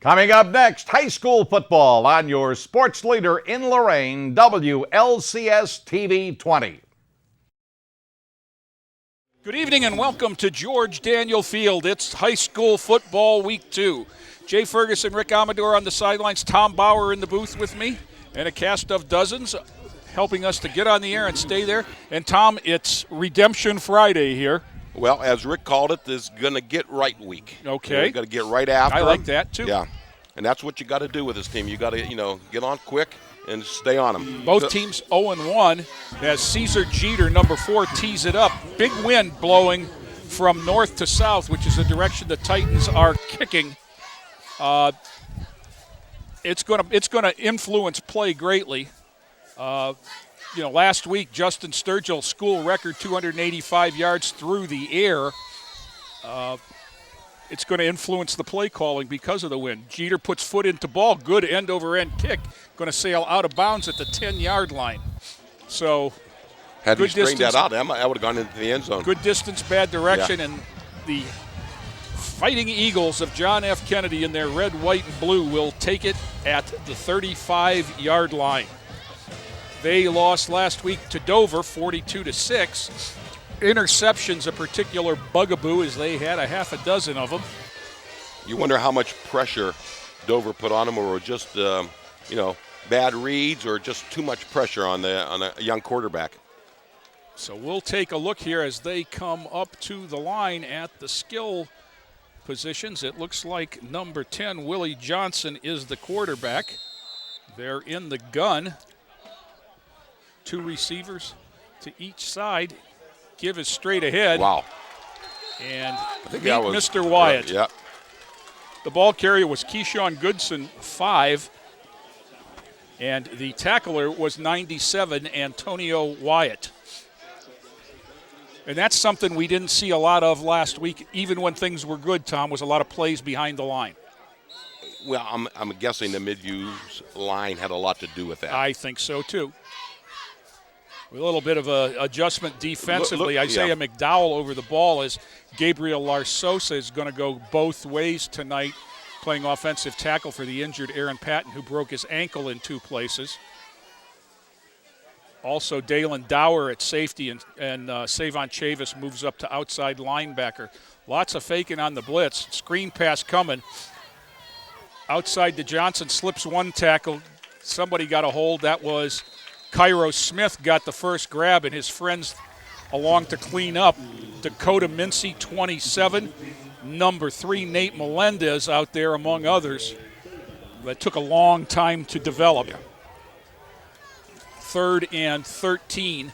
Coming up next, high school football on your sports leader in Lorain, WLCS TV 20. Good evening and welcome to George Daniel Field. It's high school football week 2. Jay Ferguson, Rick Amador on the sidelines, Tom Bauer in the booth with me, and a cast of dozens helping us to get on the air and stay there. And Tom, it's Redemption Friday here. Well, as Rick called it, this is going to get right week. Okay. You got to get right after I like them. that too. Yeah. And that's what you got to do with this team. You got to, get on quick and stay on them. Both teams 0-1 as Caesar Jeter, number 4, tees it up. Big wind blowing from north to south, which is the direction the Titans are kicking. It's going to influence play greatly. Last week, Justin Sturgill, school record 285 yards through the air. It's going to influence the play calling because of the wind. Jeter puts foot into ball, good end-over-end kick, going to sail out of bounds at the 10-yard line. So, had he straightened that out, that would have gone into the end zone. Good distance, bad direction, and the Fighting Eagles of John F. Kennedy in their red, white, and blue will take it at the 35-yard line. They lost last week to Dover, 42-6. Interceptions a particular bugaboo, as they had a half a dozen of them. You wonder how much pressure Dover put on them, or just bad reads, or just too much pressure on a young quarterback. So we'll take a look here as they come up to the line at the skill positions. It looks like number 10, Willie Johnson, is the quarterback. They're in the gun. 2 receivers to each side. Give is straight ahead. Wow. And meet Mr. Wyatt. Yeah. The ball carrier was Keyshawn Goodson, 5. And the tackler was 97, Antonio Wyatt. And that's something we didn't see a lot of last week, even when things were good, Tom, was a lot of plays behind the line. Well, I'm guessing the Midview's line had a lot to do with that. I think so, too. A little bit of an adjustment defensively. Isaiah McDowell over the ball as Gabriel Larsosa is going to go both ways tonight, playing offensive tackle for the injured Aaron Patton, who broke his ankle in 2 places. Also, Dalen Dower at safety, and Savon Chavis moves up to outside linebacker. Lots of faking on the blitz. Screen pass coming. Outside to Johnson, slips 1 tackle. Somebody got a hold. That was Cairo Smith, got the first grab, and his friends along to clean up. Dakota Mincy, 27. Number 3, Nate Melendez out there, among others. That took a long time to develop. 3rd and 13.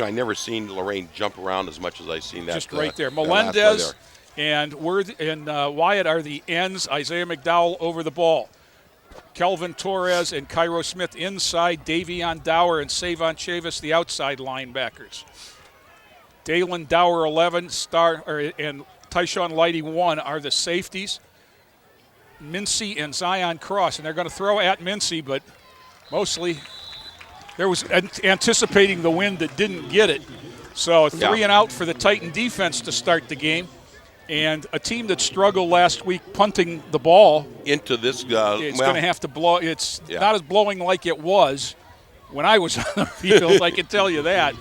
I never seen Lorain jump around as much as I seen that. Just right there. Melendez and Wyatt are the ends. Isaiah McDowell over the ball. Kelvin Torres and Cairo Smith inside. Davion Dower and Savon Chavis, the outside linebackers. Dalen Dower, 11, and Tyshawn Lighty, 1, are the safeties. Mincy and Zion Cross, and they're going to throw at Mincy, but mostly there was anticipating the wind that didn't get it. So 3 and out for the Titan defense to start the game. And a team that struggled last week punting the ball into this. It's going to have to blow. It's not as blowing like it was when I was on the field. I can tell you that.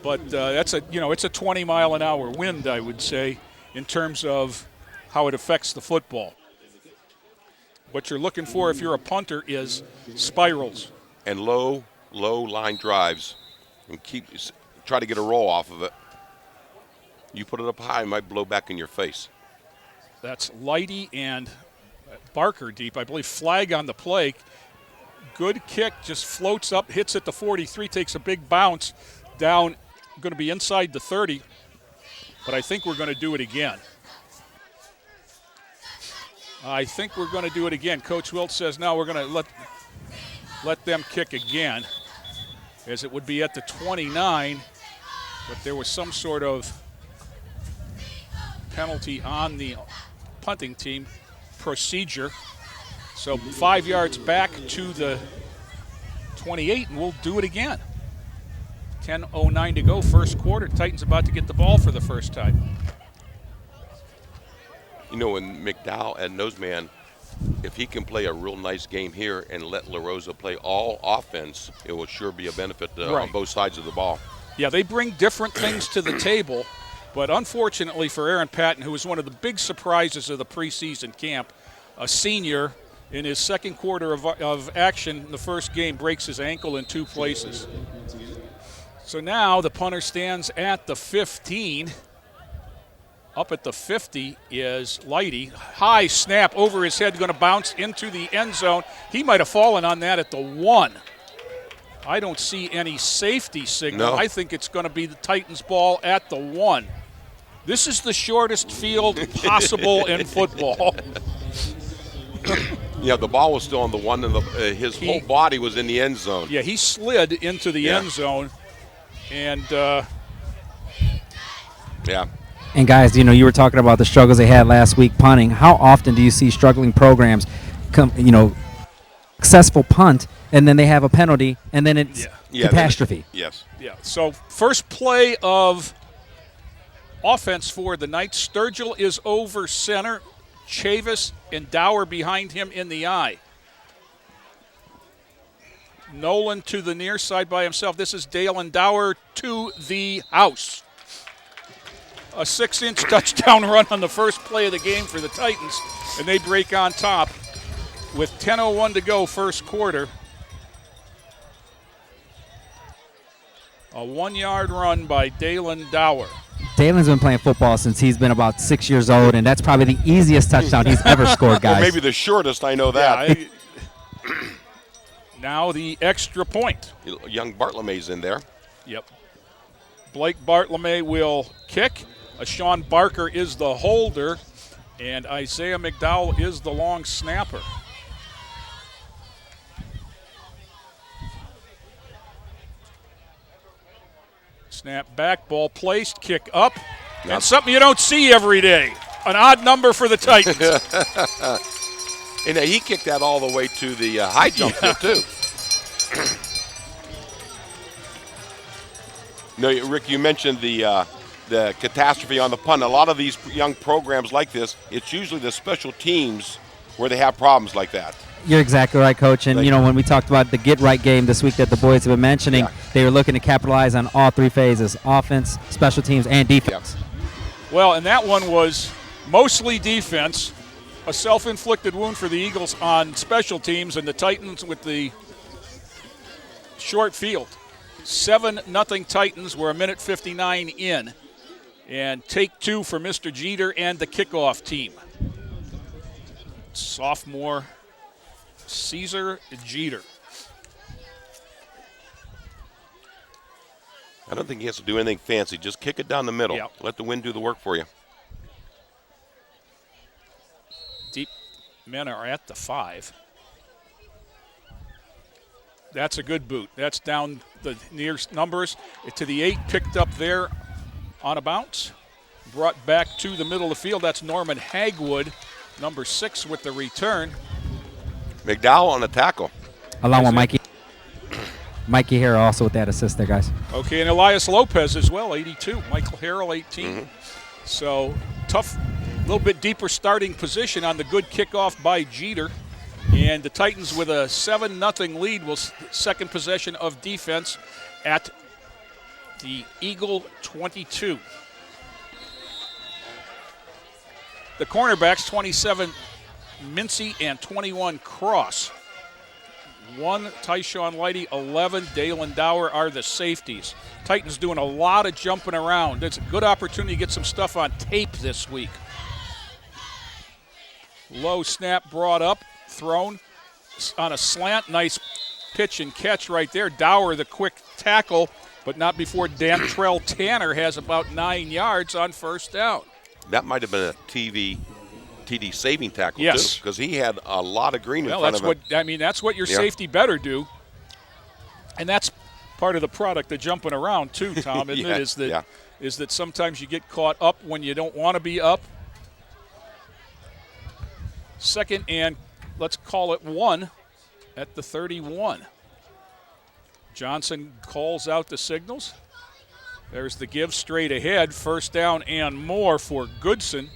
But it's a 20-mile-an-hour wind, I would say, in terms of how it affects the football. What you're looking for if you're a punter is spirals and low line drives, and try to get a roll off of it. You put it up high, it might blow back in your face. That's Lighty and Barker deep. I believe flag on the play. Good kick, just floats up, hits at the 43, takes a big bounce down. Going to be inside the 30, but I think we're going to do it again. Coach Wilt says, no, we're going to let them kick again, as it would be at the 29, but there was some sort of penalty on the punting team procedure. So 5 yards back to the 28, and we'll do it again. 10:09 to go, first quarter. Titans about to get the ball for the first time. When McDowell and Noseman if he can play a real nice game here and let La Rosa play all offense, it will sure be a benefit on both sides of the ball. Yeah, they bring different things to the table, but unfortunately for Aaron Patton, who was one of the big surprises of the preseason camp, a senior, in his second quarter of action in the first game, breaks his ankle in 2 places. So now the punter stands at the 15. Up at the 50 is Lighty. High snap over his head, going to bounce into the end zone. He might have fallen on that at the 1. I don't see any safety signal. No. I think it's going to be the Titans' ball at the 1. This is the shortest field possible in football. Yeah, the ball was still on the 1, and his whole body was in the end zone. Yeah, he slid into the end zone. And, yeah. And guys, you were talking about the struggles they had last week punting. How often do you see struggling programs successful punt, and then they have a penalty, and then it's catastrophe? Yes. Yeah. So first play of offense for the Knights. Sturgill is over center. Chavis and Dower behind him in the eye. Nolan to the near side by himself. This is Dalen Dower to the house. A 6-inch touchdown run on the first play of the game for the Titans, and they break on top with 10:01 to go first quarter. A 1-yard run by Dalen Dower. Dalen's been playing football since he's been about 6 years old, and that's probably the easiest touchdown he's ever scored, guys. Or maybe the shortest, I know that. Yeah, now the extra point. Young Bartlemy's in there. Yep. Blake Bartlemy will kick. Sean Barker is the holder, and Isaiah McDowell is the long snapper. Snap back, ball placed, kick up. And something you don't see every day. An odd number for the Titans. And he kicked that all the way to the high jump there, too. No, Rick, you mentioned the catastrophe on the punt. A lot of these young programs like this, it's usually the special teams where they have problems like that. You're exactly right, Coach. And, when we talked about the get-right game this week that the boys have been mentioning, they were looking to capitalize on all 3 phases, offense, special teams, and defense. Well, and that one was mostly defense, a self-inflicted wound for the Eagles on special teams, and the Titans with the short field. 7-0 Titans. We're 1:59 in. And take 2 for Mr. Jeter and the kickoff team. Sophomore Caesar Jeter. I don't think he has to do anything fancy. Just kick it down the middle. Yep. Let the wind do the work for you. Deep men are at the 5. That's a good boot. That's down the near numbers to the 8, picked up there on a bounce. Brought back to the middle of the field. That's Norman Hagwood, number 6 with the return. McDowell on the tackle. Along with Mikey. Mikey Harrell also with that assist there, guys. Okay, and Elias Lopez as well, 82. Michael Harrell, 18. Mm-hmm. So tough, a little bit deeper starting position on the good kickoff by Jeter. And the Titans with a 7-0 lead will second possession of defense at the Eagle 22. The cornerbacks, 27 Mincy and 21 Cross. 1 Tyshawn Lighty, 11 Dalen Dower are the safeties. Titans doing a lot of jumping around. It's a good opportunity to get some stuff on tape this week. Low snap brought up, thrown on a slant. Nice pitch and catch right there. Dower the quick tackle, but not before Dantrell Tanner has about 9 yards on first down. That might have been a TD saving tackle, too, because he had a lot of green in front of him. That's what your safety better do. And that's part of the product of jumping around, too, Tom, isn't it? Is that sometimes you get caught up when you don't want to be up. Second and let's call it 1 at the 31. Johnson calls out the signals. There's the give straight ahead. First down and more for Goodson.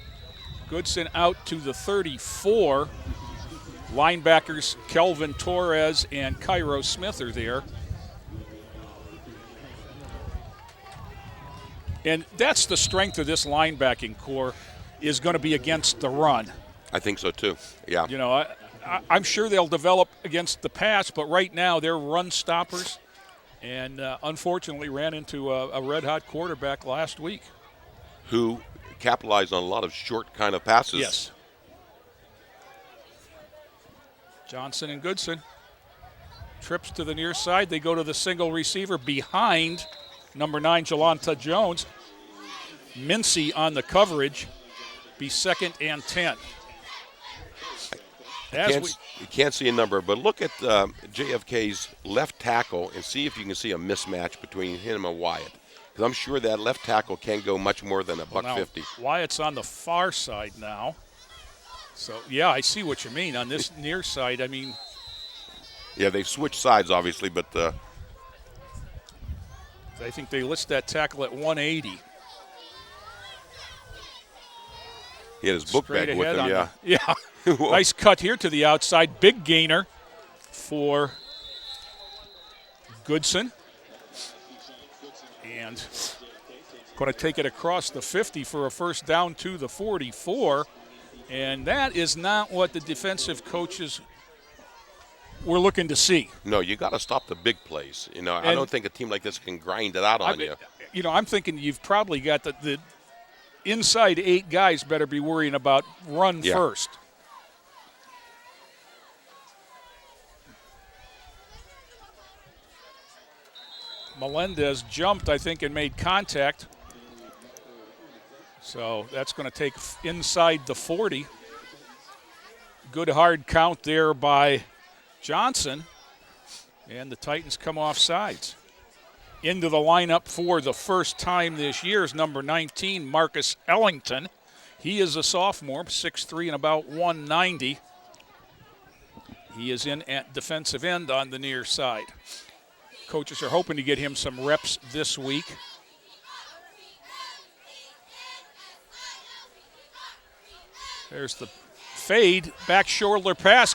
Goodson out to the 34. Linebackers Kelvin Torres and Cairo Smith are there. And that's the strength of this linebacking core, is going to be against the run. I think so too. Yeah. You know, I'm sure they'll develop against the pass, but right now they're run stoppers, and unfortunately ran into a red-hot quarterback last week. Who capitalized on a lot of short kind of passes. Yes. Johnson and Goodson. Trips to the near side. They go to the single receiver behind number 9, Jalonta Jones. Mincy on the coverage. Be 2nd and 10. You can't see a number, but look at JFK's left tackle and see if you can see a mismatch between him and Wyatt. Because I'm sure that left tackle can't go much more than $150. Wyatt's on the far side now. So, yeah, I see what you mean. On this near side, I mean. Yeah, they've switched sides, obviously, but. I think they list that tackle at 180. He had his book bag with him, yeah. Yeah. Nice cut here to the outside. Big gainer for Goodson. And going to take it across the 50 for a first down to the 44. And that is not what the defensive coaches were looking to see. No, you got to stop the big plays. You know, I don't think a team like this can grind it out on you. You know, I'm thinking you've probably got the inside 8 guys better be worrying about run first. Melendez jumped, I think, and made contact. So that's going to take inside the 40. Good hard count there by Johnson. And the Titans come off sides. Into the lineup for the first time this year is number 19, Marcus Ellington. He is a sophomore, 6'3" and about 190. He is in at defensive end on the near side. Coaches are hoping to get him some reps this week. There's the fade, back shoulder pass,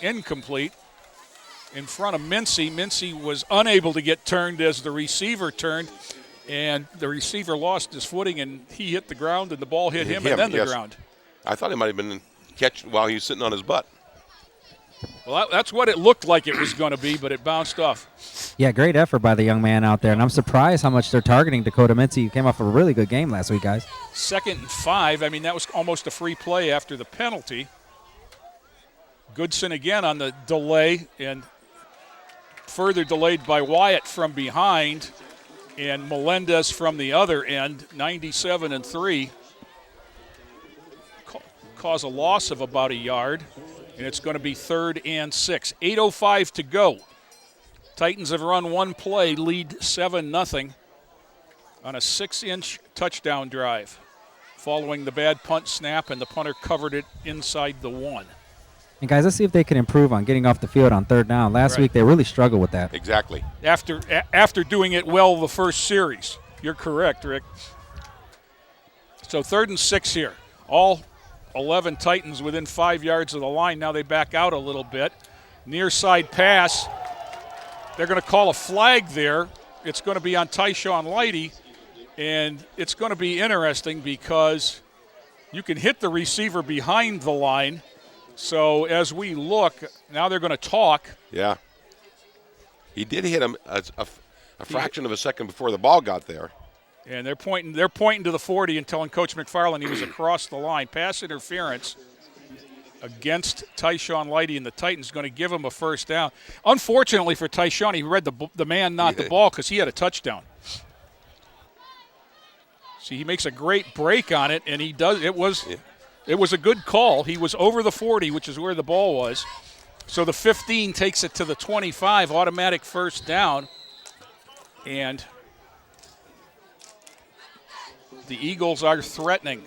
incomplete. In front of Mincy. Mincy was unable to get turned as the receiver turned, and the receiver lost his footing, and he hit the ground, and the ball hit him and then the ground. I thought it might have been catch while he was sitting on his butt. Well, that's what it looked like it was going to be, but it bounced off. Yeah, great effort by the young man out there, and I'm surprised how much they're targeting Dakota Mincy. He came off a really good game last week, guys. 2nd and 5. I mean, that was almost a free play after the penalty. Goodson again on the delay, and further delayed by Wyatt from behind, and Melendez from the other end, 97-3. Cause a loss of about a yard, and it's going to be 3rd and 6. 8:05 to go. Titans have run one play, lead 7-0 on a 6-inch touchdown drive. Following the bad punt snap, and the punter covered it inside the 1. And, guys, let's see if they can improve on getting off the field on 3rd down. Last week they really struggled with that. Exactly. After doing it well the first series. You're correct, Rick. So 3rd and 6 here. All 11 Titans within 5 yards of the line. Now they back out a little bit. Near side pass. They're going to call a flag there. It's going to be on Tyshawn Lighty. And it's going to be interesting because you can hit the receiver behind the line. So as we look, now they're going to talk. Yeah. He did hit him a fraction of a second before the ball got there. And they're pointing to the 40 and telling Coach McFarland he was across the line. Pass interference against Tyshawn Lighty, and the Titans going to give him a first down. Unfortunately for Tyshawn, he read the man, not the ball, because he had a touchdown. See, he makes a great break on it, and he does. It was a good call. He was over the 40, which is where the ball was. So the 15 takes it to the 25, automatic first down. And the Eagles are threatening.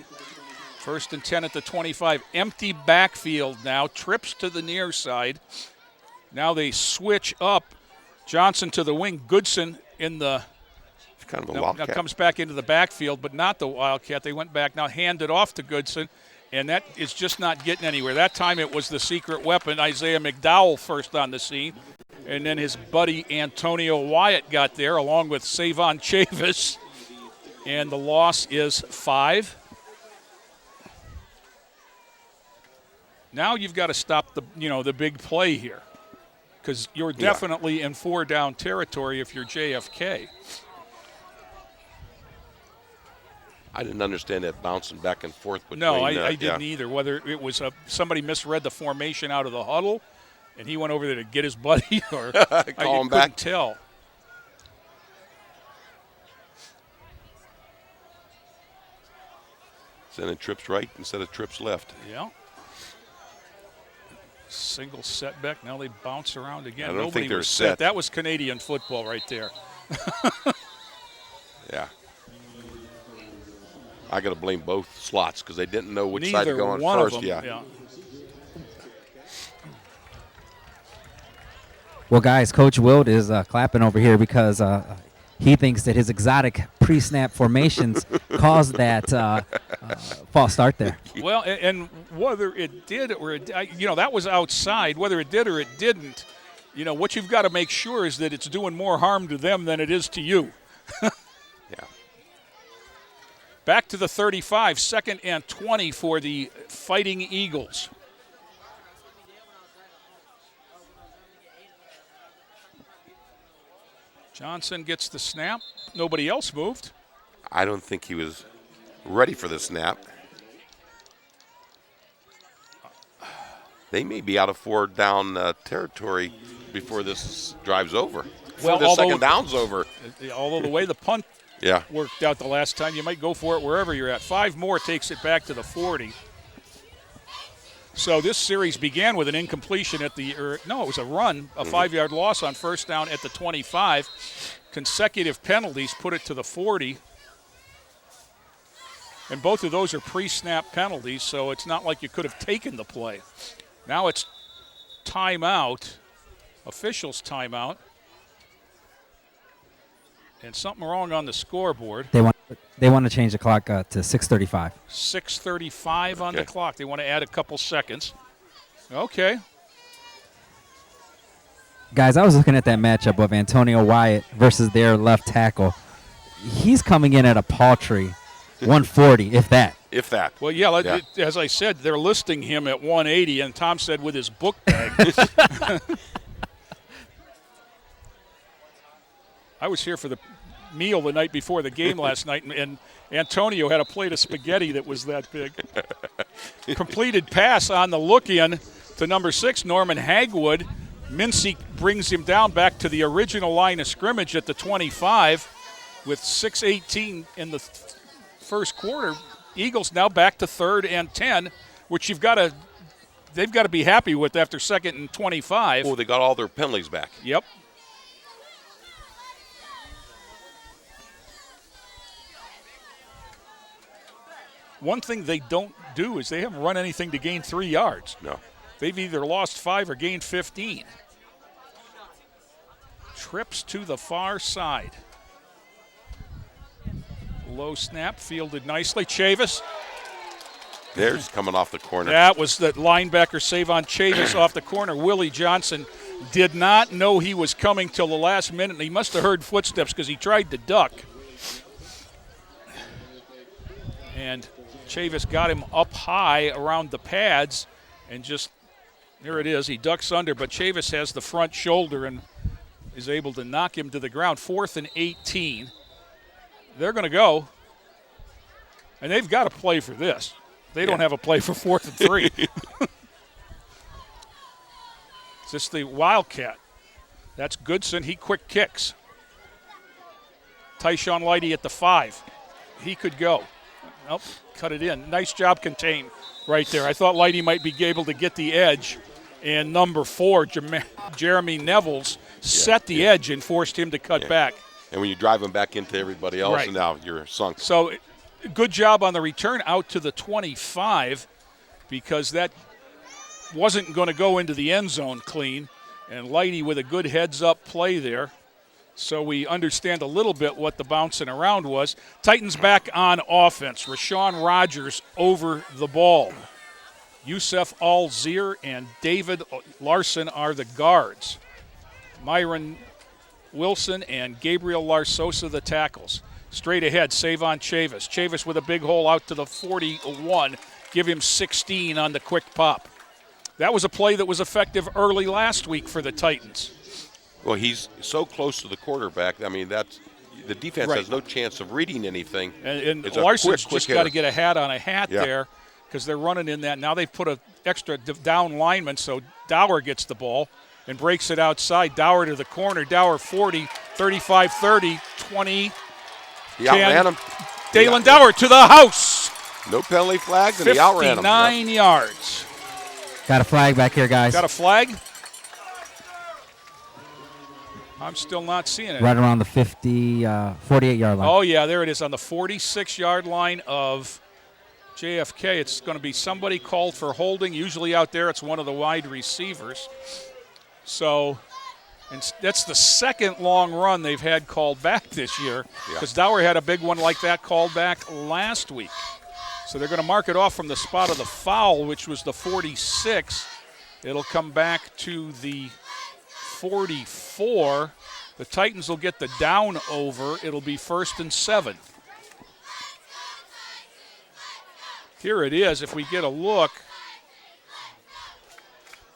1st and 10 at the 25. Empty backfield now. Trips to the near side. Now they switch up. Johnson to the wing. Goodson in the kind of a wildcat. Now comes back into the backfield, but not the Wildcat. They went back now, handed off to Goodson. and that is just not getting anywhere. That time it was the secret weapon, Isaiah McDowell, first on the scene, and then his buddy Antonio Wyatt got there along with Savon Chavis, and the loss is 5. Now you've got to stop the big play here, because you're definitely in 4-down territory if you're JFK. I didn't understand that bouncing back and forth between. No, I didn't either. Whether it was somebody misread the formation out of the huddle, and he went over there to get his buddy, or Call him couldn't back. tell. Sending trips right instead of trips left. Yeah. Single setback. Now they bounce around again. I don't Nobody think they're was set. That was Canadian football right there. Yeah. I got to blame both slots because they didn't know which side to go on one first. Of them, yeah. Well, guys, Coach Wild is clapping over here because he thinks that his exotic pre-snap formations caused that false start there. Well, and whether it did or that was outside. Whether it did or it didn't, what you've got to make sure is that it's doing more harm to them than it is to you. Yeah. Back to the 35, 2nd and 20 for the Fighting Eagles. Johnson gets the snap. Nobody else moved. I don't think he was ready for the snap. They may be out of 4-down territory before this drive's over. Before the second down's over. Although the way the punt worked out the last time, you might go for it wherever you're at. 5 more takes it back to the 40. So this series began with an incompletion at it was a run, a 5-yard loss on first down at the 25. Consecutive penalties put it to the 40. And both of those are pre-snap penalties, so it's not like you could have taken the play. Now it's timeout, officials timeout. And something wrong on the scoreboard. They want to change the clock to 6:35. 6:35 on the clock. They want to add a couple seconds. Okay. Guys, I was looking at that matchup of Antonio Wyatt versus their left tackle. He's coming in at a paltry 140, if that. If that. Well, as I said, they're listing him at 180, and Tom said with his book bag. I was here for the meal the night before the game last night, and Antonio had a plate of spaghetti that was that big. Completed pass on the look-in to number 6, Norman Hagwood. Mincy brings him down back to the original line of scrimmage at the 25 with 6:18 in the first quarter. Eagles now back to 3rd and 10, which they've got to be happy with after 2nd and 25. Oh, they got all their penalties back. Yep. One thing they don't do is they haven't run anything to gain 3 yards. No. They've either lost 5 or gained 15. Trips to the far side. Low snap, fielded nicely. Chavis. There's coming off the corner. That was the linebacker, Savon Chavis, off the corner. Willie Johnson did not know he was coming till the last minute. He must have heard footsteps because he tried to duck. And Chavis got him up high around the pads, and just, there it is. He ducks under, but Chavis has the front shoulder and is able to knock him to the ground. 4th and 18. They're going to go, and they've got to play for this. They don't have a play for 4th and 3. It's just the Wildcat. That's Goodson. He quick kicks. Tyshawn Lighty at the 5. He could go. Nope, cut it in. Nice job contained right there. I thought Lighty might be able to get the edge, and number 4, Jeremy Nevels, set the edge and forced him to cut back. And when you drive him back into everybody else, Right. and now you're sunk. So good job on the return out to the 25, because that wasn't going to go into the end zone clean. And Lighty with a good heads-up play there so we understand a little bit what the bouncing around was. Titans back on offense. Rashawn Rogers over the ball. Yusef Alzir and David Larson are the guards. Myron Wilson and Gabriel Larsosa the tackles. Straight ahead, Savon Chavis. Chavis with a big hole out to the 41. Give him 16 on the quick pop. That was a play that was effective early last week for the Titans. Well, he's so close to the quarterback. I mean, that's the defense has no chance of reading anything. And Larson's just got to get a hat on a hat there because they're running in that. Now they've put an extra down lineman, so Dower gets the ball and breaks it outside. Dower to the corner. Dower 40, 35, 30, 20. He outran him. Dalen Dower to the house. No penalty flags, and he outran him. 59 yards. Got a flag back here, guys. Got a flag? I'm still not seeing it. Right around the 48-yard line. Oh, yeah, there it is on the 46-yard line of JFK. It's going to be somebody called for holding. Usually out there it's one of the wide receivers. So and that's the second long run they've had called back this year because Dower had a big one like that called back last week. So they're going to mark it off from the spot of the foul, which was the 46. It'll come back to the 44. The Titans will get the down over. It'll be 1st and 7. Here it is. If we get a look,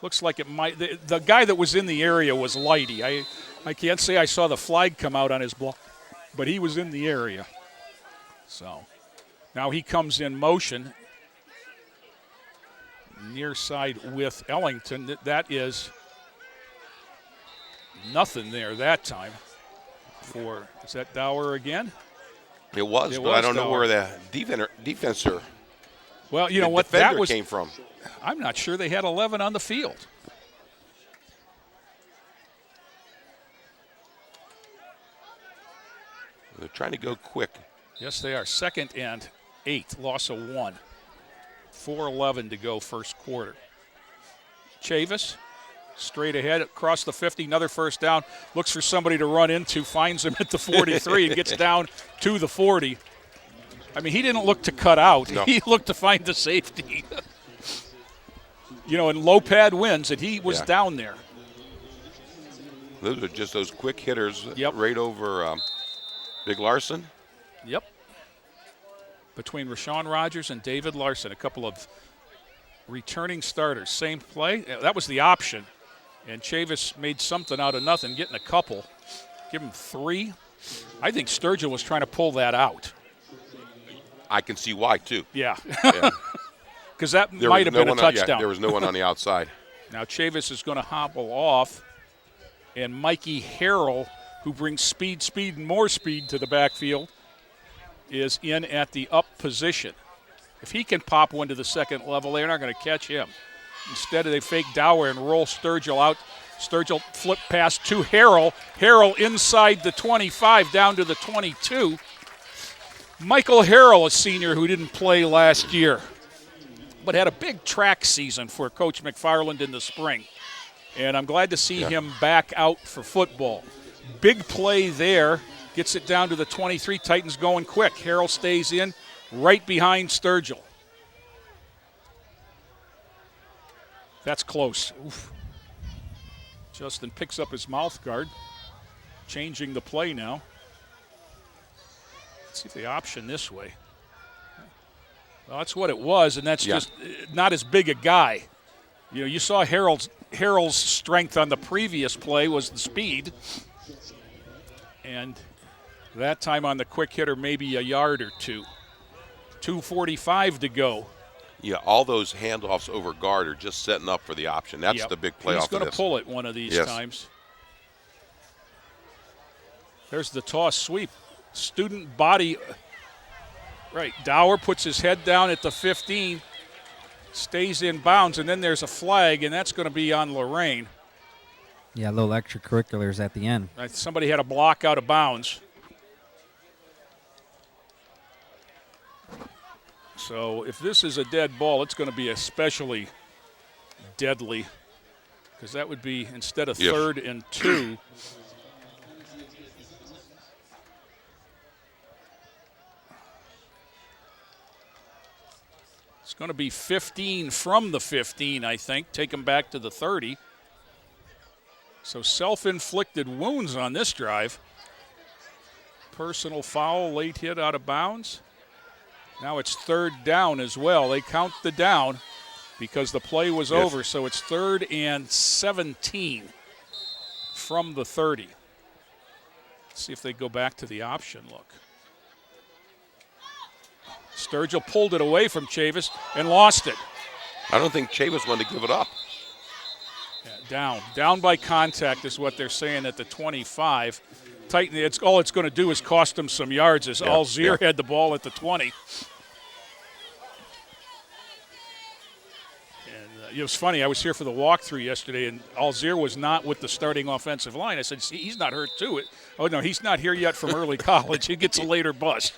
looks like it might. The guy that was in the area was Lighty. I can't say I saw the flag come out on his block, but he was in the area. So now he comes in motion near side with Ellington. That is nothing there that time. Is that Dower again? It was, but I don't know where the defenser. Well, you know what that was came from. I'm not sure they had 11 on the field. They're trying to go quick. Yes, they are. 2nd and 8, loss of 1. 4:11 to go first quarter. Chavis, straight ahead, across the 50, another first down. Looks for somebody to run into, finds him at the 43 and gets down to the 40. I mean, he didn't look to cut out. No. He looked to find the safety. And low pad wins, and he was down there. Those are just those quick hitters right over Big Larson. Yep. Between Rashawn Rogers and David Larson, a couple of returning starters. Same play. That was the option. And Chavis made something out of nothing, getting a couple. Give him 3. I think Sturgill was trying to pull that out. I can see why, too. Yeah. Because that might have been a touchdown. There was no one on the outside. Now Chavis is going to hobble off, and Mikey Harrell, who brings speed, and more speed to the backfield, is in at the up position. If he can pop one to the second level, they're not going to catch him. Instead, they fake Dower and roll Sturgill out. Sturgill flip pass to Harrell. Harrell inside the 25 down to the 22. Michael Harrell, a senior who didn't play last year, but had a big track season for Coach McFarland in the spring. And I'm glad to see him back out for football. Big play there. Gets it down to the 23. Titans going quick. Harrell stays in right behind Sturgill. That's close. Oof. Justin picks up his mouth guard. Changing the play now. Let's see if they option this way. Well, that's what it was, and that's just not as big a guy. You saw Harrell's strength on the previous play was the speed. And that time on the quick hitter, maybe a yard or two. 2:45 to go. Yeah, all those handoffs over guard are just setting up for the option. That's the big play off of this. He's going to pull it one of these times. There's the toss sweep. Student body. Right, Dower puts his head down at the 15, stays in bounds, and then there's a flag, and that's going to be on Lorain. Yeah, little extracurriculars at the end. Somebody had a block out of bounds. So if this is a dead ball, it's going to be especially deadly because that would be, instead of 3rd and 2, going to be 15 from the 15, I think. Take him back to the 30. So self-inflicted wounds on this drive. Personal foul, late hit out of bounds. Now it's 3rd down as well. They count the down because the play was over. So it's 3rd and 17 from the 30. Let's see if they go back to the option look. Sturgill pulled it away from Chavis and lost it. I don't think Chavis wanted to give it up. Yeah, down by contact is what they're saying at the 25. Titan, all it's going to do is cost them some yards as Alzir had the ball at the 20. And it was funny, I was here for the walkthrough yesterday, and Alzir was not with the starting offensive line. I said, see, he's not hurt to it. Oh, no, he's not here yet from early college. He gets a later bus.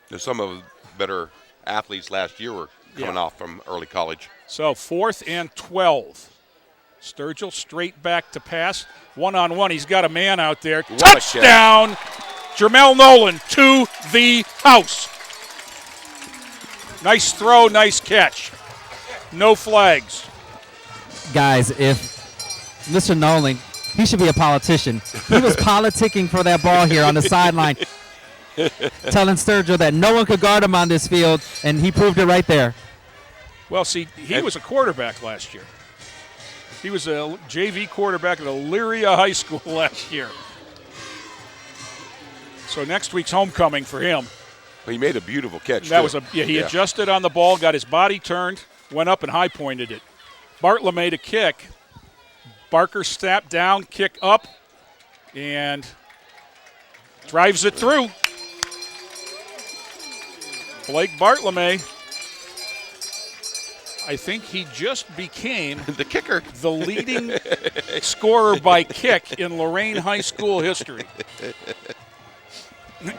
There's some of the better athletes last year were coming off from early college. So 4th and 12. Sturgill straight back to pass. One-on-one. He's got a man out there. What Touchdown! Jermel Nolan to the house. Nice throw, nice catch. No flags. Guys, if Mr. Nolan, he should be a politician. He was politicking for that ball here on the sideline, telling Sturgill that no one could guard him on this field, and he proved it right there. Well, see, he was a quarterback last year. He was a JV quarterback at Elyria High School last year. So next week's homecoming for him. Well, he made a beautiful catch. That was he adjusted on the ball, got his body turned, went up and high pointed it. Bartlett made a kick. Barker snapped down, kick up, and drives it through. Blake Bartlett, I think he just became the kicker, the leading scorer by kick in Lorain High School history.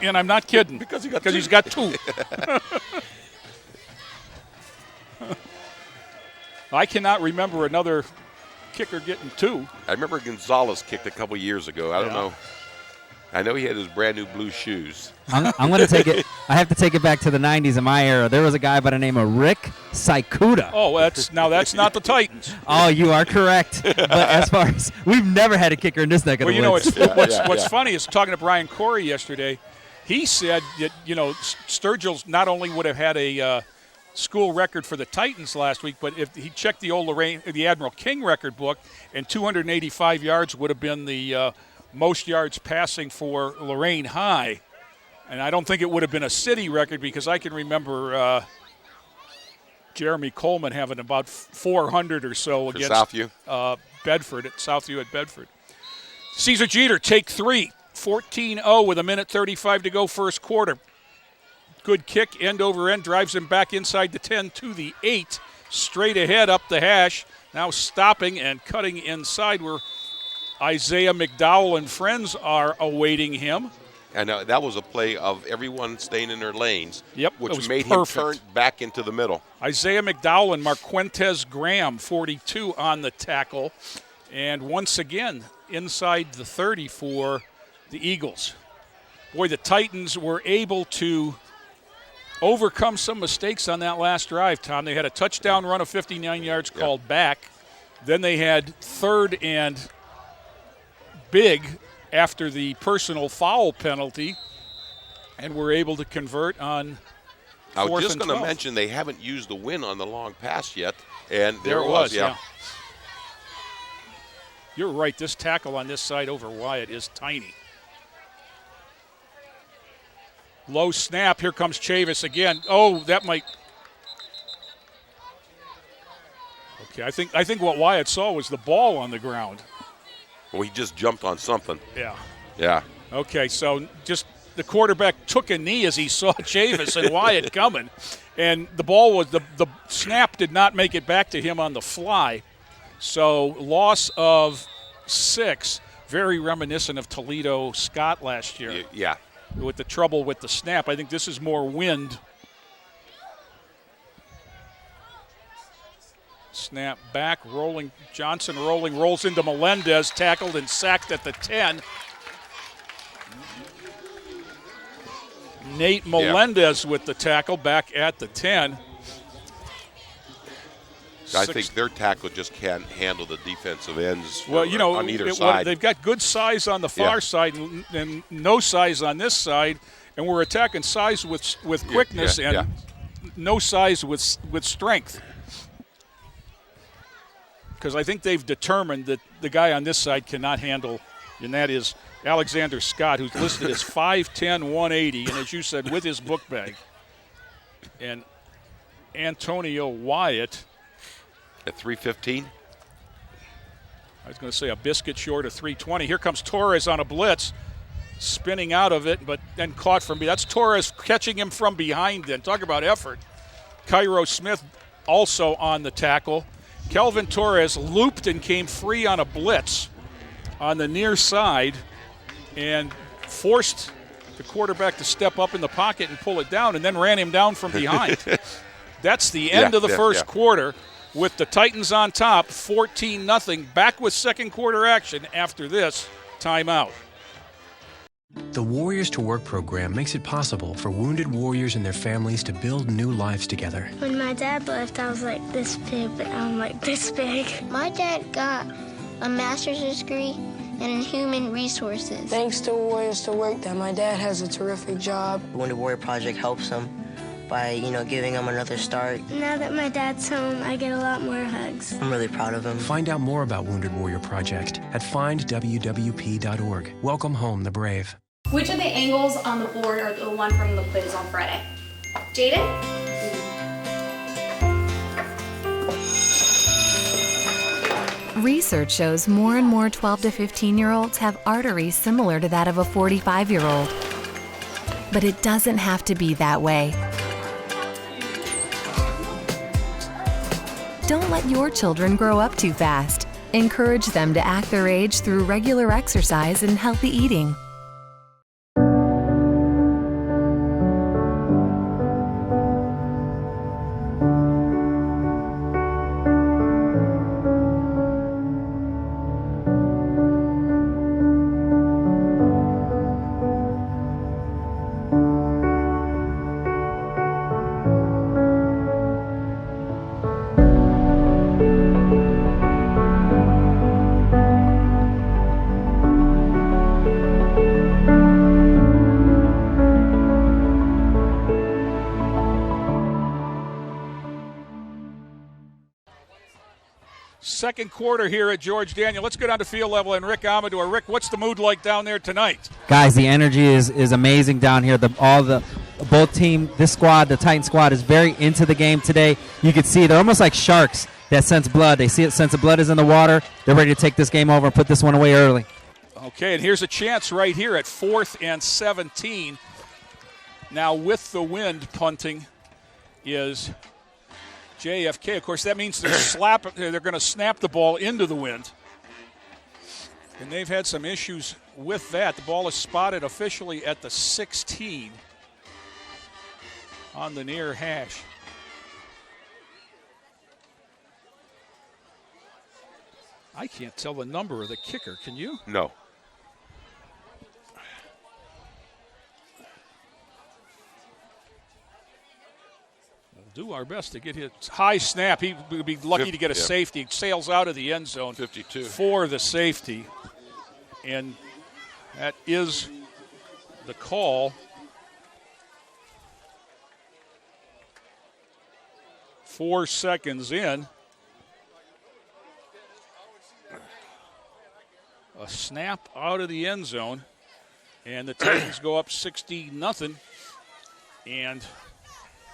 And I'm not kidding, because he's got 2. I cannot remember another kicker getting 2. I remember Gonzalez kicked a couple years ago. I don't know. I know he had his brand new blue shoes. I'm going to take it. I have to take it back to the 90s in my era. There was a guy by the name of Rick Saikuda. Oh, that's not the Titans. Oh, you are correct. But as far as we've never had a kicker in this neck of the woods. What's funny is talking to Brian Corey yesterday. He said that Sturgill's not only would have had a school record for the Titans last week, but if he checked the old the Admiral King record book, and 285 yards would have been the most yards passing for Lorain High. And I don't think it would have been a city record, because I can remember Jeremy Coleman having about 400 or so against Southview. Bedford at Southview at Bedford. Caesar Jeter, take 3, 14-0 with 1:35 to go first quarter. Good kick, end over end, drives him back inside the 10 to the 8, straight ahead up the hash. Now stopping and cutting inside where Isaiah McDowell and friends are awaiting him. And that was a play of everyone staying in their lanes, which made perfect. him turn back into the middle. Isaiah McDowell and Marquentez Graham, 42 on the tackle. And once again, inside the 30 for the Eagles. Boy, the Titans were able to overcome some mistakes on that last drive, Tom. They had a touchdown run of 59 yards called back. Then they had 3rd and big after the personal foul penalty, and were able to convert on 4th and 12. I was just going to mention they haven't used the win on the long pass yet, and there it was. You're right. This tackle on this side over Wyatt is tiny. Low snap. Here comes Chavis again. Oh, that might. Okay, I think what Wyatt saw was the ball on the ground. Well, he just jumped on something. Yeah. Okay, so just the quarterback took a knee as he saw Chavis and Wyatt coming, and the ball was the snap did not make it back to him on the fly. So loss of 6, very reminiscent of Toledo Scott last year. Yeah. With the trouble with the snap. I think this is more wind. Snap back, rolling. Johnson rolls into Melendez, tackled and sacked at the 10. Nate Melendez with the tackle back at the 10. I think their tackle just can't handle the defensive ends on either side. They've got good size on the far side and no size on this side, and we're attacking size with quickness and no size with strength. Because I think they've determined that the guy on this side cannot handle, and that is Alexander Scott, who's listed as 5'10", 180, and as you said, with his book bag. And Antonio Wyatt at 315. I was going to say a biscuit short of 320. Here comes Torres on a blitz, spinning out of it, but then caught from behind. That's Torres catching him from behind then. Talk about effort. Cairo Smith also on the tackle. Kelvin Torres looped and came free on a blitz on the near side and forced the quarterback to step up in the pocket and pull it down, and then ran him down from behind. That's the end of the first quarter, with the Titans on top, 14-0, back with second quarter action after this timeout. The Warriors to Work program makes it possible for wounded warriors and their families to build new lives together. When my dad left, I was like this big, but now I'm like this big. My dad got a master's degree in human resources. Thanks to Warriors to Work that my dad has a terrific job. The Wounded Warrior Project helps him by, giving him another start. Now that my dad's home, I get a lot more hugs. I'm really proud of him. Find out more about Wounded Warrior Project at findwwp.org. Welcome home the brave. Which of the angles on the board are the one from the quiz on Friday? Jaden? Research shows more and more 12 to 15-year-olds have arteries similar to that of a 45-year-old. But it doesn't have to be that way. Don't let your children grow up too fast. Encourage them to act their age through regular exercise and healthy eating. Second quarter here at George Daniel. Let's go down to field level and Rick Amador. Rick, what's the mood like down there tonight? Guys, the energy is amazing down here. Both team, this squad, the Titan squad, is very into the game today. You can see they're almost like sharks that sense blood. They see it, sense of blood is in the water. They're ready to take this game over and put this one away early. Okay, and here's a chance right here at 4th and 17. Now with the wind punting is JFK. Of course, that means they're going to snap the ball into the wind. And they've had some issues with that. The ball is spotted officially at the 16 on the near hash. I can't tell the number of the kicker. Can you? No. Do our best to get his high snap. He would be lucky to get a safety. Sails out of the end zone 52 for the safety. And that is the call. 4 seconds in. A snap out of the end zone. And the Titans go up 60-0. And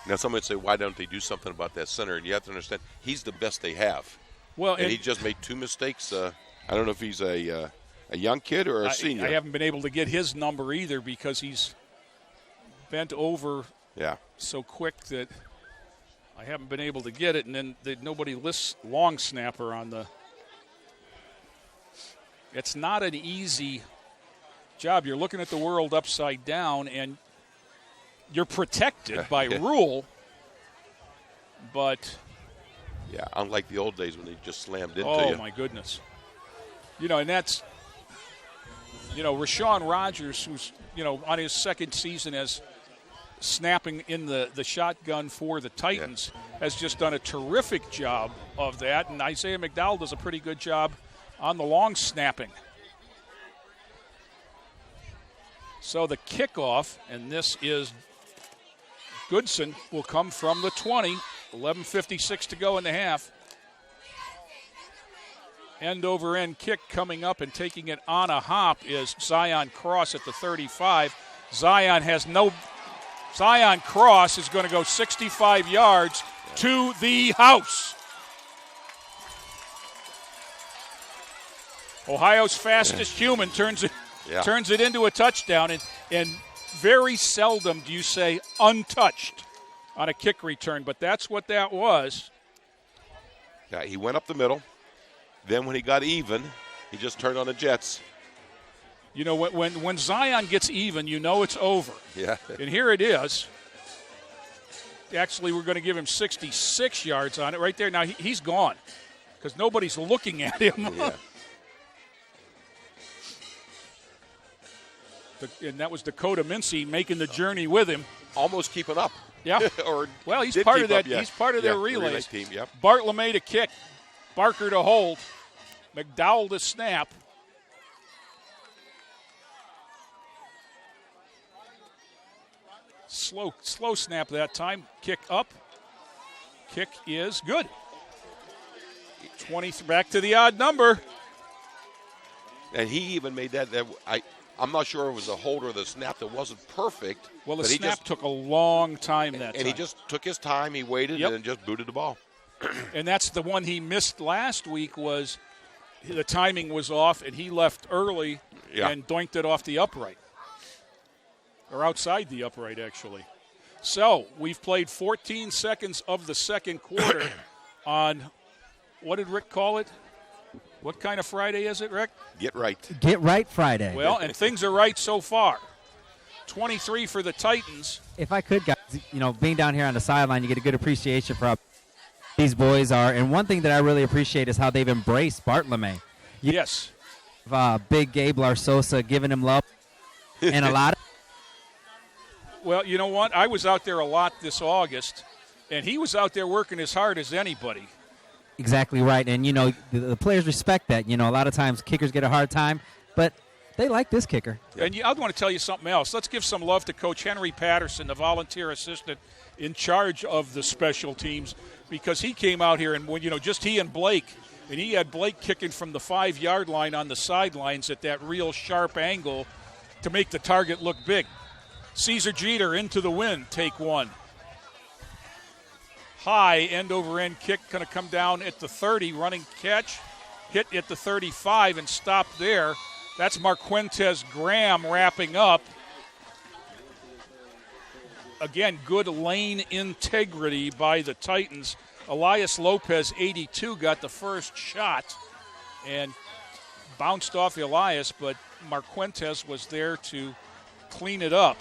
now, some would say, why don't they do something about that center? And you have to understand, he's the best they have. Well, and he just made 2 mistakes. I don't know if he's a young kid or a senior. I haven't been able to get his number either because he's bent over so quick that I haven't been able to get it. And then nobody lists long snapper on the – it's not an easy job. You're looking at the world upside down, and you're protected by rule, but unlike the old days when they just slammed into you. Oh my goodness! And that's Rashawn Rogers, who's on his second season as snapping in the shotgun for the Titans, has just done a terrific job of that, and Isaiah McDowell does a pretty good job on the long snapping. So the kickoff, and this is Goodson, will come from the 20. 11:56 to go in the half. End-over-end kick coming up and taking it on a hop is Zion Cross at the 35. Zion Cross is going to go 65 yards to the house. Ohio's fastest human turns it into a touchdown, and very seldom do you say untouched on a kick return, but that's what that was. Yeah, he went up the middle. Then when he got even, he just turned on the jets. You know, when Zion gets even, you know it's over. Yeah. And here it is. Actually, we're going to give him 66 yards on it right there. Now, he's gone because nobody's looking at him. Yeah. And that was Dakota Mincy making the journey with him. Almost keeping up. Yeah. Well, he's part of that. He's part of their relays. Relay team, yep. Bart LeMay to kick. Barker to hold. McDowell to snap. Slow snap that time. Kick up. Kick is good. 20 back to the odd number. And he even made that I'm not sure it was a hold or the snap that wasn't perfect. Well, the snap took a long time that time. And he just took his time. He waited and just booted the ball. And that's the one he missed last week, was the timing was off, and he left early and doinked it off the upright. Or outside the upright, actually. So we've played 14 seconds of the second quarter on, what did Rick call it? What kind of Friday is it, Rick? Get right. Get right Friday. Well, and things are right so far. 23 for the Titans. If I could, guys, being down here on the sideline, you get a good appreciation for how these boys are. And one thing that I really appreciate is how they've embraced Bart LeMay. Yes. Big Gabe Larsosa giving him love and a lot of. Well, you know what? I was out there a lot this August, and he was out there working as hard as anybody. Exactly right. And, the players respect that. A lot of times kickers get a hard time, but they like this kicker. And I want to tell you something else. Let's give some love to Coach Henry Patterson, the volunteer assistant in charge of the special teams, because he came out here and, just he and Blake, and he had Blake kicking from the 5-yard line on the sidelines at that real sharp angle to make the target look big. Caesar Jeter into the wind, take one. High end-over-end kick going to come down at the 30, running catch, hit at the 35 and stop there. That's Marquentez Graham wrapping up. Again, good lane integrity by the Titans. Elias Lopez, 82, got the first shot and bounced off Elias, but Marquentez was there to clean it up.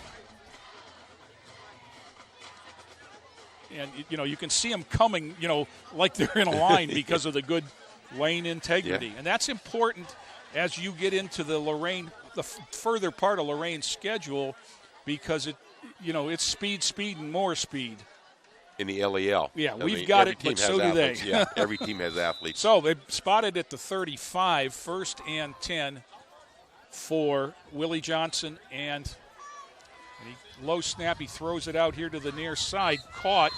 And, you can see them coming, like they're in a line because of the good lane integrity. And that's important as you get into the Lorain, the further part of Lorain's schedule, because it's speed, and more speed. In the LEL. Yeah, we've got it, but so do they. Yeah, every team has athletes. So they spotted at the 35, 1st and 10 for Willie Johnson, and low snap, he throws it out here to the near side, caught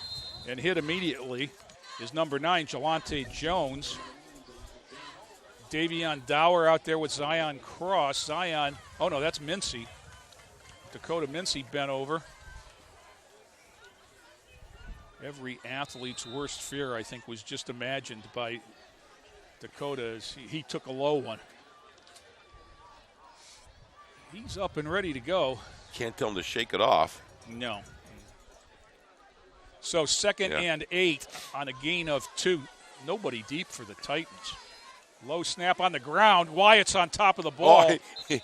and hit immediately is number 9, Jelante Jones. Davion Dower out there with Zion Cross. That's Mincy. Dakota Mincy bent over. Every athlete's worst fear, I think, was just imagined by Dakota as he took a low one. He's up and ready to go. Can't tell him to shake it off. No. So 2nd and 8 on a gain of 2. Nobody deep for the Titans. Low snap on the ground. Wyatt's on top of the ball. And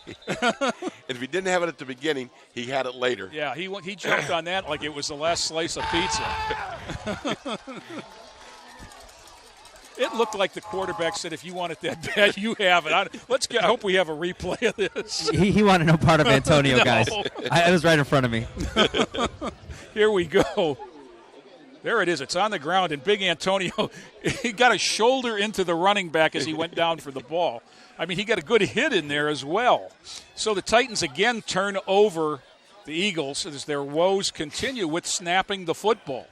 if he didn't have it at the beginning, he had it later. Yeah, he jumped on that like it was the last slice of pizza. It looked like the quarterback said, if you want it that bad, you have it. I hope we have a replay of this. He wanted no part of Antonio, guys. It was right in front of me. Here we go. There it is. It's on the ground, and Big Antonio, he got a shoulder into the running back as he went down for the ball. I mean, he got a good hit in there as well. So the Titans again turn over the Eagles as their woes continue with snapping the football.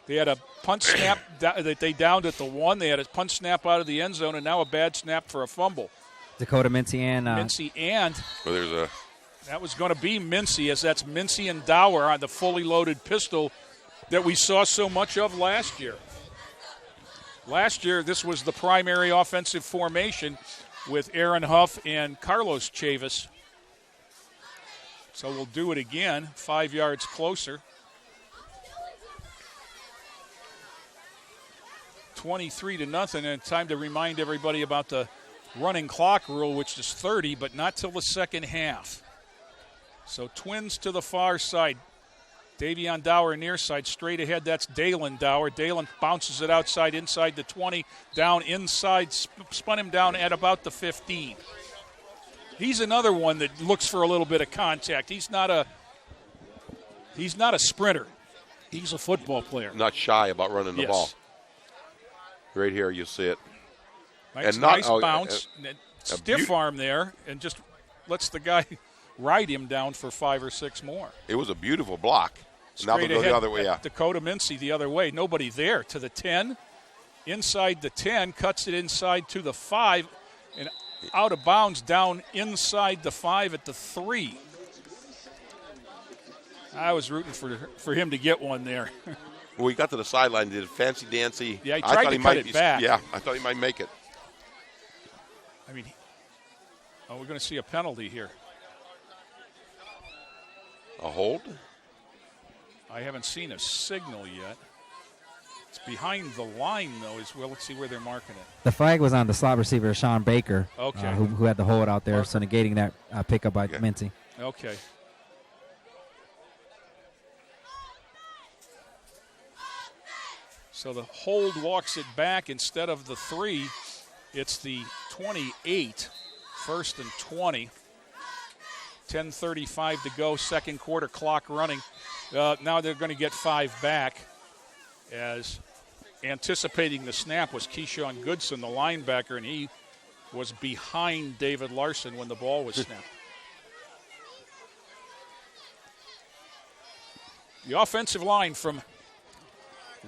They had a punt snap that they downed at the 1. They had a punt snap out of the end zone, and now a bad snap for a fumble. Dakota Mincy and Well, that was going to be Mincy, as that's Mincy and Dower on the fully loaded pistol that we saw so much of last year. Last year, this was the primary offensive formation with Aaron Huff and Carlos Chavis. So we'll do it again, 5 yards closer. 23-0, and time to remind everybody about the running clock rule, which is 30, but not till the second half. So Twins to the far side. Davion Dower near side, straight ahead. That's Dalen Dower. Dalen bounces it outside, inside the 20, down inside, spun him down at about the 15. He's another one that looks for a little bit of contact. He's not a sprinter. He's a football player. Not shy about running the ball. Right here, you see it. Nice bounce. Stiff arm there, and just lets the guy ride him down for 5 or 6 more. It was a beautiful block. Straight now they'll go ahead, the other way. Yeah. Dakota Mincy the other way. Nobody there to the 10. Inside the 10, cuts it inside to the 5, and out of bounds down inside the 5 at the 3. I was rooting for him to get one there. Well, he got to the sideline, did a fancy dancy. Yeah, he tried to cut it back. Yeah, I thought he might make it. I mean, we're going to see a penalty here. A hold? I haven't seen a signal yet. It's behind the line, though, as well. Let's see where they're marking it. The flag was on the slot receiver, Sean Baker, okay. Who had the hold out there, so negating that pickup by Mincy. Okay. So the hold walks it back instead of the 3. It's the 28, 1st and 20. 10:35 to go, second quarter, clock running. Now they're going to get 5 back, as anticipating the snap was Keyshawn Goodson, the linebacker, and he was behind David Larson when the ball was snapped. The offensive line from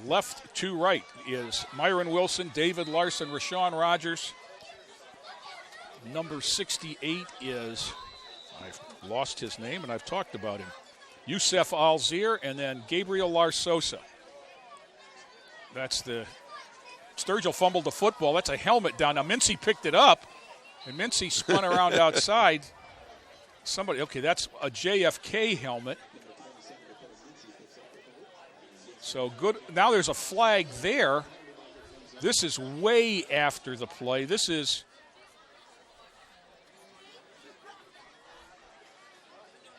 left to right is Myron Wilson, David Larson, Rashawn Rogers. Number 68 is, I've lost his name and I've talked about him, Youssef Alzir, and then Gabriel Larsosa. That's the Sturgill fumbled the football. That's a helmet down. Now Mincy picked it up, and Mincy spun around outside. That's a JFK helmet. So good. Now there's a flag there. This is way after the play. This is.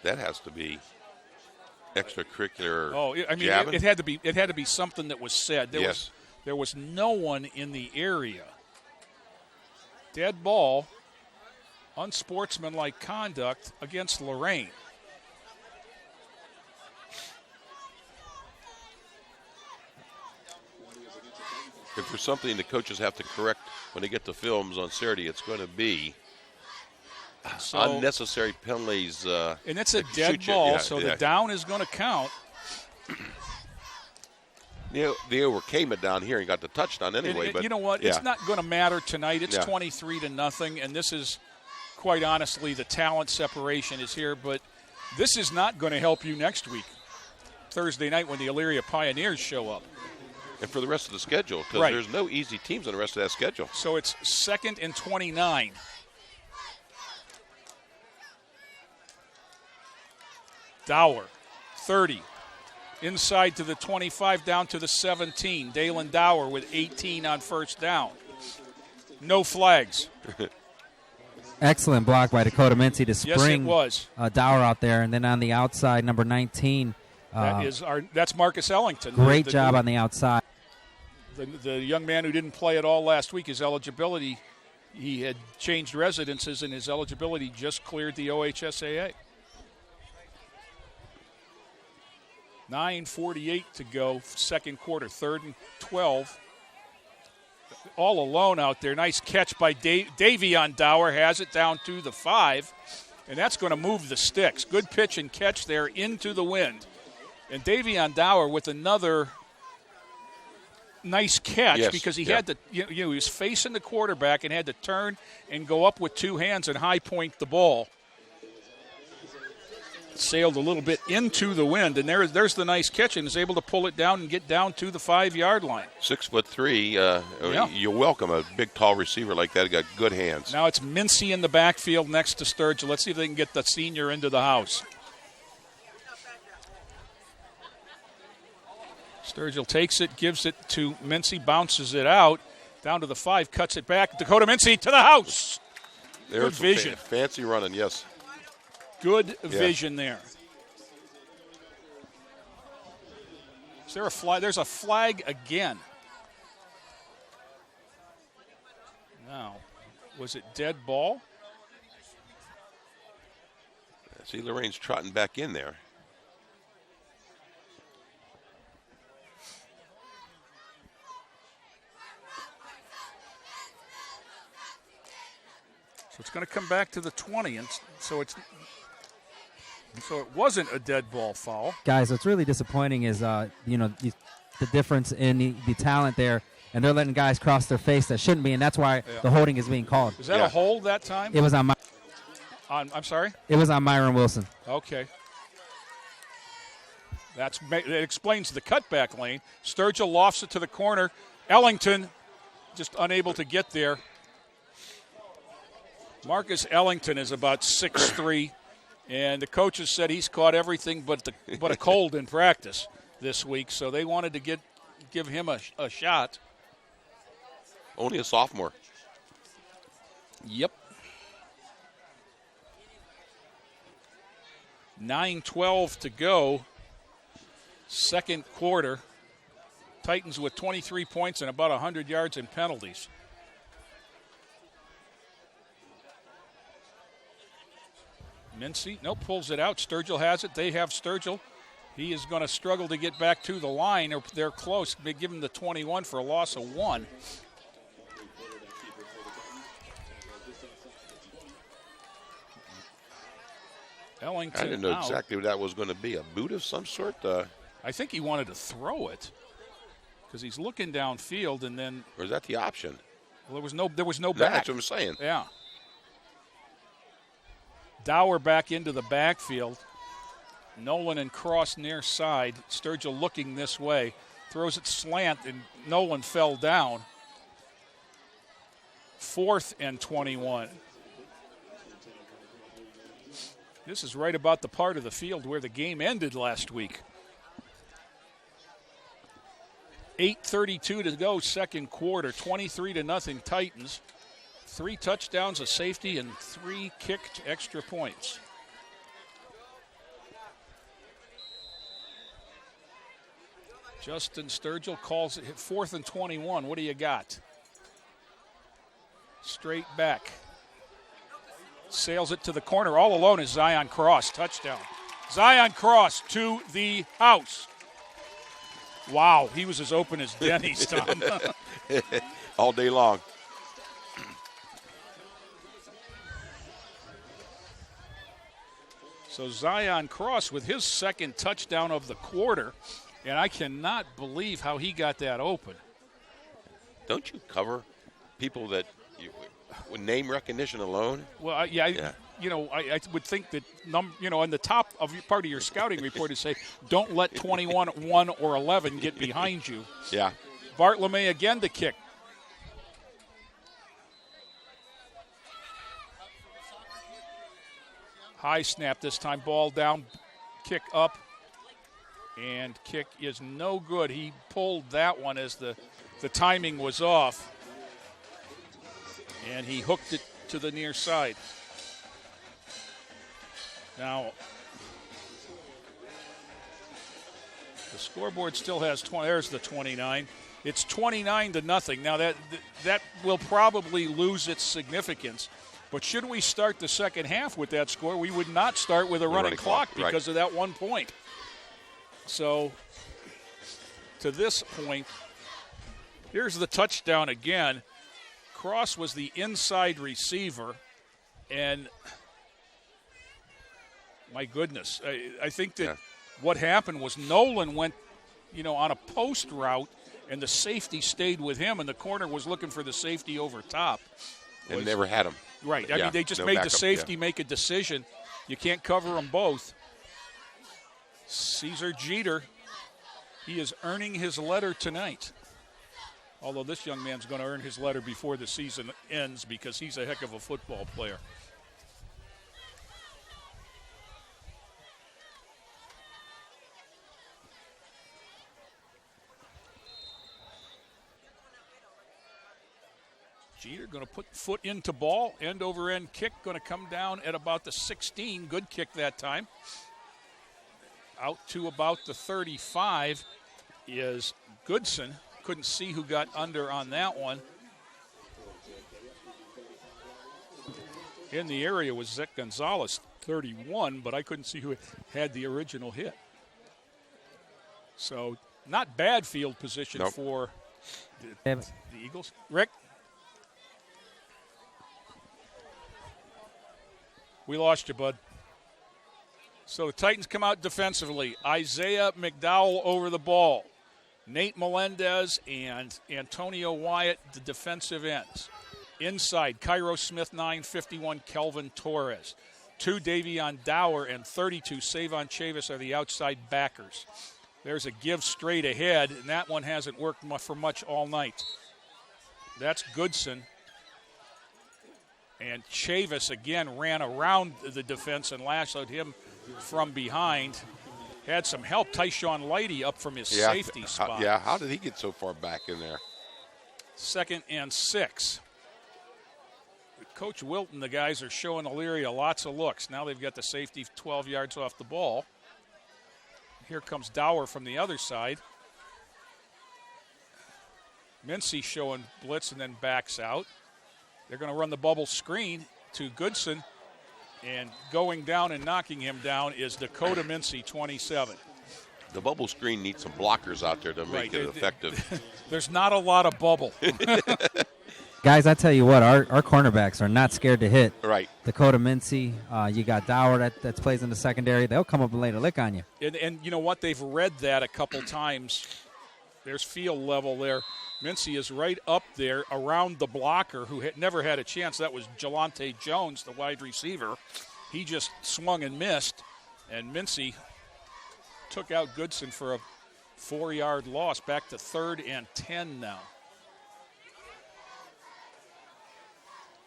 That has to be extracurricular. Oh, I mean, it had to be something that was said. There was no one in the area. Dead ball, unsportsmanlike conduct against Lorain. If there's something the coaches have to correct when they get the films on Saturday, it's going to be unnecessary penalties. And it's a dead ball, the down is going to count. They overcame it down here and got the touchdown anyway. But you know what? It's not going to matter tonight. It's 23-0, and this is, quite honestly, the talent separation is here. But this is not going to help you next week, Thursday night, when the Elyria Pioneers show up. And for the rest of the schedule, because there's no easy teams on the rest of that schedule. So it's 2nd and 29. Dower, 30. Inside to the 25, down to the 17. Dalen Dower with 18 on first down. No flags. Excellent block by Dakota Mincy to spring Dower out there. And then on the outside, number 19. That's Marcus Ellington. Great job on the outside. The young man who didn't play at all last week, his eligibility, he had changed residences, and his eligibility just cleared the OHSAA. 9:48 to go, second quarter, 3rd and 12. All alone out there. Nice catch by Davion Dower, has it down to the 5, and that's going to move the sticks. Good pitch and catch there into the wind. And Davion Dower with another nice catch because he had to, he was facing the quarterback and had to turn and go up with 2 hands and high point the ball. Sailed a little bit into the wind, and there's the nice catch, and is able to pull it down and get down to the 5-yard line. 6'3", you're welcome. A big, tall receiver like that. He got good hands. Now it's Mincy in the backfield next to Sturgill. Let's see if they can get the senior into the house. Sturgill takes it, gives it to Mincy, bounces it out, down to the 5, cuts it back. Dakota Mincy to the house. There's good vision. Fancy running, yes. Good vision there. Is there a flag? There's a flag again. Now, was it dead ball? See, Lorain's trotting back in there. So it's going to come back to the 20, and so it wasn't a dead ball foul. Guys, what's really disappointing is, the difference in the talent there, and they're letting guys cross their face that shouldn't be, and that's why the holding is being called. Is that a hold that time? It was on I'm sorry? It was on Myron Wilson. Okay. It explains the cutback lane. Sturgill lofts it to the corner. Ellington just unable to get there. Marcus Ellington is about 6'3", and the coaches said he's caught everything but a cold in practice this week, so they wanted to give him a shot. Only a sophomore. Yep. 9:12 to go, second quarter. Titans with 23 points and about 100 yards in penalties. Mincy, pulls it out. Sturgill has it. They have Sturgill. He is going to struggle to get back to the line, or they're close. They give him the 21 for a loss of 1. Ellington I didn't know out. exactly what that was going to be. A boot of some sort? I think he wanted to throw it because he's looking downfield, and then. Or is that the option? Well, there was no back. That's what I'm saying. Yeah. Dower back into the backfield. Nolan and Cross near side. Sturgill looking this way. Throws it slant, and Nolan fell down. 4th and 21. This is right about the part of the field where the game ended last week. 8:32 to go, second quarter. 23-0 Titans. 3 touchdowns, a safety, and 3 kicked extra points. Justin Sturgill calls it 4th and 21. What do you got? Straight back. Sails it to the corner. All alone is Zion Cross. Touchdown. Zion Cross to the house. Wow, he was as open as Denny's, Tom. All day long. So Zion Cross with his second touchdown of the quarter, and I cannot believe how he got that open. Don't you cover people that with name recognition alone? Well, I would think that in the top of your part of your scouting report is say, don't let 21, 1, or 11 get behind you. Yeah. Bartlome again to kick. High snap this time, ball down, kick up, and kick is no good. He pulled that one as the timing was off, and he hooked it to the near side. Now, the scoreboard still has 20. There's the 29. It's 29-0. Now that will probably lose its significance. But should we start the second half with that score, we would not start with a running clock because of that 1 point. So to this point, here's the touchdown again. Cross was the inside receiver, and my goodness, I think that what happened was Nolan went, on a post route, and the safety stayed with him, and the corner was looking for the safety over top. And never had him. Right. I mean, they just made the safety make a decision. You can't cover them both. Caesar Jeter, he is earning his letter tonight. Although this young man's going to earn his letter before the season ends because he's a heck of a football player. Jeter going to put foot into ball, end over end kick, going to come down at about the 16. Good kick that time. Out to about the 35 is Goodson. Couldn't see who got under on that one. In the area was Zach Gonzalez, 31, but I couldn't see who had the original hit. So not bad field position for the Eagles. Rick? We lost you, bud. So the Titans come out defensively. Isaiah McDowell over the ball. Nate Melendez and Antonio Wyatt, the defensive ends. Inside, Cairo Smith, 951, Kelvin Torres. 2, Davion Dower, and 32, Savon Chavis are the outside backers. There's a give straight ahead, and that one hasn't worked for much all night. That's Goodson. And Chavis, again, ran around the defense and lassoed him from behind. Had some help. Tyshawn Lighty up from his safety spot. How did he get so far back in there? 2nd and 6. Coach Wilton, the guys are showing Elyria lots of looks. Now they've got the safety 12 yards off the ball. Here comes Dower from the other side. Mincy showing blitz and then backs out. They're going to run the bubble screen to Goodson. And going down and knocking him down is Dakota Mincy, 27. The bubble screen needs some blockers out there to make it effective. There's not a lot of bubble. Guys, I tell you what, our cornerbacks are not scared to hit. Right. Dakota Mincy, you got Dower that plays in the secondary. They'll come up and lay the lick on you. And you know what? They've read that a couple times. There's field level there. Mincy is right up there around the blocker who had never had a chance. That was Jelante Jones, the wide receiver. He just swung and missed, and Mincy took out Goodson for a 4-yard loss. Back to 3rd and 10 now.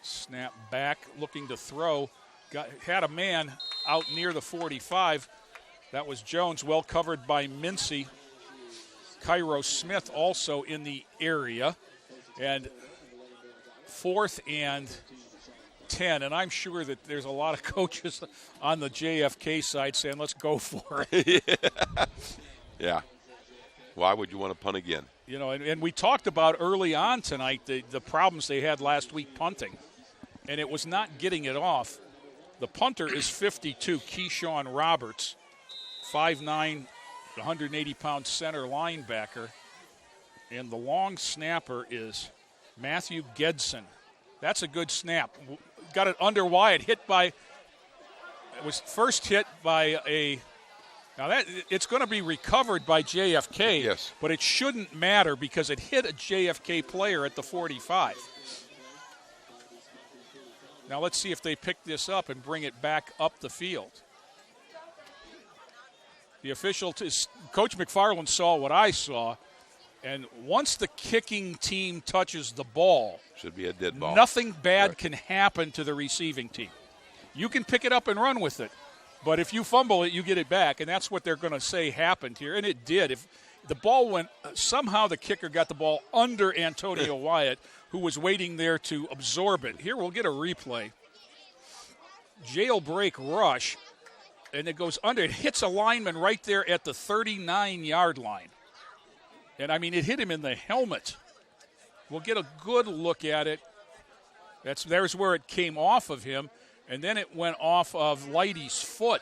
Snap back, looking to throw. Had a man out near the 45. That was Jones, well covered by Mincy. Cairo Smith also in the area. And 4th and 10. And I'm sure that there's a lot of coaches on the JFK side saying, let's go for it. Yeah. Why would you want to punt again? You know, and we talked about early on tonight the problems they had last week punting. And it was not getting it off. The punter is 52, Keyshawn Roberts, 5'9", 180-pound center linebacker. And the long snapper is Matthew Gedson. That's a good snap. Got it under Wyatt, it was first hit by it's going to be recovered by JFK, yes, but it shouldn't matter because it hit a JFK player at the 45. Now let's see if they pick this up and bring it back up the field. The official, Coach McFarland saw what I saw, and once the kicking team touches the ball, should be a dead ball. Nothing bad can happen to the receiving team. You can pick it up and run with it, but if you fumble it, you get it back, and that's what they're going to say happened here, and it did. If the ball went, somehow the kicker got the ball under Antonio Wyatt, who was waiting there to absorb it. Here we'll get a replay. Jailbreak rush, and it goes under. It hits a lineman right there at the 39-yard line. And, I mean, it hit him in the helmet. We'll get a good look at it. There's where it came off of him, and then it went off of Lighty's foot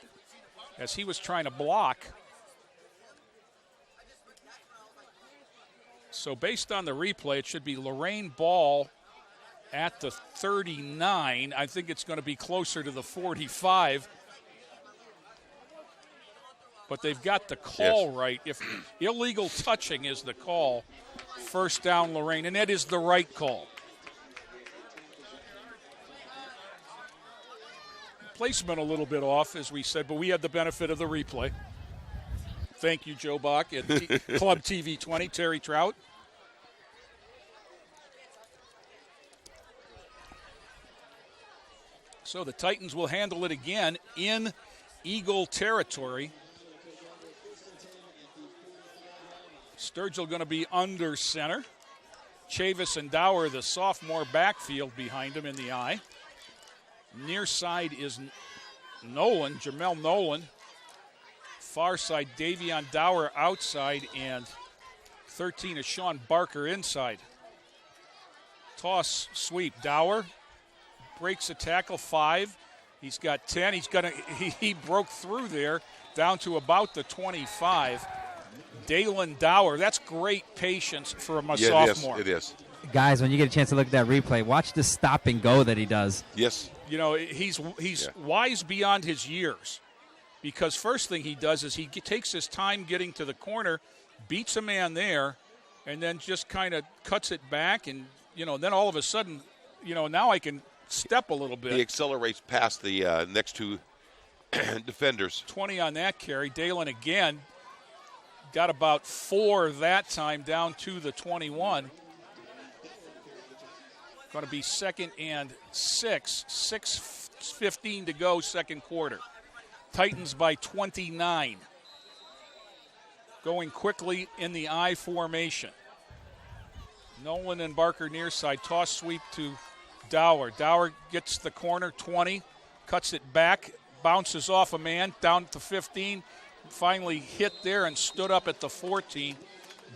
as he was trying to block. So based on the replay, it should be Lorain ball at the 39. I think it's going to be closer to the 45. But they've got the call right. If illegal touching is the call, first down Lorain, and that is the right call. Placement a little bit off, as we said, but we had the benefit of the replay. Thank you, Joe Bach at Club TV 20, Terry Trout. So the Titans will handle it again in Eagle territory. Sturgill going to be under center. Chavis and Dower, the sophomore backfield behind him in the eye. Near side is Nolan, Jamel Nolan. Far side, Davion Dower outside, and 13 is Sean Barker inside. Toss sweep. Dower breaks a tackle, 5. He's got 10. He broke through there down to about the 25. Dalen Dower, that's great patience for a sophomore. It is. Guys, when you get a chance to look at that replay, watch the stop and go that he does. Yes. You know, he's wise beyond his years, because first thing he does is he takes his time getting to the corner, beats a man there, and then just kind of cuts it back, and, then all of a sudden, now I can step a little bit. He accelerates past the next two defenders. 20 on that carry. Dalen again got about 4 that time down to the 21. Going to be 2nd and 6. 6:15 to go, second quarter. Titans by 29. Going quickly in the I formation. Nolan and Barker near side. Toss sweep to Dower. Dower gets the corner, 20. Cuts it back. Bounces off a man down to 15. Finally hit there and stood up at the 14.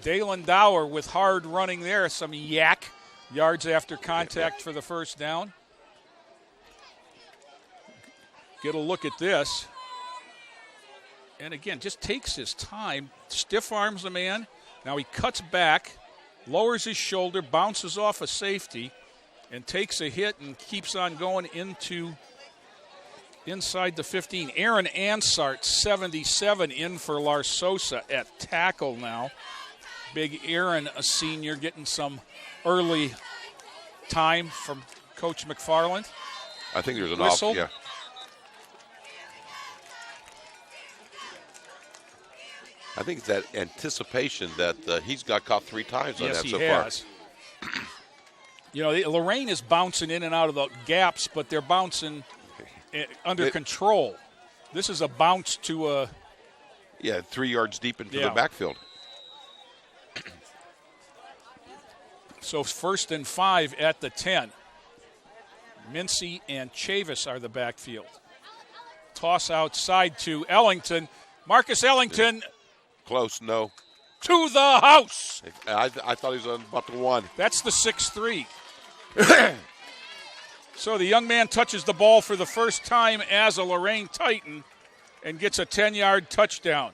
Dalen Dower with hard running there. Some yak yards after contact for the first down. Get a look at this. And again, just takes his time. Stiff arms the man. Now he cuts back, lowers his shoulder, bounces off a safety, and takes a hit and keeps on going inside the 15. Aaron Ansart, 77, in for Lars Sosa at tackle now. Big Aaron, a senior, getting some early time from Coach McFarland. I think there's an whistle. off, yeah. I think it's that anticipation that he's got caught 3 times on that so far. Yes, he has. Lorain is bouncing in and out of the gaps, but they're bouncing under control. This is a bounce to a... Yeah, 3 yards deep into the backfield. So 1st and 5 at the 10. Mincy and Chavis are the backfield. Toss outside to Ellington. Marcus Ellington. Close, no. To the house. I thought he was on about the 1. That's the 6'3". So the young man touches the ball for the first time as a Lorain Titan and gets a 10-yard touchdown.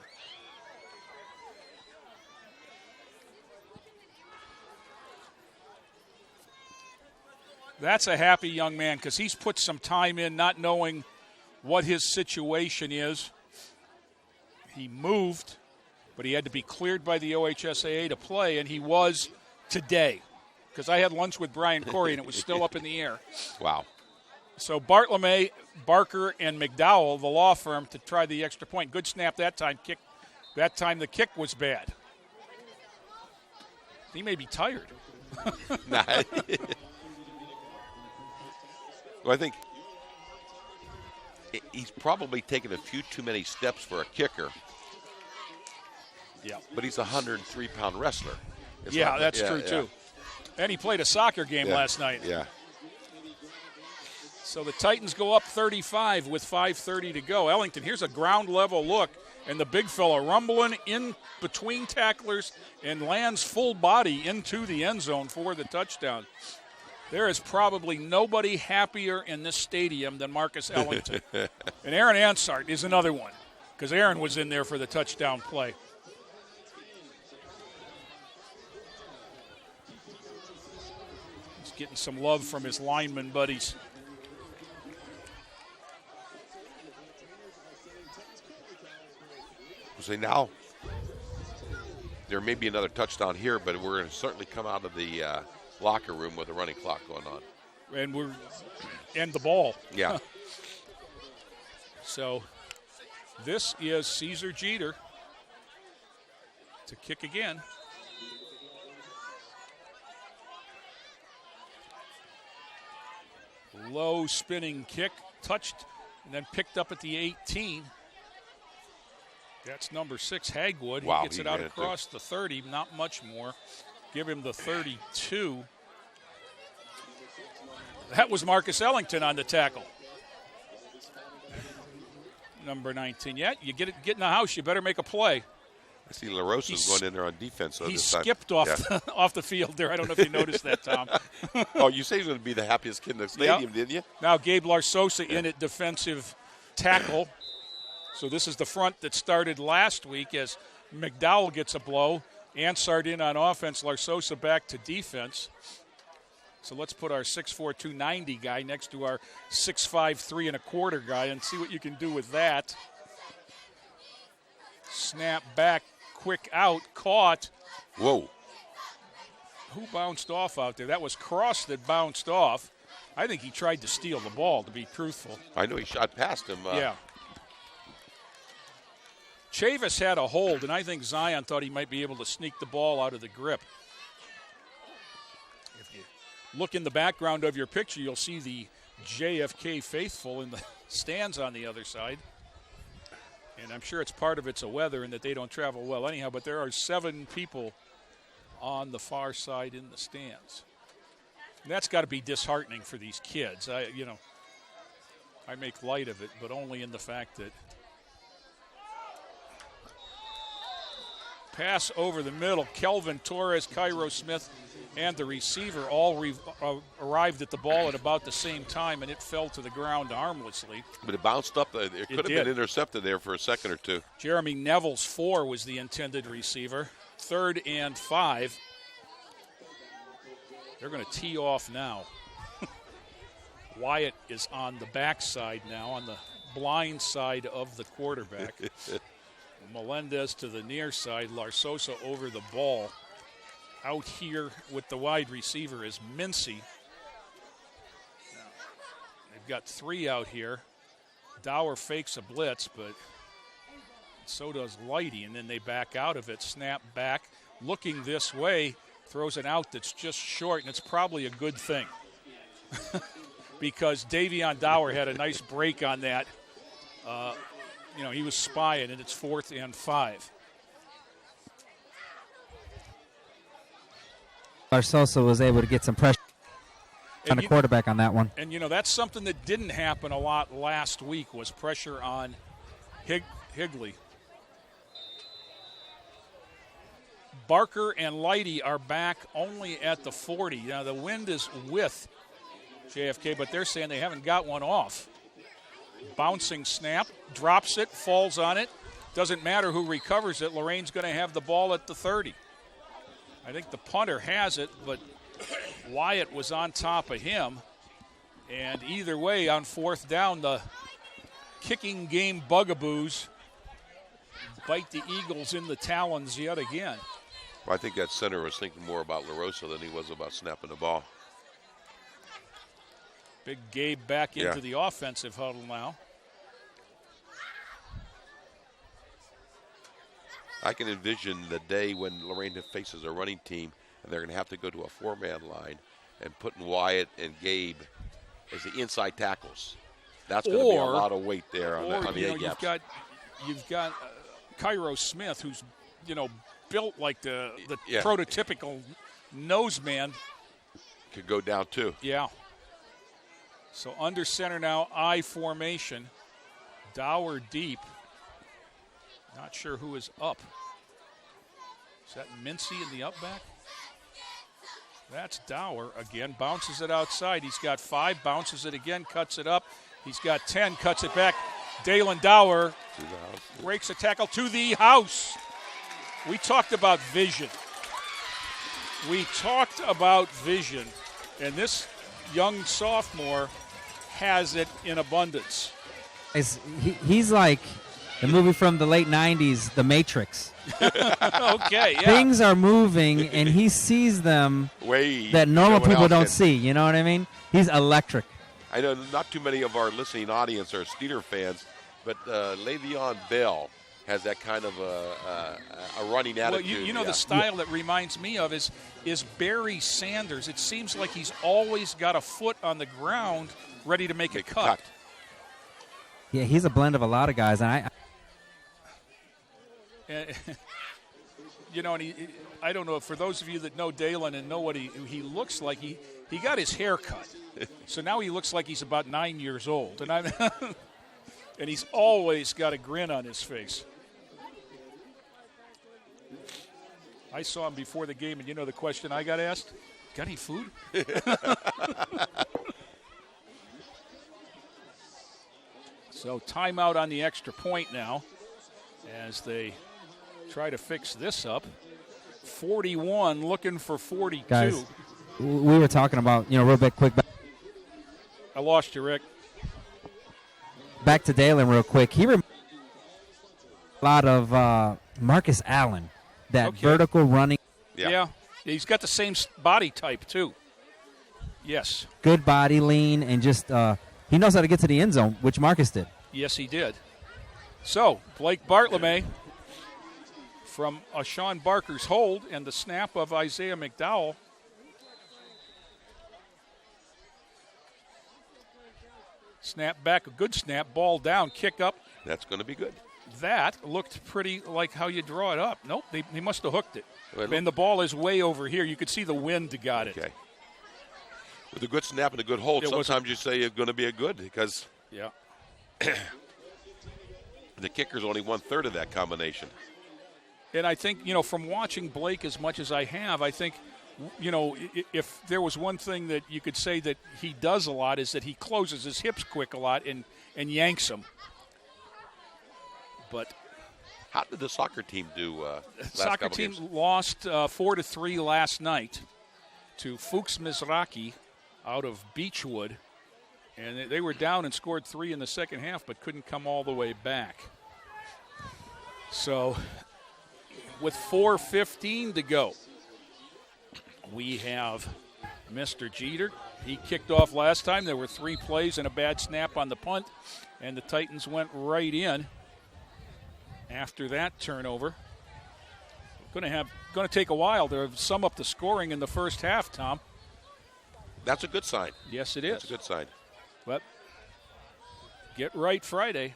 That's a happy young man because he's put some time in not knowing what his situation is. He moved, but he had to be cleared by the OHSAA to play, and he was today. Because I had lunch with Brian Corey, and it was still up in the air. Wow. So Bartlome, Barker, and McDowell, the law firm, to try the extra point. Good snap that time. That time the kick was bad. He may be tired. Well, I think he's probably taken a few too many steps for a kicker. Yeah. But he's a 103-pound wrestler. That's true, too. And he played a soccer game last night. Yeah. So the Titans go up 35 with 5:30 to go. Ellington, here's a ground level look, and the big fella rumbling in between tacklers and lands full body into the end zone for the touchdown. There is probably nobody happier in this stadium than Marcus Ellington. And Aaron Ansart is another one, because Aaron was in there for the touchdown play. getting some love from his lineman buddies. Say now, there may be another touchdown here, but we're going to certainly come out of the locker room with a running clock going on. And we're end the ball. Yeah. So this is Caesar Jeter to kick again. Low spinning kick, touched, and then picked up at the 18. That's number 6, Hagwood. Wow, he gets it out across the 30, not much more. Give him the 32. That was Marcus Ellington on the tackle. Number 19. Yeah, you get in the house, you better make a play. I see LaRosa's going in there on defense. So he this skipped time. off the field there. I don't know if you noticed that, Tom. Oh, you say he's going to be the happiest kid in the stadium, Yep. didn't you? Now Gabe Larsosa in at defensive tackle. So this is the front that started last week as McDowell gets a blow. Ansard in on offense, Larsosa back to defense. So let's put our 6'4", 290 guy next to our 6'5", 3 1/4 guy and see what you can do with that. Snap back, quick out, caught. Whoa. Who bounced off out there? That was Cross that bounced off. I think he tried to steal the ball, to be truthful. I know he shot past him. Yeah. Chavis had a hold, and I think Zion thought he might be able to sneak the ball out of the grip. If you look in the background of your picture, you'll see the JFK faithful in the stands on the other side. And I'm sure it's part of it's a weather and that they don't travel well anyhow, but there are 7 people on the far side in the stands. And that's got to be disheartening for these kids. I make light of it, but only in the fact that pass over the middle. Kelvin Torres, Cairo Smith, and the receiver all arrived at the ball at about the same time, and it fell to the ground harmlessly. But it bounced up. It could have been intercepted there for a second or two. Jeremy Neville's 4 was the intended receiver. 3rd and 5. They're going to tee off now. Wyatt is on the backside now, on the blind side of the quarterback. Melendez to the near side. Larsosa over the ball. Out here with the wide receiver is Mincy. They've got 3 out here. Dower fakes a blitz, but so does Lighty, and then they back out of it. Snap back, looking this way, throws an out that's just short, and it's probably a good thing because Davion Dower had a nice break on that. He was spying, and it's 4th and 5. Larsosa was able to get some pressure on the quarterback on that one. And, that's something that didn't happen a lot last week was pressure on Higley. Barker and Lighty are back only at the 40. Now, the wind is with JFK, but they're saying they haven't got one off. Bouncing snap, drops it, falls on it. Doesn't matter who recovers it. Lorain's going to have the ball at the 30. I think the punter has it, but Wyatt was on top of him. And either way, on 4th down, the kicking game bugaboos bite the Eagles in the talons yet again. Well, I think that center was thinking more about LaRosa than he was about snapping the ball. Big Gabe back into the offensive huddle now. I can envision the day when Lorain faces a running team and they're going to have to go to a 4-man line and putting Wyatt and Gabe as the inside tackles. That's going to be a lot of weight there on the A-gaps. You've got Cairo Smith, who's built like the prototypical nose man. Could go down too. Yeah. So under center now, I formation. Dower deep. Not sure who is up. Is that Mincy in the up back? That's Dower again. Bounces it outside. He's got 5. Bounces it again. Cuts it up. He's got 10. Cuts it back. Dalen Dower breaks a tackle to the house. We talked about vision. And this young sophomore has it in abundance. He's like the movie from the late 90s, The Matrix. Okay, yeah. Things are moving, and he sees them that normal people don't see. You know what I mean? He's electric. I know not too many of our listening audience are Steeler fans, but Le'Veon Bell has that kind of a running attitude. Well, you know, the style that reminds me of is Barry Sanders. It seems like he's always got a foot on the ground ready to make a cut. Yeah, he's a blend of a lot of guys. And you know, and I don't know, for those of you that know Dalen and know what he looks like, he got his hair cut. So now he looks like he's about 9 years old. And and he's always got a grin on his face. I saw him before the game, and you know the question I got asked? Got any food? So timeout on the extra point now as they try to fix this up. 41 looking for 42. guys, we were talking about, real bit quick. I lost you, Rick. Back to Dalen real quick. He reminds a lot of Marcus Allen, that vertical running. Yeah, he's got the same body type, too. Yes. Good body lean, and just he knows how to get to the end zone, which Marcus did. Yes, he did. So, Blake Bartlemay from Sean Barker's hold and the snap of Isaiah McDowell. Snap back, a good snap, ball down, kick up. That's going to be good. That looked pretty like how you draw it up. Nope, they must have hooked it. And the ball is way over here. You could see the wind got it. Okay. With a good snap and a good hold, sometimes you say it's going to be a good because the kicker's only 1/3 of that combination. And I think, from watching Blake as much as I have, I think, if there was one thing that you could say that he does a lot is that he closes his hips quick a lot and yanks them. But how did the soccer team do? Soccer team lost 4-3 last night to Fuchs Mizraki out of Beechwood, and they were down and scored 3 in the second half, but couldn't come all the way back. So, with 4:15 to go, we have Mr. Jeter. He kicked off last time. There were 3 plays and a bad snap on the punt, and the Titans went right in. After that turnover, going to take a while to sum up the scoring in the first half, Tom. That's a good sign. Yes, it is. That's a good sign. But get right Friday.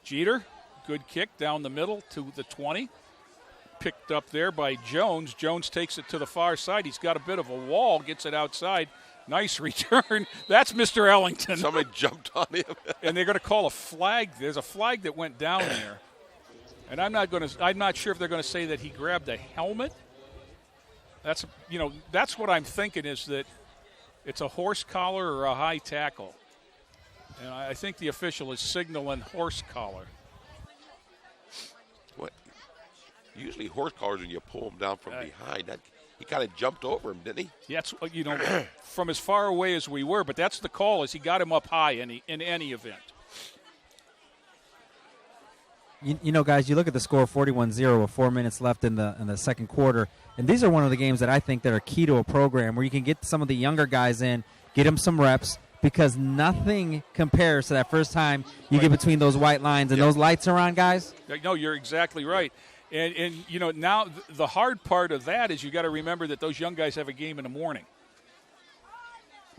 Jeter, good kick down the middle to the 20. Picked up there by Jones. Jones takes it to the far side. He's got a bit of a wall, gets it outside. Nice return. That's Mr. Ellington. Somebody jumped on him. And they're going to call a flag. There's a flag that went down there. And I'm not sure if they're going to say that he grabbed a helmet. That's what I'm thinking is that it's a horse collar or a high tackle. And I think the official is signaling horse collar. What? Usually horse collars when you pull them down from behind. He kind of jumped over him, didn't he? Yeah, from as far away as we were. But that's the call, is he got him up high in any event. Guys, you look at the score, 41-0 with 4 minutes left in the second quarter, and these are one of the games that I think that are key to a program where you can get some of the younger guys in, get them some reps, because nothing compares to that first time you get between those white lines and those lights are on, guys. No, you're exactly right. And now the hard part of that is you got to remember that those young guys have a game in the morning.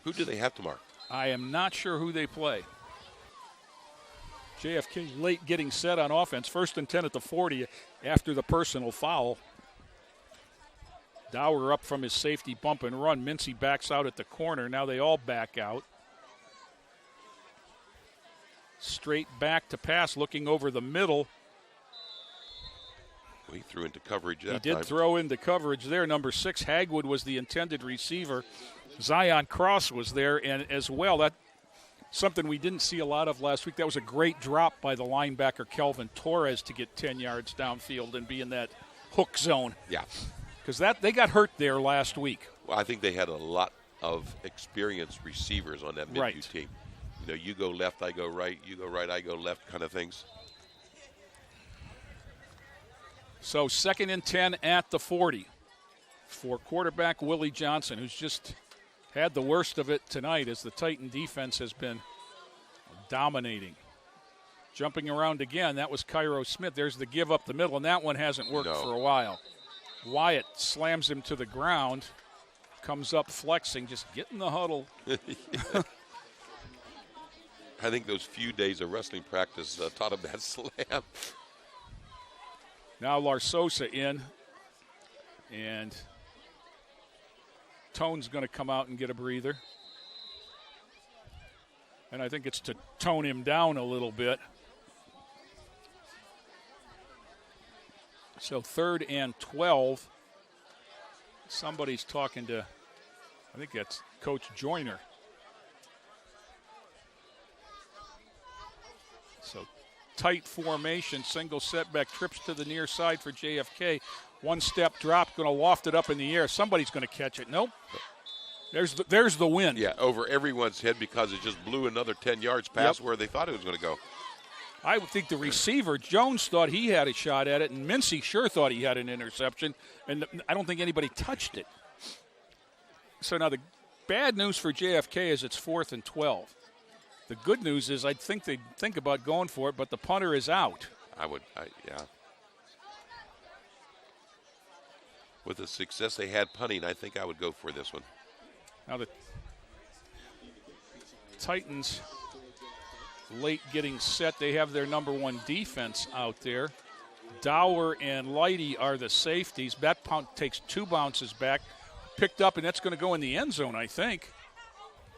Who do they have tomorrow? I am not sure who they play. JFK late getting set on offense. 1st and 10 at the 40 after the personal foul. Dower up from his safety bump and run. Mincy backs out at the corner. Now they all back out. Straight back to pass, looking over the middle. He threw into coverage that time. He did throw into coverage there. Number 6, Hagwood, was the intended receiver. Zion Cross was there, and as well, that something we didn't see a lot of last week. That was a great drop by the linebacker Kelvin Torres to get 10 yards downfield and be in that hook zone. Yeah. Because they got hurt there last week. Well, I think they had a lot of experienced receivers on that Right. Midview team. You know, you go left, I go right, you go right, I go left kind of things. So 2nd and 10 at the 40 for quarterback Willie Johnson, who's just had the worst of it tonight as the Titan defense has been dominating. Jumping around again, that was Cairo Smith. There's the give up the middle, and that one hasn't worked for a while. Wyatt slams him to the ground, comes up flexing, just get in the huddle. I think those few days of wrestling practice taught him that slam. Now Larsosa in, and Tone's going to come out and get a breather. And I think it's to tone him down a little bit. So 3rd and 12. Somebody's talking to, I think that's Coach Joyner. So tight formation, single setback, trips to the near side for JFK. 1-step drop, going to loft it up in the air. Somebody's going to catch it. Nope. There's the wind. Yeah, over everyone's head because it just blew another 10 yards past where they thought it was going to go. I would think the receiver, Jones, thought he had a shot at it, and Mincy sure thought he had an interception, and I don't think anybody touched it. So now the bad news for JFK is it's 4th and 12. The good news is I think they'd think about going for it, but the punter is out. Yeah. With the success they had punting, I think I would go for this one. Now the Titans late getting set. They have their number 1 defense out there. Dower and Lighty are the safeties. That punt takes 2 bounces back, picked up, and that's going to go in the end zone, I think.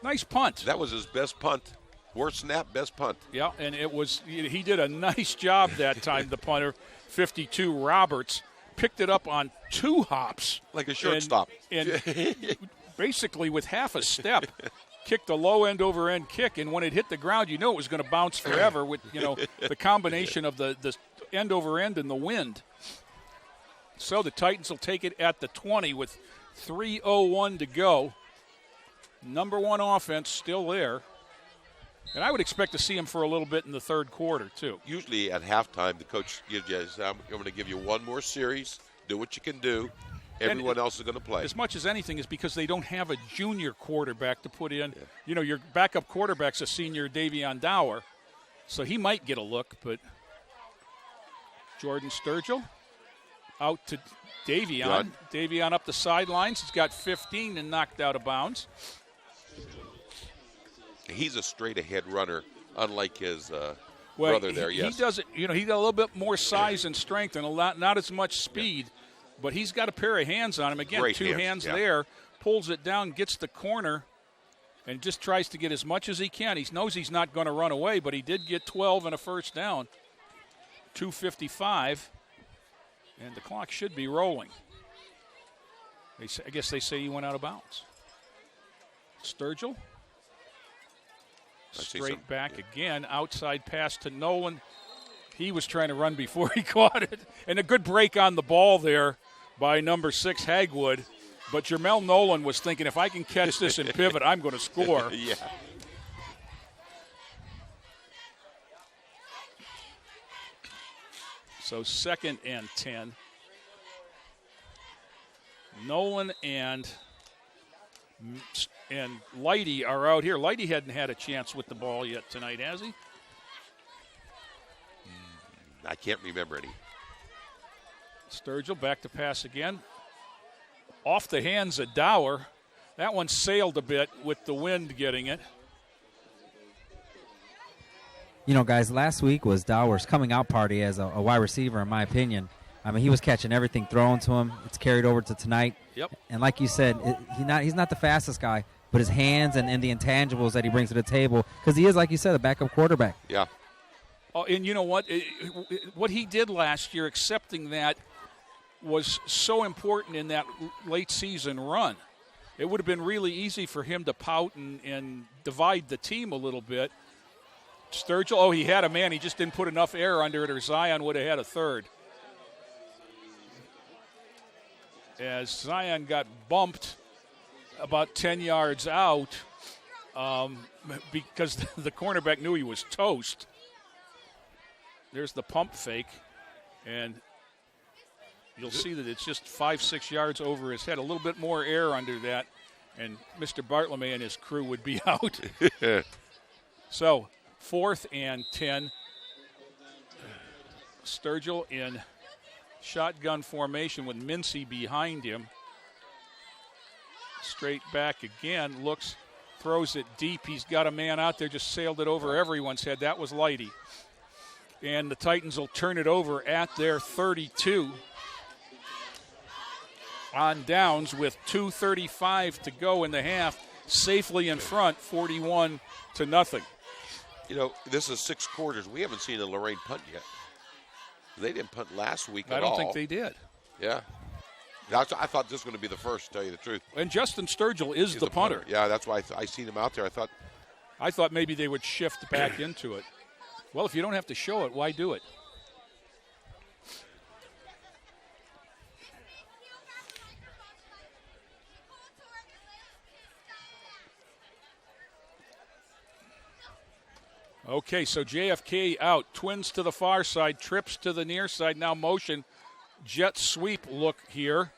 Nice punt. That was his best punt. Worst snap, best punt. Yeah, and he did a nice job that time, the punter, 52 Roberts. Picked it up on 2 hops. Like a shortstop. And basically with half a step, kicked a low-end over-end kick, and when it hit the ground, you know it was going to bounce forever with, the combination of the end over end and the wind. So the Titans will take it at the 20 with 3:01 to go. Number 1 offense still there. And I would expect to see him for a little bit in the 3rd quarter, too. Usually at halftime, the coach gives you, I'm going to give you one more series, do what you can do. Everyone else is going to play. As much as anything is because they don't have a junior quarterback to put in. Yeah. Your backup quarterback's a senior, Davion Dower, so he might get a look. But Jordan Sturgill out to Davion. Good. Davion up the sidelines. He's got 15 and knocked out of bounds. He's a straight-ahead runner, unlike his brother there, yes. He does it. He got a little bit more size and strength and not as much speed. But he's got a pair of hands on him. Again, Great 2 hands there. Pulls it down, gets the corner, and just tries to get as much as he can. He knows he's not going to run away, but he did get 12 and a first down. 2:55, and the clock should be rolling. I guess they say he went out of bounds. Sturgill. Straight back again. Outside pass to Nolan. He was trying to run before he caught it. And a good break on the ball there by number 6, Hagwood. But Jermel Nolan was thinking, if I can catch this and pivot, I'm going to score. Yeah. So 2nd and 10. Nolan and Lighty are out here. Lighty hadn't had a chance with the ball yet tonight, has he? I can't remember any. Sturgill back to pass again. Off the hands of Dower. That one sailed a bit with the wind getting it. Guys, last week was Dower's coming out party as a wide receiver, in my opinion. I mean, he was catching everything thrown to him. It's carried over to tonight. Yep. And like you said, he's not the fastest guy, but his hands and the intangibles that he brings to the table, because he is, like you said, a backup quarterback. Yeah. Oh, and you know what? What he did last year, accepting that, was so important in that late season run. It would have been really easy for him to pout and divide the team a little bit. Sturgill, he had a man. He just didn't put enough air under it, or Zion would have had a third. As Zion got bumped, about 10 yards out because the cornerback knew he was toast. There's the pump fake, and you'll see that it's just 5-6 yards over his head. A little bit more air under that, and Mr. Bartlemy and his crew would be out. So 4th and 10. Sturgill in shotgun formation with Mincy behind him. Straight back again, looks, throws it deep. He's got a man out there, just sailed it over everyone's head. That was Lighty. And the Titans will turn it over at their 32 on downs with 2:35 to go in the half, safely in front, 41-0. You know, this is 6 quarters. We haven't seen a Lorain punt yet. They didn't punt last week at all. I don't think they did. Yeah. I thought this was going to be the first, to tell you the truth. And Justin Sturgill is the punter. Yeah, that's why I seen him out there. I thought maybe they would shift back into it. Well, if you don't have to show it, why do it? Okay, so JFK out. Twins to the far side, trips to the near side. Now motion, jet sweep look here.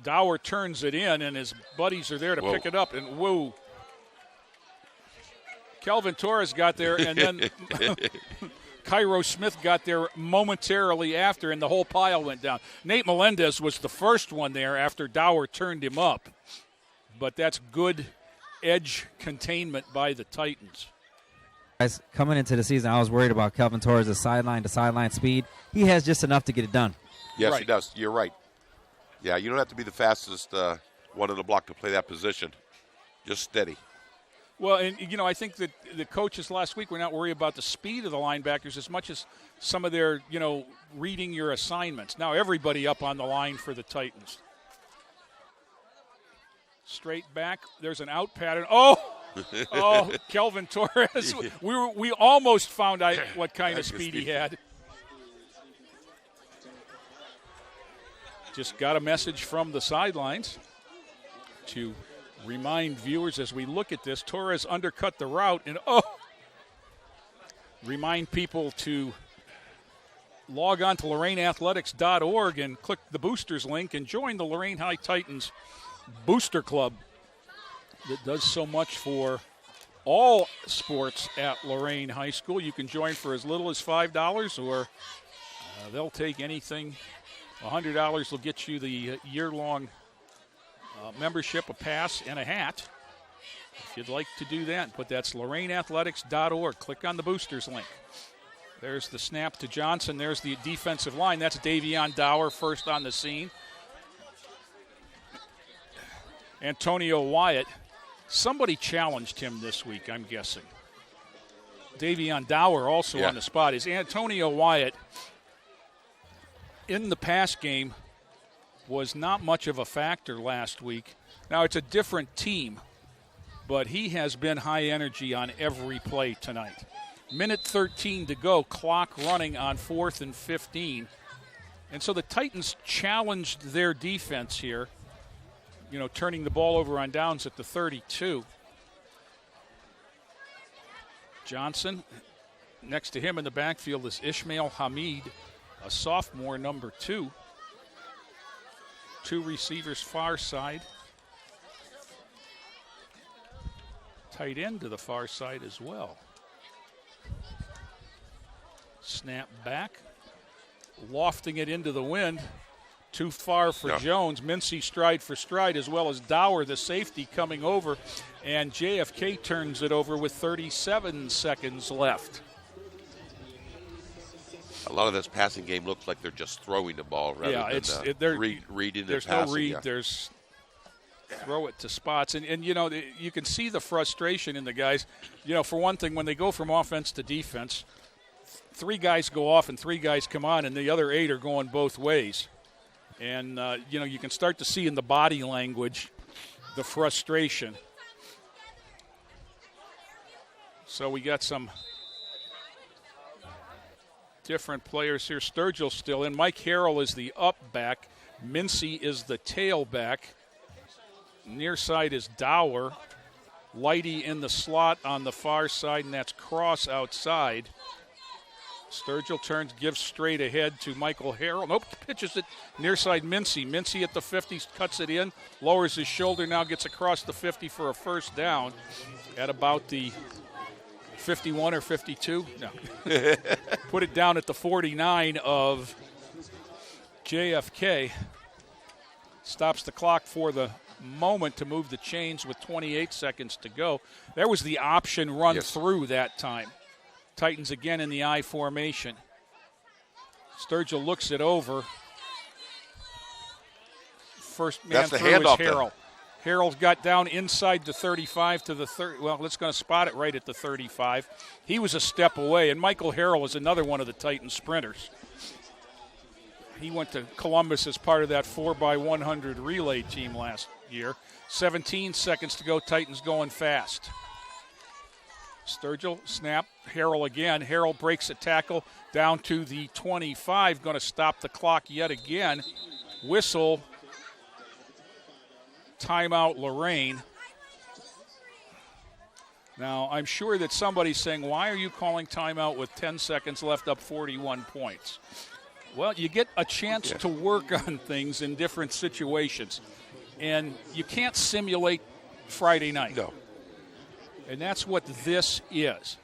Dower turns it in, and his buddies are there to pick it up. And woo. Kelvin Torres got there, and then Cairo Smith got there momentarily after, and the whole pile went down. Nate Melendez was the first one there after Dower turned him up. But that's good edge containment by the Titans. Guys, coming into the season, I was worried about Kelvin Torres' sideline-to-sideline speed. He has just enough to get it done. Yes, right. He does. You're right. Yeah, you don't have to be the fastest one in the block to play that position. Just steady. Well, and, you know, I think that the coaches last week were not worried about the speed of the linebackers as much as some of their, you know, reading your assignments. Now everybody up on the line for the Titans. Straight back. There's an out pattern. Oh, Kelvin Torres. We almost found out what kind of speed he had. Just got a message from the sidelines to remind viewers as we look at this. Torres undercut the route, and remind people to log on to LorainAthletics.org and click the boosters link and join the Lorain High Titans Booster Club that does so much for all sports at Lorain High School. You can join for as little as $5, or they'll take anything. $100 will get you the year-long membership, a pass, and a hat. If you'd like to do that, but that's LorainAthletics.org. Click on the boosters link. There's the snap to Johnson. There's the defensive line. That's Davion Dower first on the scene. Antonio Wyatt. Somebody challenged him this week, I'm guessing. Davion Dower also on the spot. Is Antonio Wyatt in the pass game was not much of a factor last week. Now, it's a different team, but he has been high energy on every play tonight. Minute 13 to go, clock running on 4th and 15. And so the Titans challenged their defense here, you know, turning the ball over on downs at the 32. Johnson, next to him in the backfield is Ishmael Hamid, a sophomore, number 2. 2 receivers far side. Tight end to the far side as well. Snap back. Lofting it into the wind. Too far for Jones. Mincy stride for stride, as well as Dower, the safety, coming over. And JFK turns it over with 37 seconds left. A lot of this passing game looks like they're just throwing the ball rather than reading. There's no read. Yeah. There's throw it to spots. And, you know, you can see the frustration in the guys. You know, for one thing, when they go from offense to defense, 3 guys go off and 3 guys come on, and the other 8 are going both ways. And, you know, you can start to see in the body language the frustration. So we got some different players here. Sturgill still in. Mike Harrell is the up back. Mincy is the tailback. Near side is Dower. Lighty in the slot on the far side, and that's Cross outside. Sturgill turns, gives straight ahead to Michael Harrell. Nope, pitches it near side Mincy. Mincy at the 50, cuts it in, lowers his shoulder, now gets across the 50 for a first down at about the 51 or 52. No. Put it down at the 49 of JFK. Stops the clock for the moment to move the chains with 28 seconds to go. There was the option run through that time. Titans again in the I formation. Sturgill looks it over. First man through is Harrell. Harrell's got down inside the 35 to the 30. Well, it's going to spot it right at the 35. He was a step away, and Michael Harrell is another one of the Titan sprinters. He went to Columbus as part of that 4x100 relay team last year. 17 seconds to go. Titans going fast. Sturgill, snap, Harrell again. Harrell breaks a tackle down to the 25. Going to stop the clock yet again. Whistle. Timeout, Lorain. Now, I'm sure that somebody's saying, why are you calling timeout with 10 seconds left, up 41 points? Well, you get a chance to work on things in different situations. And you can't simulate Friday night. No. And that's what this is.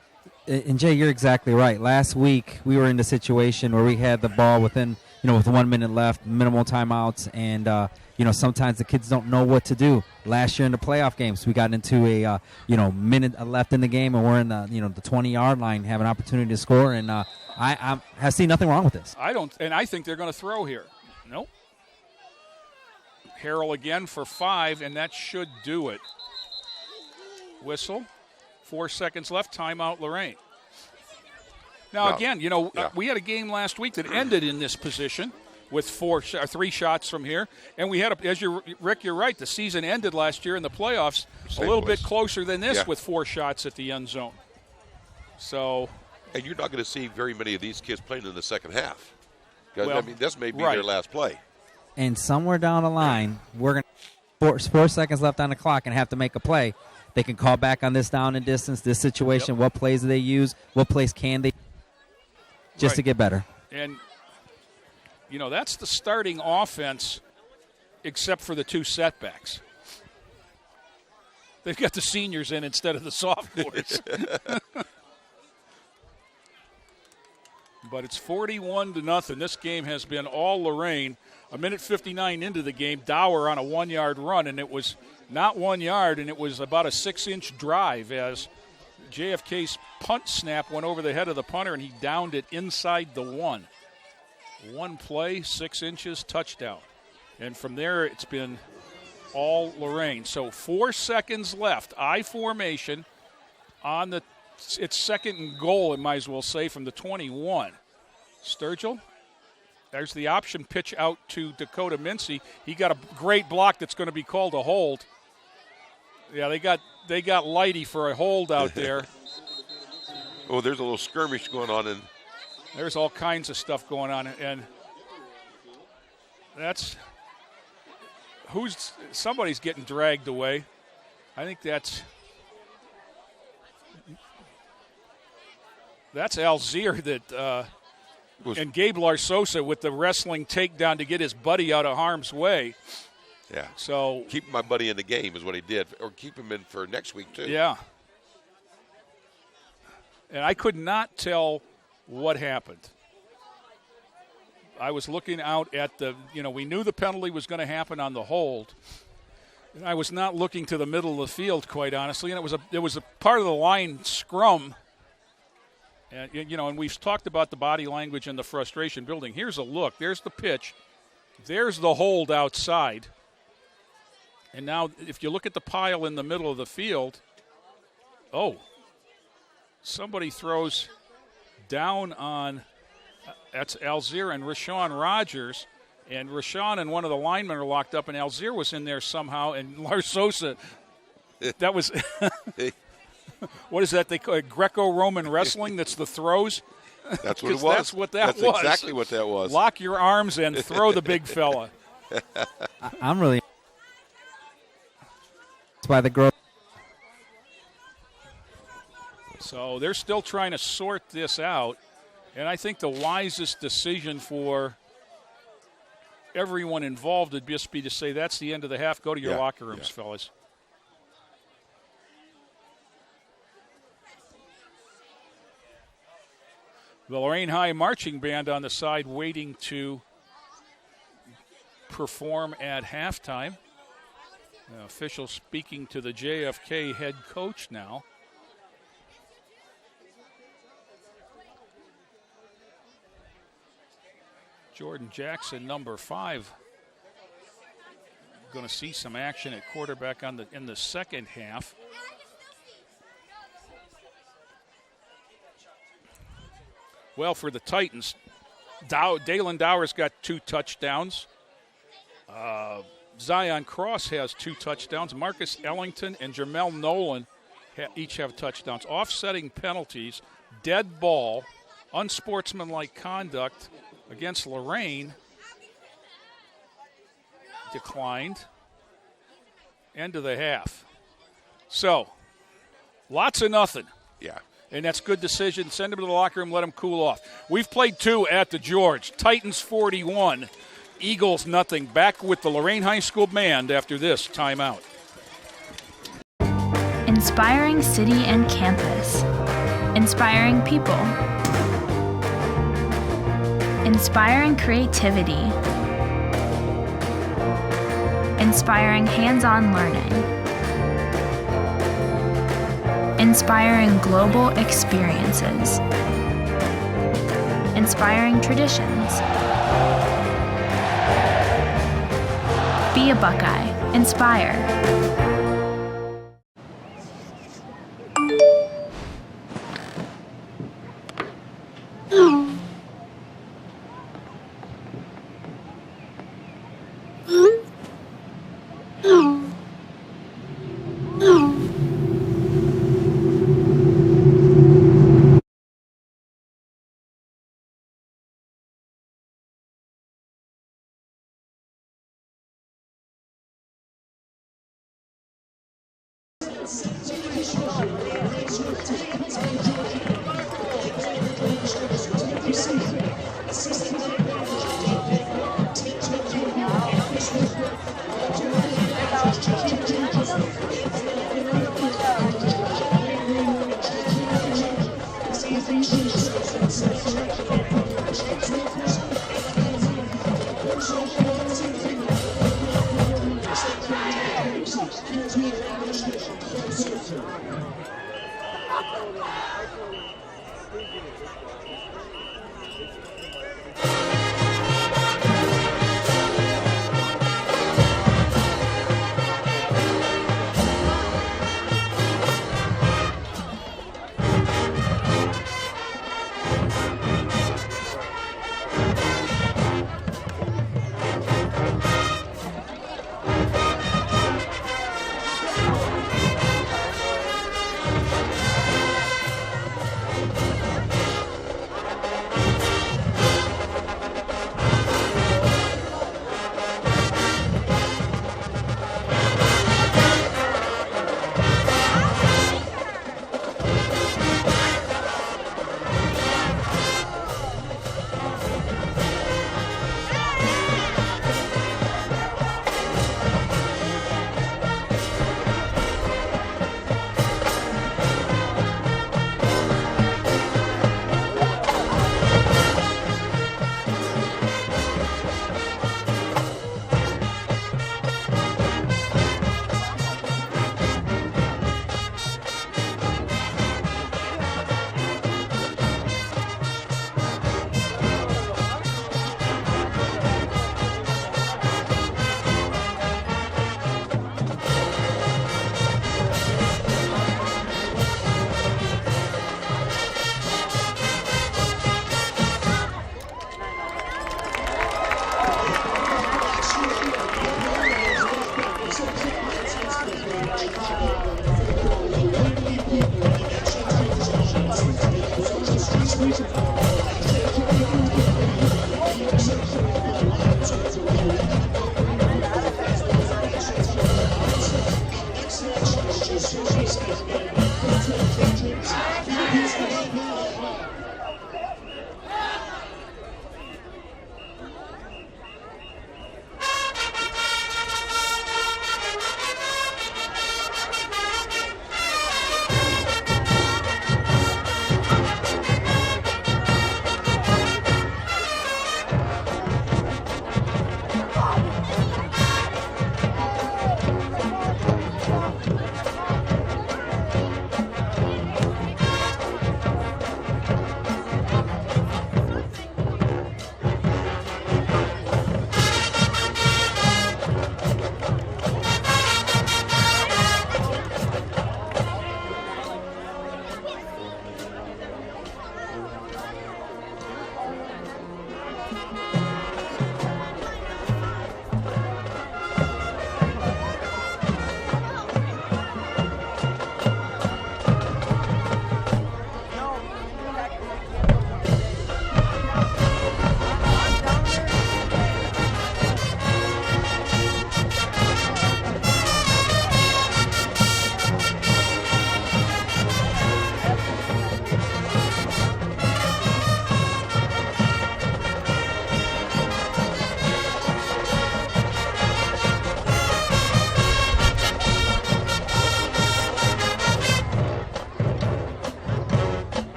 And Jay, you're exactly right. Last week we were in the situation where we had the ball within, with 1 minute left, minimal timeouts, and sometimes the kids don't know what to do. Last year in the playoff games, we got into a minute left in the game, and we're in the the 20-yard line, have an opportunity to score, and I have seen nothing wrong with this. I think they're going to throw here. Nope. Harrell again for 5, and that should do it. Whistle. 4 seconds left. Timeout, Lorain. Now, again, we had a game last week that ended in this position with 3 shots from here. And we had, Rick, you're right, the season ended last year in the playoffs a little bit closer than this with 4 shots at the end zone. So. And you're not going to see very many of these kids playing in the second half. Well, this may be their last play. And somewhere down the line, we're going to 4 seconds left on the clock and have to make a play. They can call back on this down and distance, this situation, what plays do they use, what plays can they just to get better. And, that's the starting offense except for the 2 setbacks. They've got the seniors in instead of the sophomores. But it's 41-0. This game has been all Lorain. A minute 59 into the game, Dower on a 1-yard run, and it was not 1 yard, and it was about a 6-inch drive as JFK's punt snap went over the head of the punter, and he downed it inside the 1. 1 play, 6 inches, touchdown. And from there, it's been all Lorain. So 4 seconds left. I formation on it's second and goal, it might as well say, from the 21. Sturgill. There's the option pitch out to Dakota Mincy. He got a great block that's going to be called a hold. Yeah, they got Lighty for a hold out there. Oh, there's a little skirmish going on, and there's all kinds of stuff going on, and somebody's getting dragged away. I think that's Alzier that. And Gabe Larsosa with the wrestling takedown to get his buddy out of harm's way. Yeah. So keep my buddy in the game is what he did, or keep him in for next week too. Yeah. And I could not tell what happened. I was looking out at we knew the penalty was going to happen on the hold. And I was not looking to the middle of the field, quite honestly. And it was a part of the line scrum. And, and we've talked about the body language and the frustration building. Here's a look. There's the pitch. There's the hold outside. And now if you look at the pile in the middle of the field, somebody throws down on that's Alzier and Rashawn Rogers. And Rashawn and one of the linemen are locked up, and Alzier was in there somehow. And Larsosa, that was – what is that they call it? Greco-Roman wrestling? That's the throws? That's what it was. That's what that was. That's exactly what that was. Lock your arms and throw the big fella. I'm really by the girl. So they're still trying to sort this out, and I think the wisest decision for everyone involved would just be to say that's the end of the half. Go to your locker rooms, fellas. The Lorain High Marching Band on the side waiting to perform at halftime. The official speaking to the JFK head coach now. Jordan Jackson, number 5, going to see some action at quarterback in the second half. Well, for the Titans, Dalen Dower's got 2 touchdowns. Zion Cross has 2 touchdowns. Marcus Ellington and Jamel Nolan each have touchdowns. Offsetting penalties, dead ball, unsportsmanlike conduct against Lorain declined. End of the half. So, lots of nothing. Yeah. And that's good decision. Send them to the locker room, let them cool off. We've played 2 at the George. Titans 41, Eagles nothing. Back with the Lorain High School band after this timeout. Inspiring city and campus. Inspiring people. Inspiring creativity. Inspiring hands-on learning. Inspiring global experiences. Inspiring traditions. Be a Buckeye. Inspire.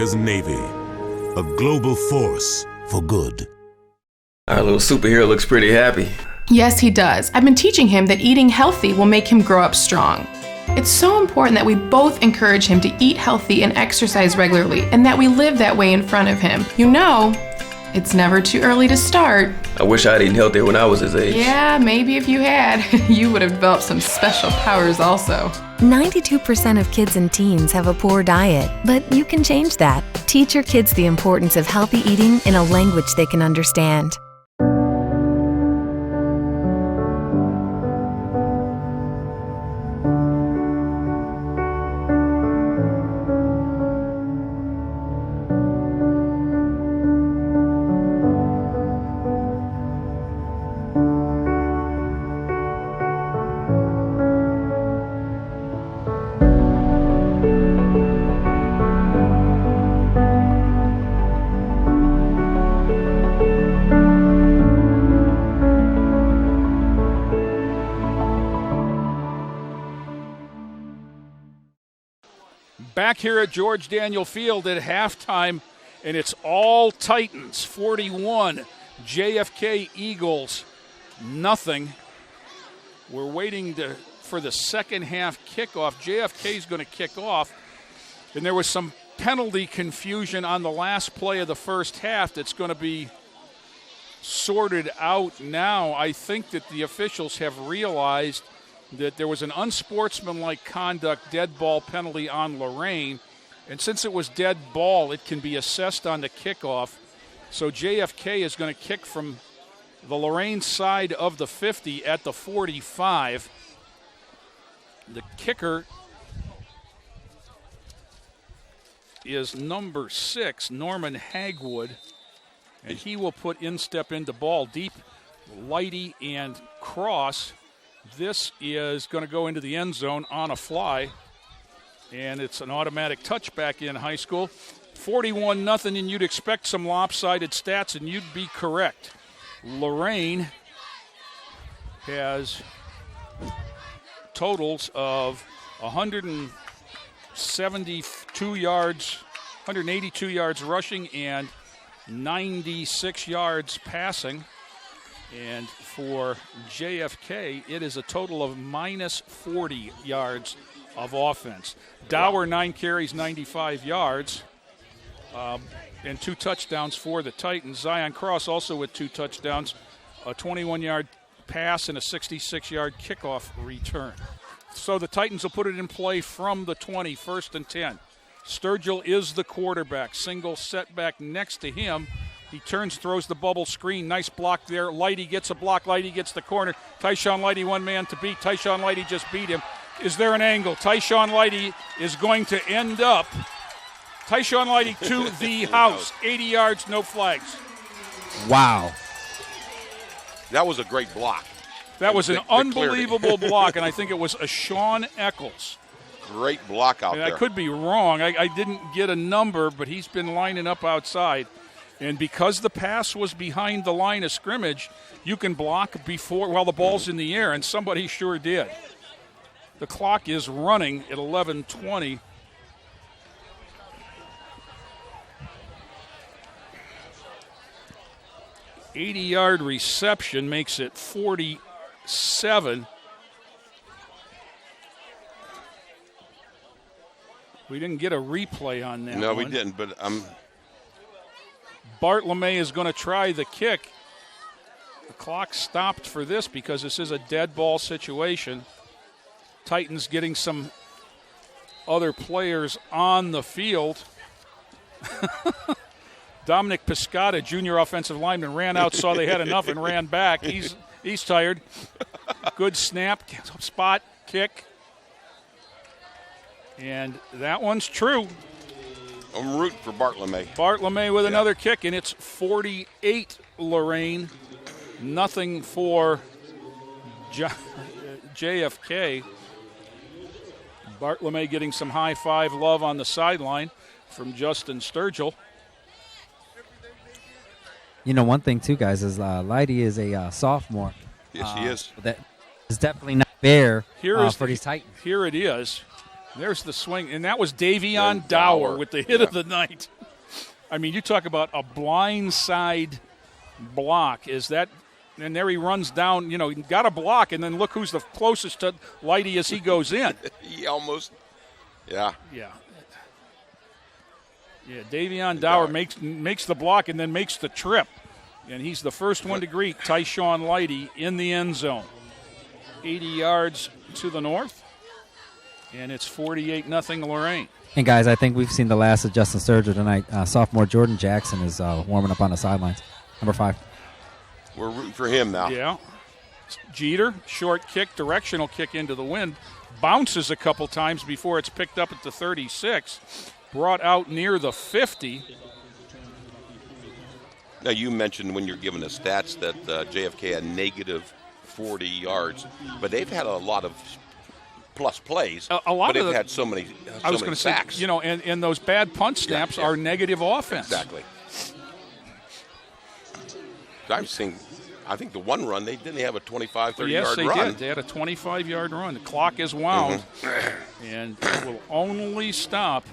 America's Navy, a global force for good. Our little superhero looks pretty happy. Yes, he does. I've been teaching him that eating healthy will make him grow up strong. It's so important that we both encourage him to eat healthy and exercise regularly, and that we live that way in front of him. You know, it's never too early to start. I wish I had eaten healthier when I was his age. Yeah, maybe if you had, you would have developed some special powers also. 92% of kids and teens have a poor diet, but you can change that. Teach your kids the importance of healthy eating in a language they can understand. Back here at George Daniel Field at halftime, and it's all Titans, 41, JFK Eagles, nothing. We're waiting for the second half kickoff. JFK is going to kick off, and there was some penalty confusion on the last play of the first half that's going to be sorted out now. I think that the officials have realized that there was an unsportsmanlike conduct dead ball penalty on Lorain, and since it was dead ball, it can be assessed on the kickoff. So JFK is going to kick from the Lorain side of the 50 at the 45. The kicker is number 6, Norman Hagwood, and he will put instep into ball deep, Lighty and cross. This is going to go into the end zone on a fly, and it's an automatic touchback in high school. 41-0, and you'd expect some lopsided stats, and you'd be correct. Lorain has totals of 172 yards, 182 yards rushing, and 96 yards passing. And for JFK, it is a total of minus 40 yards of offense. Dower, 9 carries, 95 yards, and 2 touchdowns for the Titans. Zion Cross also with 2 touchdowns, a 21-yard pass and a 66-yard kickoff return. So the Titans will put it in play from the 20, 1st and 10. Sturgill is the quarterback. Single setback next to him. He turns, throws the bubble screen. Nice block there. Lighty gets a block. Lighty gets the corner. Tyshawn Lighty, one man to beat. Tyshawn Lighty just beat him. Is there an angle? Tyshawn Lighty is going to end up. Tyshawn Lighty to the house. 80 yards, no flags. Wow. That was a great block. That was an unbelievable block, and I think it was a Sean Eccles. Great block out there. I could be wrong. I didn't get a number, but he's been lining up outside. And because the pass was behind the line of scrimmage, you can block before while the ball's in the air, and somebody sure did. The clock is running at 11:20. $80-yard reception makes it 47. We didn't get a replay on that. No, we didn't, but Bart LeMay is going to try the kick. The clock stopped for this because this is a dead ball situation. Titans getting some other players on the field. Dominic Piscata, junior offensive lineman, ran out, saw they had enough, and ran back. He's tired. Good snap, spot, kick. And that one's true. I'm rooting for Bart LeMay. Bart LeMay with another kick, and it's 48 Lorain, nothing for JFK. Bart LeMay getting some high five love on the sideline from Justin Sturgill. You know, one thing, too, guys, is Lighty is a sophomore. Yes, he is. That is definitely not fair for these Titans. Here it is. There's the swing, and that was Davion Dower with the hit of the night. I mean, you talk about a blindside block. Is that, and there he runs down, he got a block, and then look who's the closest to Lighty as he goes in. He almost, yeah. Yeah, Davion Dower makes the block and then makes the trip. And he's the first one to greet Tyshawn Lighty in the end zone. 80 yards to the north, and it's 48-0 Lorain. And, guys, I think we've seen the last of Justin Sturgill tonight. Sophomore Jordan Jackson is warming up on the sidelines, number 5. We're rooting for him now. Yeah. Jeter, short kick, directional kick into the wind, bounces a couple times before it's picked up at the 36, brought out near the 50. Now, you mentioned when you're giving the stats that JFK had negative 40 yards, but they've had a lot of plus plays. A lot but of they've had so many I was going to say, and those bad punt snaps are negative offense. Exactly. I think the one run, they didn't have a 25, 30-yard run. Yes, they did. They had a 25-yard run. The clock is wound, and it will only stop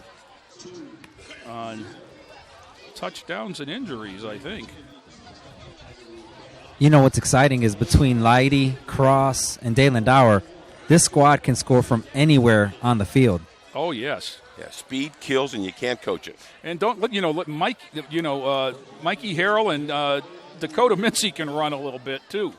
on touchdowns and injuries, I think. What's exciting is between Lighty, Cross, and Dalen Dower, this squad can score from anywhere on the field. Oh, yes. Yeah, speed kills, and you can't coach it. And don't let Mike, Mikey Harrell and Dakota Mincy can run a little bit too.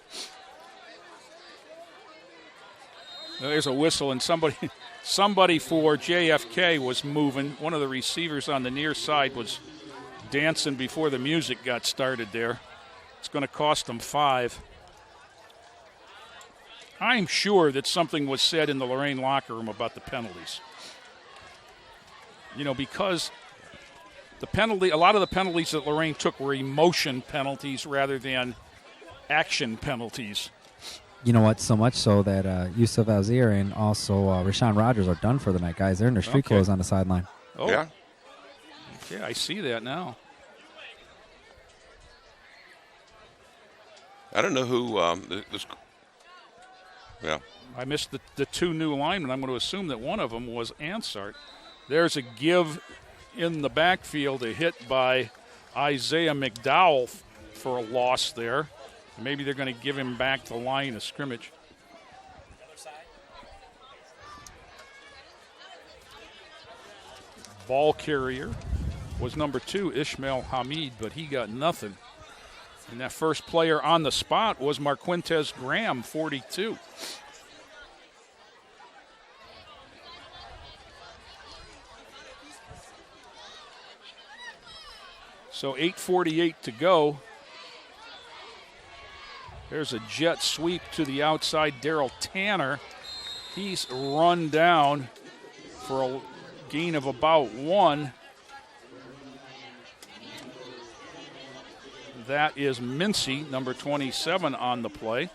There's a whistle, and somebody for JFK was moving. One of the receivers on the near side was dancing before the music got started there. It's going to cost them 5. I'm sure that something was said in the Lorain locker room about the penalties. Because a lot of the penalties that Lorain took were emotion penalties rather than action penalties. You know what? So much so that Yusuf Alzir and also Rashawn Rogers are done for the night, guys. They're in their street clothes on the sideline. Oh, yeah. Yeah, I see that now. I don't know who yeah. I missed the 2 new linemen. I'm going to assume that one of them was Ansart. There's a give in the backfield, a hit by Isaiah McDowell for a loss there. Maybe they're going to give him back the line of scrimmage. Ball carrier was number 2, Ishmael Hamid, but he got nothing. And that first player on the spot was Marquintez Graham, 42. So 8:48 to go. There's a jet sweep to the outside. Daryl Tanner, he's run down for a gain of about 1. That is Mincy, number 27 on the play.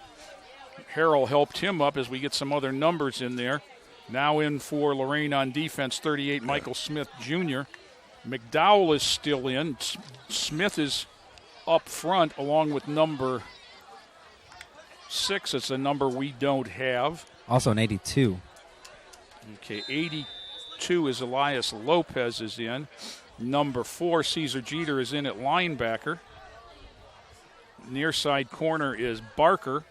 Harrell helped him up as we get some other numbers in there. Now in for Lorain on defense, 38, Michael Smith Jr. McDowell is still in. Smith is up front along with number 6. It's a number we don't have. Also an 82. Okay, 82 is Elias Lopez is in. Number 4, Caesar Jeter, is in at linebacker. Near side corner is Barker.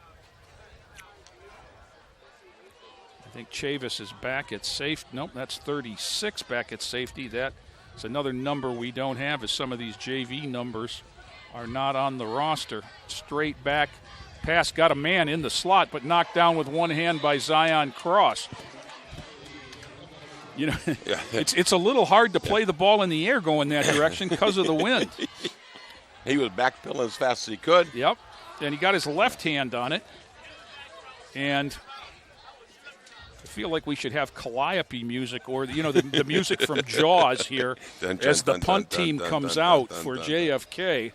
I think Chavis is back at safety. Nope, that's 36 back at safety. That's another number we don't have, as some of these JV numbers are not on the roster. Straight back pass, got a man in the slot, but knocked down with one hand by Zion Cross. It's a little hard to play the ball in the air going that direction because of the wind. He was backpedaling as fast as he could. Yep, and he got his left hand on it. And I feel like we should have Calliope music or, the music from Jaws here as the punt team comes out for JFK.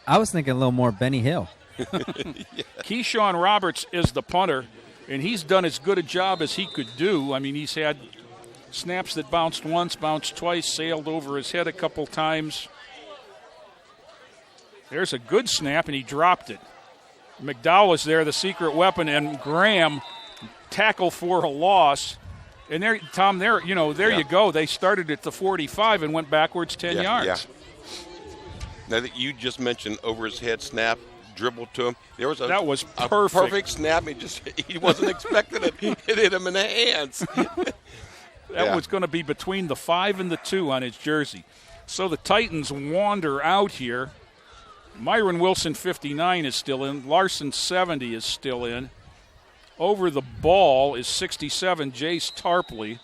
I was thinking a little more Benny Hill. Keyshawn Roberts is the punter, and he's done as good a job as he could do. I mean, he's had snaps that bounced once, bounced twice, sailed over his head a couple times. There's a good snap, and he dropped it. McDowell is there, the secret weapon, and Graham tackle for a loss. And there, Tom, there you go. They started at the 45 and went backwards 10 yards. Yeah. Now that you just mentioned over his head snap, dribble to him. That was a perfect. perfect snap. He wasn't expecting it. It hit him in the hands. That was going to be between the 5 and the 2 on his jersey. So the Titans wander out here. Myron Wilson, 59, is still in. Larson, 70, is still in. Over the ball is 67, Jace Tarpley.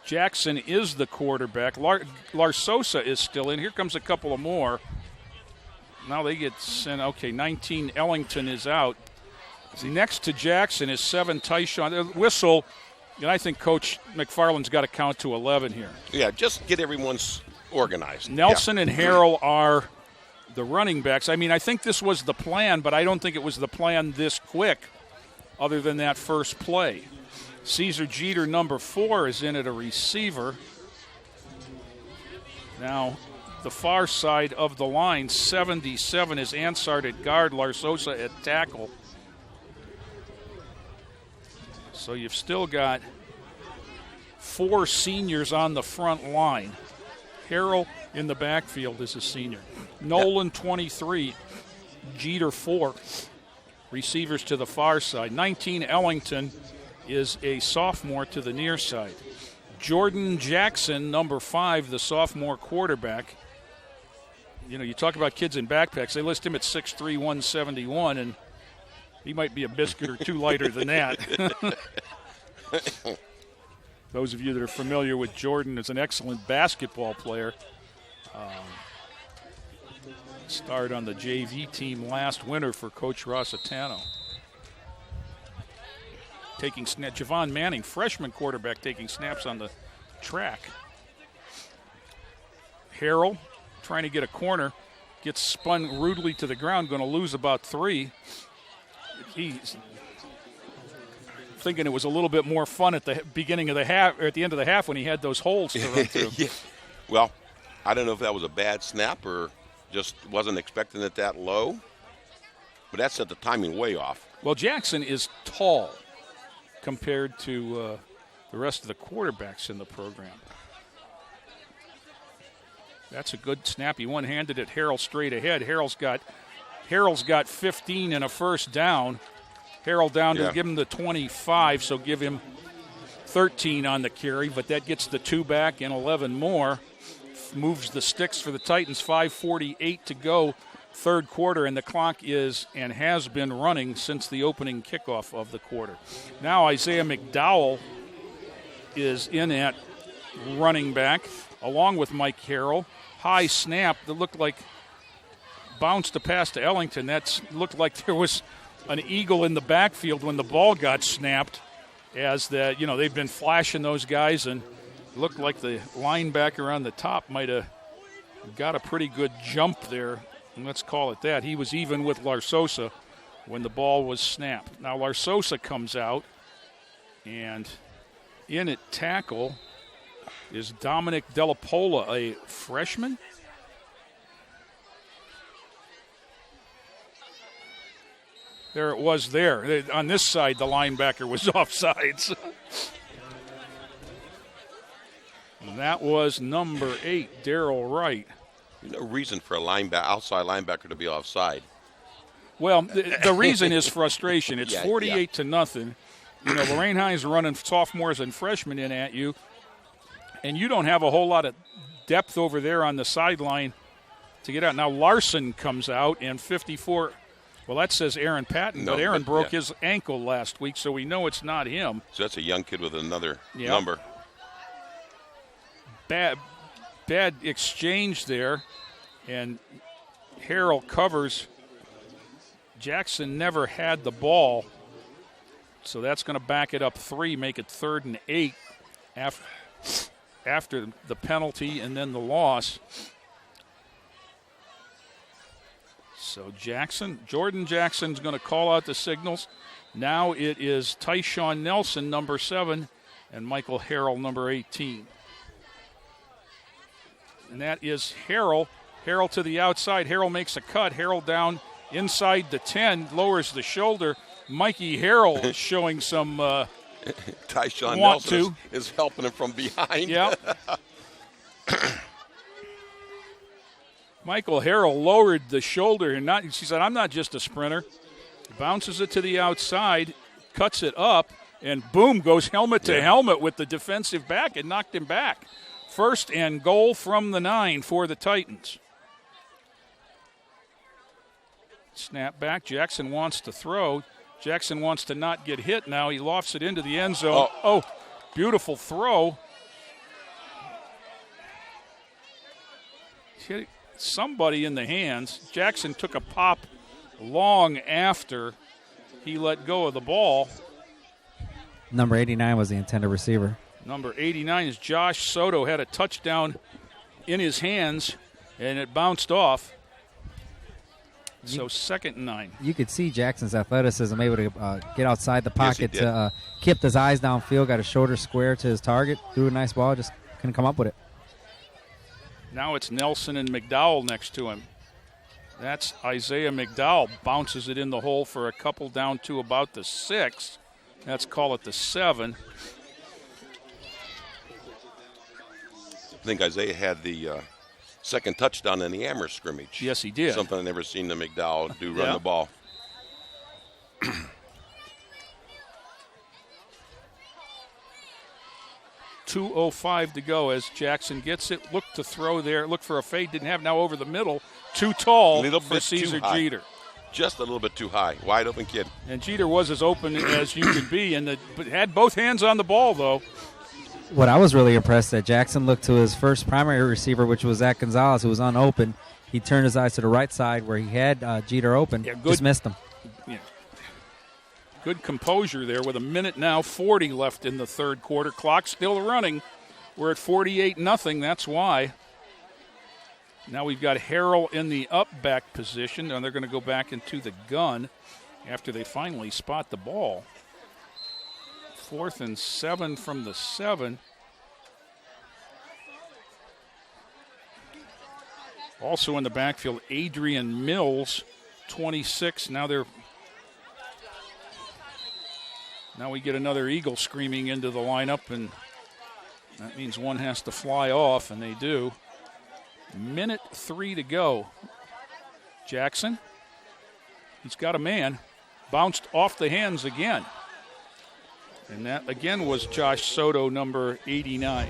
Jackson is the quarterback. Larsosa is still in. Here comes a couple of more. Now they get sent. Okay, 19, Ellington is out. Next to Jackson is 7, Tyshawn. Whistle, and I think Coach McFarland's got to count to 11 here. Yeah, just get everyone's organized. Nelson and Harrell are the running backs. I mean, I think this was the plan, but I don't think it was the plan this quick other than that first play. Caesar Jeter, number 4, is in at a receiver. Now, the far side of the line, 77 is Ansart at guard, Larsosa at tackle. So you've still got 4 seniors on the front line. Harrell in the backfield is a senior. Nolan, 23. Jeter, 4. Receivers to the far side. 19, Ellington, is a sophomore to the near side. Jordan Jackson, number 5, the sophomore quarterback. You know, you talk about kids in backpacks. They list him at 6'3", 171, and he might be a biscuit or 2 lighter than that. Those of you that are familiar with Jordan is an excellent basketball player. Started on the JV team last winter for Coach Rossitano. Taking snaps, Javon Manning, freshman quarterback, taking snaps on the track. Harrell trying to get a corner, gets spun rudely to the ground, going to lose about 3. He's thinking it was a little bit more fun at the beginning of the half, or at the end of the half when he had those holes to run through. Yeah. Well, I don't know if that was a bad snap or just wasn't expecting it that low, but that set the timing way off. Well, Jackson is tall compared to the rest of the quarterbacks in the program. That's a good snap. He one-handed it. Harrell straight ahead. Harrell's got 15 and a first down. Harrell down to give him the 25, so give him 13 on the carry, but that gets the 2 back and 11 more. Moves the sticks for the Titans. 5:48 to go, third quarter, and the clock is and has been running since the opening kickoff of the quarter. Now Isaiah McDowell is in at running back, along with Mike Harrell. High snap that looked like bounced a pass to Ellington. That looked like there was an eagle in the backfield when the ball got snapped, as that, you know, they've been flashing those guys, and looked like the linebacker on the top might have got a pretty good jump there, and let's call it that. He was even with Larsosa when the ball was snapped. Now Larsosa comes out, and in at tackle is Dominic Delapola, a freshman. There it was there. On this side, the linebacker was offsides. And that was number 8, Darrell Wright. No reason for a outside linebacker to be offside. Well, the reason is frustration. It's 48 to nothing. You know, Lorain High's running sophomores and freshmen in at you, and you don't have a whole lot of depth over there on the sideline to get out. Now Larson comes out, and 54. Well, that says Aaron Patton, but Aaron broke his ankle last week, so we know it's not him. So that's a young kid with another number. Bad exchange there, and Harrell covers. Jackson never had the ball, so that's going to back it up 3, make it 3rd and 8 after the penalty and then the loss. So Jordan Jackson's going to call out the signals. Now it is Tyshawn Nelson, number 7, and Michael Harrell, number 18. And that is Harrell. Harrell to the outside. Harrell makes a cut. Harrell down inside the 10, lowers the shoulder. Mikey Harrell showing some Tyshawn Nelson is helping him from behind. Yeah. Michael Harrell lowered the shoulder, and she said, I'm not just a sprinter. Bounces it to the outside, cuts it up, and boom, goes helmet to helmet with the defensive back and knocked him back. First and goal from the 9 for the Titans. Snap back. Jackson wants to throw. Jackson wants to not get hit now. He lofts it into the end zone. Oh, beautiful throw. Hit somebody in the hands. Jackson took a pop long after he let go of the ball. Number 89 was the intended receiver. Number 89 is Josh Soto, had a touchdown in his hands, and it bounced off. So 2nd and 9. You could see Jackson's athleticism, able to get outside the pocket, to keep his eyes downfield, got his shoulder square to his target, threw a nice ball, just couldn't come up with it. Now it's Nelson and McDowell next to him. That's Isaiah McDowell. Bounces it in the hole for a couple down to about the 6. Let's call it the 7. I think Isaiah had the second touchdown in the Amherst scrimmage. Yes, he did. Something I've never seen the McDowell do, run the ball. .205 to go as Jackson gets it. Look to throw there. Look for a fade. Didn't have. Now over the middle. Too tall for Caesar Jeter. Just a little bit too high. Wide open kid. And Jeter was as open as you could be, but had both hands on the ball, though. What I was really impressed that Jackson looked to his first primary receiver, which was Zach Gonzalez, who was unopened. He turned his eyes to the right side where he had Jeter open. Just missed him. Yeah. Good composure there with 1:40 left in the third quarter. Clock still running. We're at 48-0. That's why. Now we've got Harrell in the up back position, and they're going to go back into the gun after they finally spot the ball. 4th and 7 from the 7. Also in the backfield, Adrian Mills, 26. Now we get another Eagle screaming into the lineup, and that means one has to fly off, and they do. 1:03 to go. Jackson, he's got a man. Bounced off the hands again. And that, again, was Josh Soto, number 89.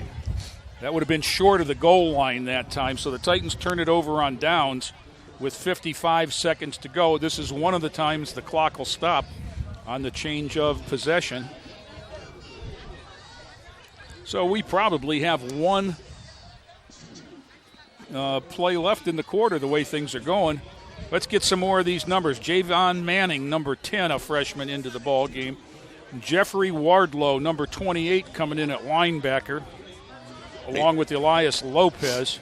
That would have been short of the goal line that time, so the Titans turn it over on downs with 55 seconds to go. This is one of the times the clock will stop on the change of possession. So we probably have one play left in the quarter the way things are going. Let's get some more of these numbers. Javon Manning, number 10, a freshman, into the ball game. Jeffrey Wardlow, number 28, coming in at linebacker, along with Elias Lopez.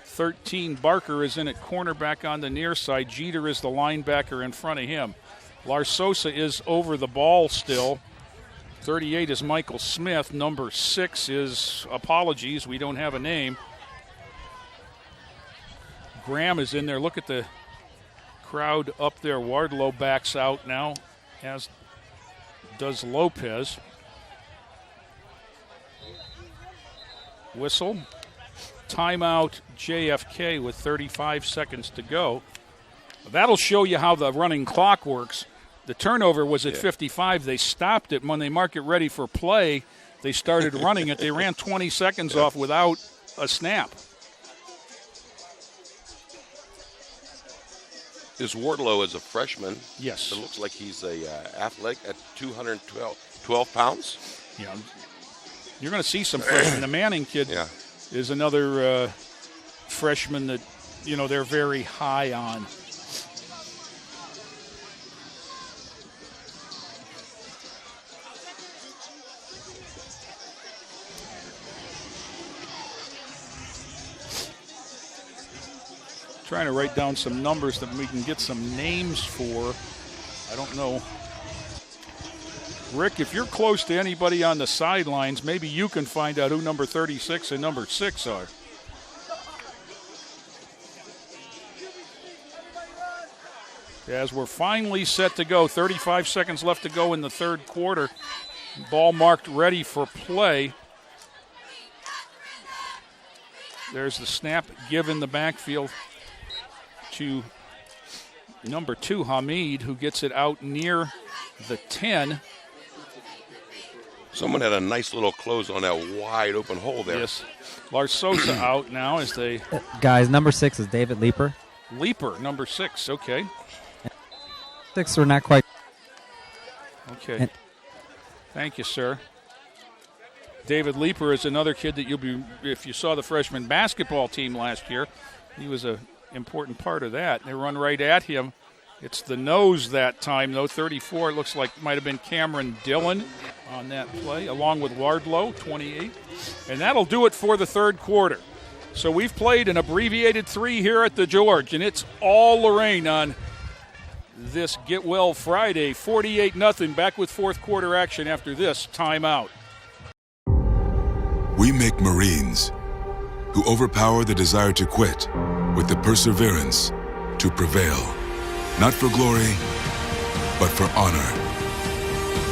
13, Barker is in at cornerback on the near side. Jeter is the linebacker in front of him. Lars Sosa is over the ball still. 38 is Michael Smith. Number 6 is, apologies, we don't have a name. Graham is in there. Look at the crowd up there. Wardlow backs out now, as does Lopez. Whistle. Timeout JFK with 35 seconds to go. That'll show you how the running clock works. The turnover was at 55. They stopped it. When they mark it ready for play, they started running it. They ran 20 seconds off without a snap. Is Wardlow as a freshman? Yes. It looks like he's a athletic at 212 pounds. Yeah. You're going to see some freshmen. The Manning kid is another freshman that, they're very high on. Trying to write down some numbers that we can get some names for. I don't know. Rick, if you're close to anybody on the sidelines, maybe you can find out who number 36 and number 6 are. as we're finally set to go. 35 seconds left to go in the third quarter. Ball marked ready for play. There's the snap given the backfield to number 2, Hamid, who gets it out near the 10. Someone had a nice little close on that wide open hole there. Yes. Lars Sosa out now as they... Guys, number 6 is David Leeper. Leeper, number 6, okay. 6 were not quite... Okay. Thank you, sir. David Leeper is another kid that you'll be... If you saw the freshman basketball team last year, he was an important part of that. They run right at him. It's the nose that time, though. 34, it looks like might have been Cameron Dillon on that play, along with Wardlow, 28. And that'll do it for the third quarter. So we've played an abbreviated 3 here at the George, and it's all Lorain on this Get Well Friday. 48-0, back with fourth quarter action after this timeout. We make Marines who overpower the desire to quit with the perseverance to prevail. Not for glory, but for honor.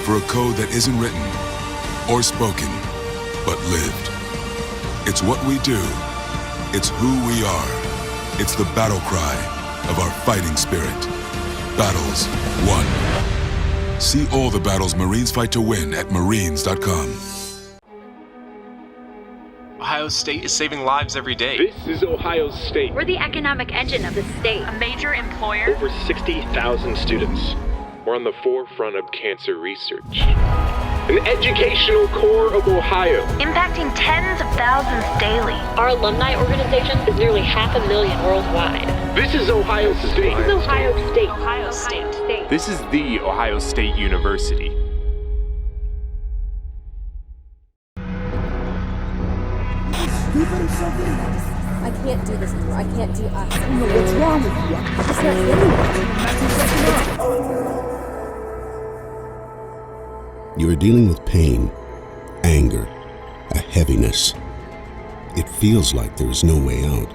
For a code that isn't written or spoken, but lived. It's what we do. It's who we are. It's the battle cry of our fighting spirit. Battles won. See all the battles Marines fight to win at marines.com. Ohio State is saving lives every day. This is Ohio State. We're the economic engine of the state. A major employer. Over 60,000 students. We're on the forefront of cancer research. An educational core of Ohio. Impacting tens of thousands daily. Our alumni organization is nearly 500,000 worldwide. This is Ohio State. This is Ohio State. Ohio State. This is the Ohio State University. I can't do this anymore. I can't do us. What's wrong with you? I'm just not getting it. You are dealing with pain, anger, a heaviness. It feels like there is no way out.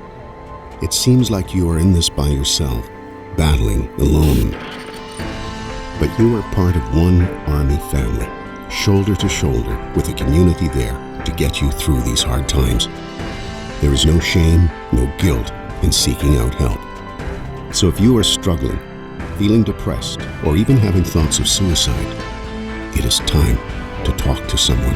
It seems like you are in this by yourself, battling alone. But you are part of one Army family, shoulder to shoulder with a community there to get you through these hard times. There is no shame, no guilt in seeking out help. So if you are struggling, feeling depressed, or even having thoughts of suicide, it is time to talk to someone.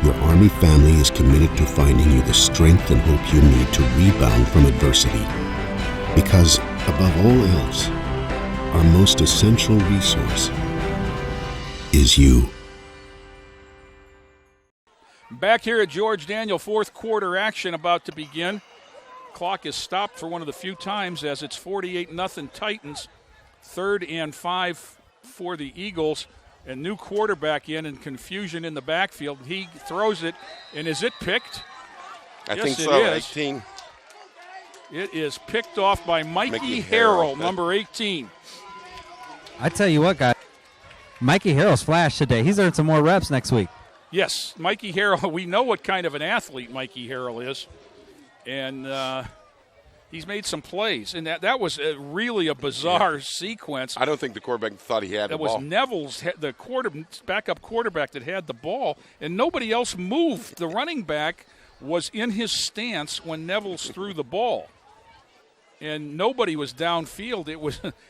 Your Army family is committed to finding you the strength and hope you need to rebound from adversity. Because, above all else, our most essential resource is you. Back here at George Daniel, fourth quarter action about to begin. Clock is stopped for one of the few times as it's 48-0 Titans. 3rd and 5 for the Eagles. A new quarterback in and confusion in the backfield. He throws it, and is it picked? I yes, think so, it is. 18. It is picked off by Mikey Harrell, number 18. I tell you what, guys, Mikey Harrell's flashed today. He's earned some more reps next week. Yes, Mikey Harrell, we know what kind of an athlete Mikey Harrell is. And he's made some plays. And that was really a bizarre sequence. I don't think the quarterback thought he had the ball. That was Neville's, the backup quarterback that had the ball, and nobody else moved. The running back was in his stance when Neville's threw the ball. And nobody was downfield.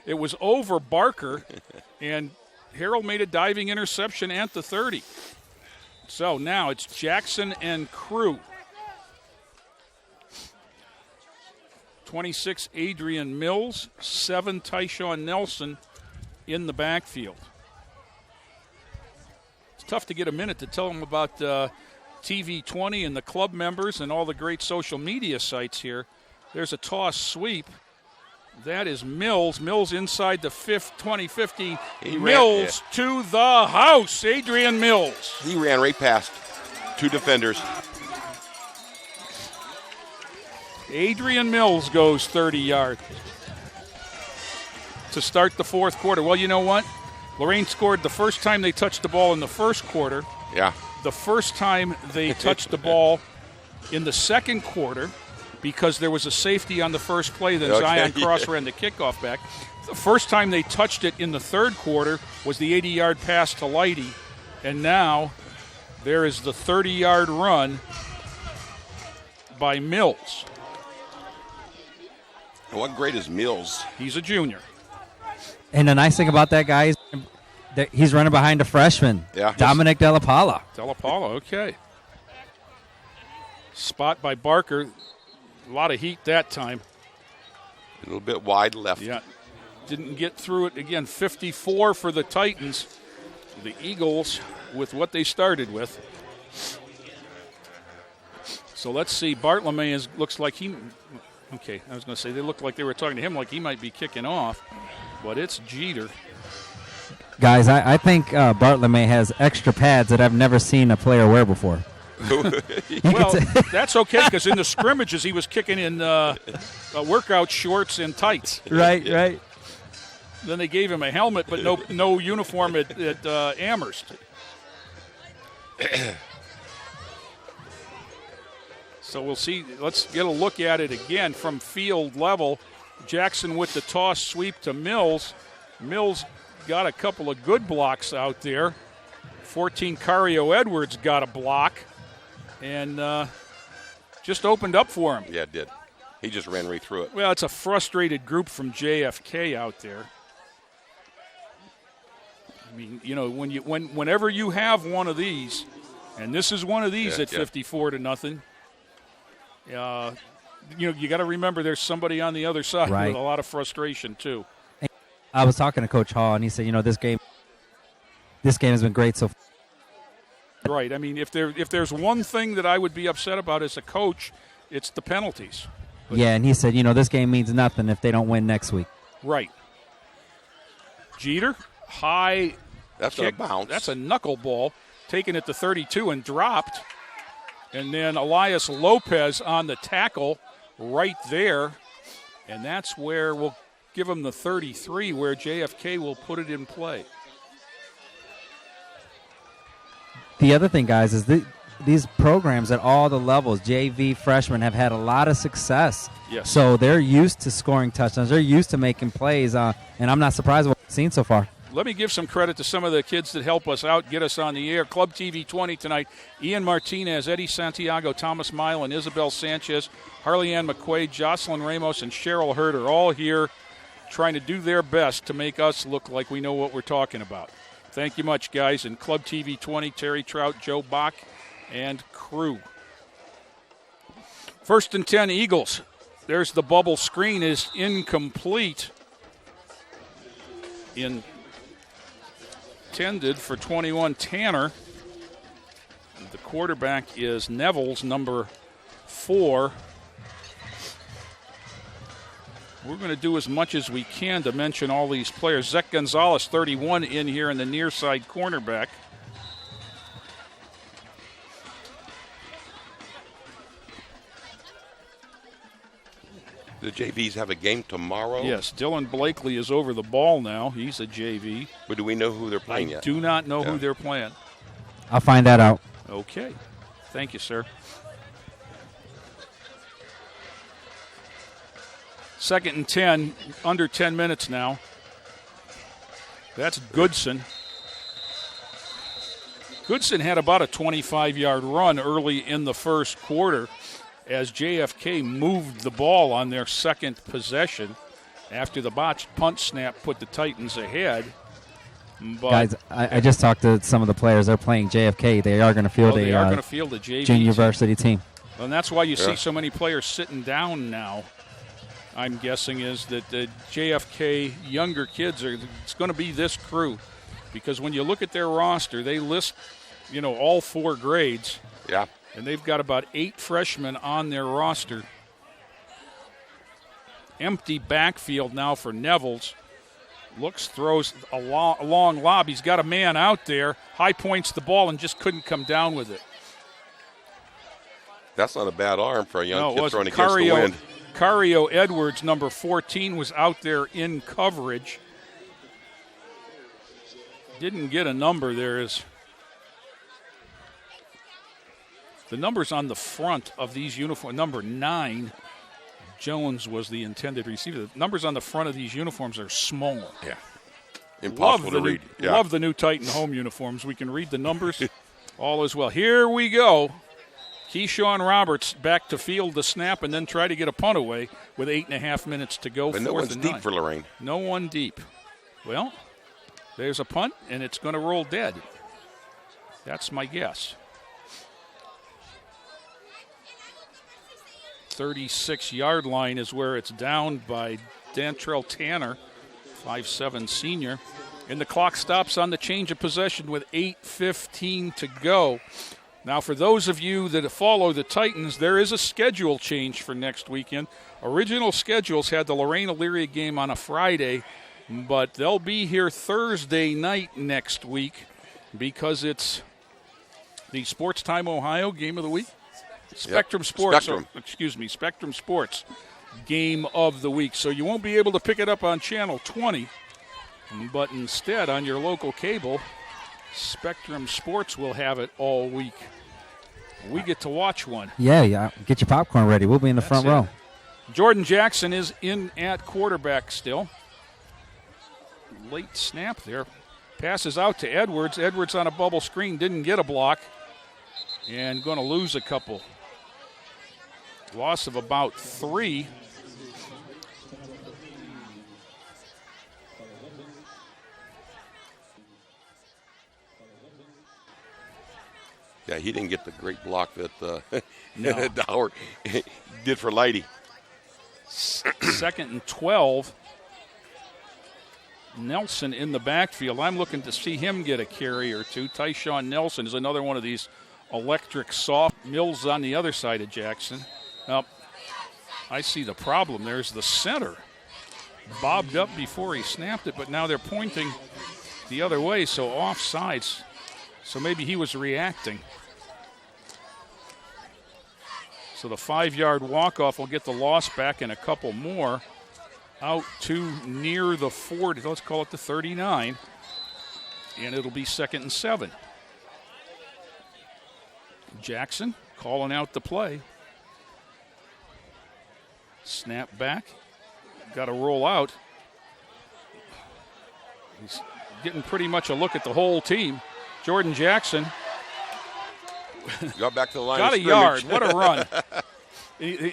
It was over Barker, and Harrell made a diving interception at the 30. So now it's Jackson and Crew. 26, Adrian Mills. 7, Tyshawn Nelson in the backfield. It's tough to get a minute to tell them about TV20 and the club members and all the great social media sites here. There's a toss sweep. That is Mills. Mills inside the 20-15. Mills to the house. Adrian Mills. He ran right past 2 defenders. Adrian Mills goes 30 yards to start the fourth quarter. Well, you know what? Lorain scored the first time they touched the ball in the first quarter. Yeah. The first time they touched the ball in the second quarter. because there was a safety on the first play. Then Zion Cross ran the kickoff back. The first time they touched it in the third quarter was the 80-yard pass to Lighty. And now there is the 30-yard run by Mills. What grade is Mills? He's a junior. And the nice thing about that guy is that he's running behind a freshman, Dominic Della Pala. Della Pala, okay. Spot by Barker. A lot of heat that time. A little bit wide left. Yeah. Didn't get through it. Again, 54 for the Titans. The Eagles with what they started with. So let's see. Bartlemay looks like he... Okay, I was going to say they looked like they were talking to him like he might be kicking off. But it's Jeter. Guys, I think Bartlemay has extra pads that I've never seen a player wear before. Well, that's okay because in the scrimmages he was kicking in workout shorts and tights. Right. Then they gave him a helmet, but no uniform at Amherst. So we'll see. Let's get a look at it again from field level. Jackson with the toss sweep to Mills. Mills got a couple of good blocks out there. 14 Cario Edwards got a block and just opened up for him. Yeah, it did. He just ran right through it. Well, it's a frustrated group from JFK out there. I mean, you know, whenever you have one of these, and this is one of these at 54-0, you know, you got to remember there's somebody on the other side with a lot of frustration too. I was talking to Coach Hall, and he said, you know, this game has been great so far. Right. I mean, if there's one thing that I would be upset about as a coach, it's the penalties. But and he said, you know, this game means nothing if they don't win next week. Right. Jeter, high That's kick. a bounce. That's a knuckleball, taking it to 32 and dropped. And then Elias Lopez on the tackle right there. And that's where we'll give him the 33, where JFK will put it in play. The other thing, guys, is these programs at all the levels, JV, freshmen, have had a lot of success. Yes. So they're used to scoring touchdowns. They're used to making plays, and I'm not surprised with what we've seen so far. Let me give some credit to some of the kids that help us out, get us on the air. Club TV 20 tonight. Ian Martinez, Eddie Santiago, Thomas Mile, and Isabel Sanchez, Harley Ann McQuaid, Jocelyn Ramos, and Cheryl Hurd are all here trying to do their best to make us look like we know what we're talking about. Thank you much, guys. And Club TV 20, Terry Trout, Joe Bach, and crew. 1st and 10, Eagles. There's the bubble screen is incomplete. Intended for 21 Tanner. The quarterback is Neville's, number 4. We're going to do as much as we can to mention all these players. Zach Gonzalez, 31, in here in the near side cornerback. The JVs have a game tomorrow? Yes, Dylan Blakely is over the ball now. He's a JV. But do we know who they're playing yet? I do not know who they're playing. I'll find that out. Okay. Thank you, sir. 2nd and 10, under 10 minutes now. That's Goodson. Goodson had about a 25-yard run early in the first quarter as JFK moved the ball on their second possession after the botched punt snap put the Titans ahead. But guys, I just talked to some of the players. They're playing JFK. They are going to field a JV junior varsity team. And that's why you see so many players sitting down now. I'm guessing is that the JFK younger kids it's going to be this crew, because when you look at their roster, they list, you know, all 4 grades. Yeah. And they've got about 8 freshmen on their roster. Empty backfield now for Neville's. Throws a long lob. He's got a man out there. High points the ball and just couldn't come down with it. That's not a bad arm for a young kid throwing against the wind. Cario Edwards, number 14, was out there in coverage. Didn't get a number. The number's on the front of these uniforms. Number 9 Jones was the intended receiver. The numbers on the front of these uniforms are small. Yeah. Impossible to read. Love the new Titan home uniforms. We can read the numbers. All is well. Here we go. Keyshawn Roberts back to field the snap and then try to get a punt away with 8.5 minutes to go. But no one's deep for Lorain. No one deep. Well, there's a punt, and it's going to roll dead. That's my guess. 36-yard line is where it's down by Dantrell Tanner, 5'7" senior. And the clock stops on the change of possession with 8:15 to go. Now, for those of you that follow the Titans, there is a schedule change for next weekend. Original schedules had the Lorain-Elyria game on a Friday, but they'll be here Thursday night next week because it's the Sports Time Ohio game of the week. Spectrum Sports. Spectrum Sports game of the week. So you won't be able to pick it up on Channel 20, but instead on your local cable, Spectrum Sports will have it all week. We get to watch one. Yeah. Get your popcorn ready. We'll be in the front row. Jordan Jackson is in at quarterback still. Late snap there. Passes out to Edwards. Edwards on a bubble screen. Didn't get a block. And going to lose a couple. Loss of about 3. Yeah, he didn't get the great block that Dower did for Leidy. 2nd and 12. Nelson in the backfield. I'm looking to see him get a carry or two. Tyshawn Nelson is another one of these electric soft. Mills on the other side of Jackson. Now, I see the problem. There's the center. Bobbed up before he snapped it, but now they're pointing the other way, so offsides. So maybe he was reacting. So the 5-yard walk-off will get the loss back and a couple more. Out to near the 40, let's call it the 39. And it'll be 2nd and 7. Jackson calling out the play. Snap back. Got to roll out. He's getting pretty much a look at the whole team. Jordan Jackson. Got back to the line. Got a yard. What a run.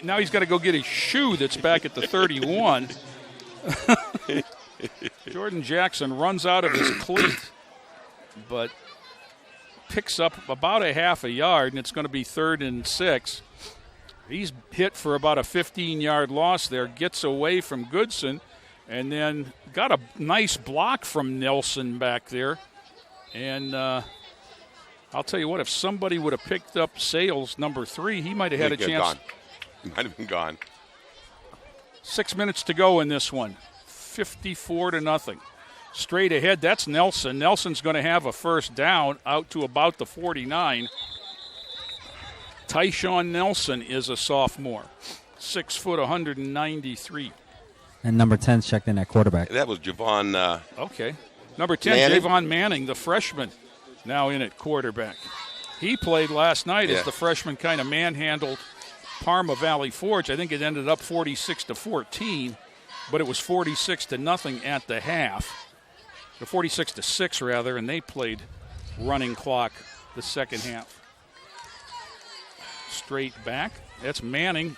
Now he's got to go get his shoe that's back at the 31. Jordan Jackson runs out of his cleat, but picks up about a half a yard, and it's going to be 3rd and 6. He's hit for about a 15-yard loss there, gets away from Goodson, and then got a nice block from Nelson back there. And I'll tell you what, if somebody would have picked up Sales, number 3, he might have had a chance. Gone. He might have been gone. 6 minutes to go in this one. 54-0. Straight ahead, that's Nelson. Nelson's going to have a first down out to about the 49. Tyshawn Nelson is a sophomore. 6 foot, 193. And number 10's checked in at quarterback. That was Javon. Okay. Number 10, Javon Manning, the freshman, now in at quarterback. He played last night as the freshman kind of manhandled Parma Valley Forge. I think it ended up 46-14, but it was 46-0 at the half. Or 46-6 rather, and they played running clock the second half. Straight back. That's Manning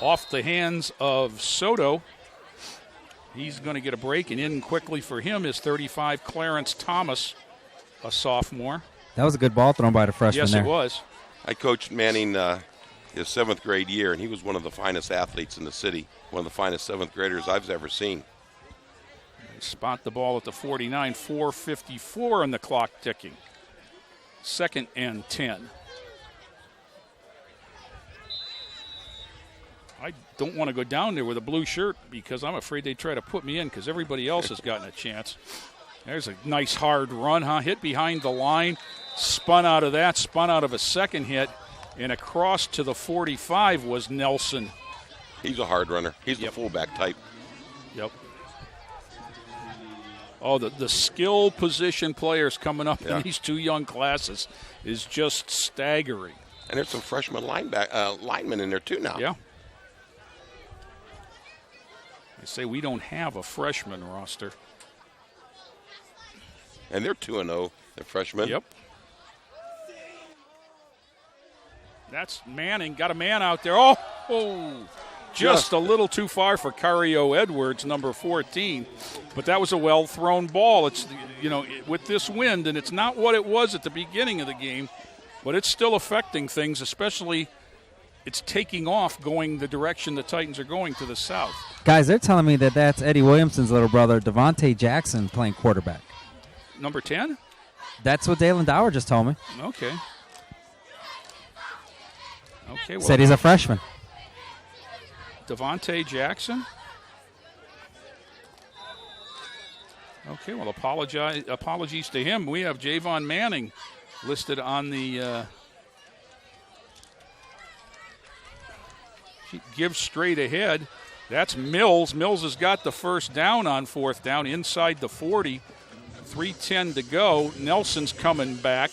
off the hands of Soto. He's going to get a break, and in quickly for him is 35, Clarence Thomas, a sophomore. That was a good ball thrown by the freshman there. Yes, it was. I coached Manning his 7th grade year, and he was one of the finest athletes in the city, one of the finest 7th graders I've ever seen. They spot the ball at the 49, 4:54 on the clock ticking. 2nd and 10. I don't want to go down there with a blue shirt because I'm afraid they'd try to put me in because everybody else has gotten a chance. There's a nice hard run, Hit behind the line, spun out of that, spun out of a second hit, and across to the 45 was Nelson. He's a hard runner. He's the fullback type. Yep. Oh, the skill position players coming up in these two young classes is just staggering. And there's some freshman linemen in there too now. Yeah. I say we don't have a freshman roster. And they're 2-0, the freshmen. Yep. That's Manning. Got a man out there. Oh, just a little too far for Cario Edwards, number 14. But that was a well-thrown ball. It's, with this wind, and it's not what it was at the beginning of the game, but it's still affecting things, especially it's taking off going the direction the Titans are going to the south. Guys, they're telling me that that's Eddie Williamson's little brother, Devontae Jackson, playing quarterback. Number 10? That's what Dalen Dower just told me. Okay. Well, said he's a freshman. Devontae Jackson? Okay, well, apologies to him. We have Javon Manning listed on the give straight ahead. That's Mills. Mills has got the first down on fourth down inside the 40. 3:10 to go. Nelson's coming back.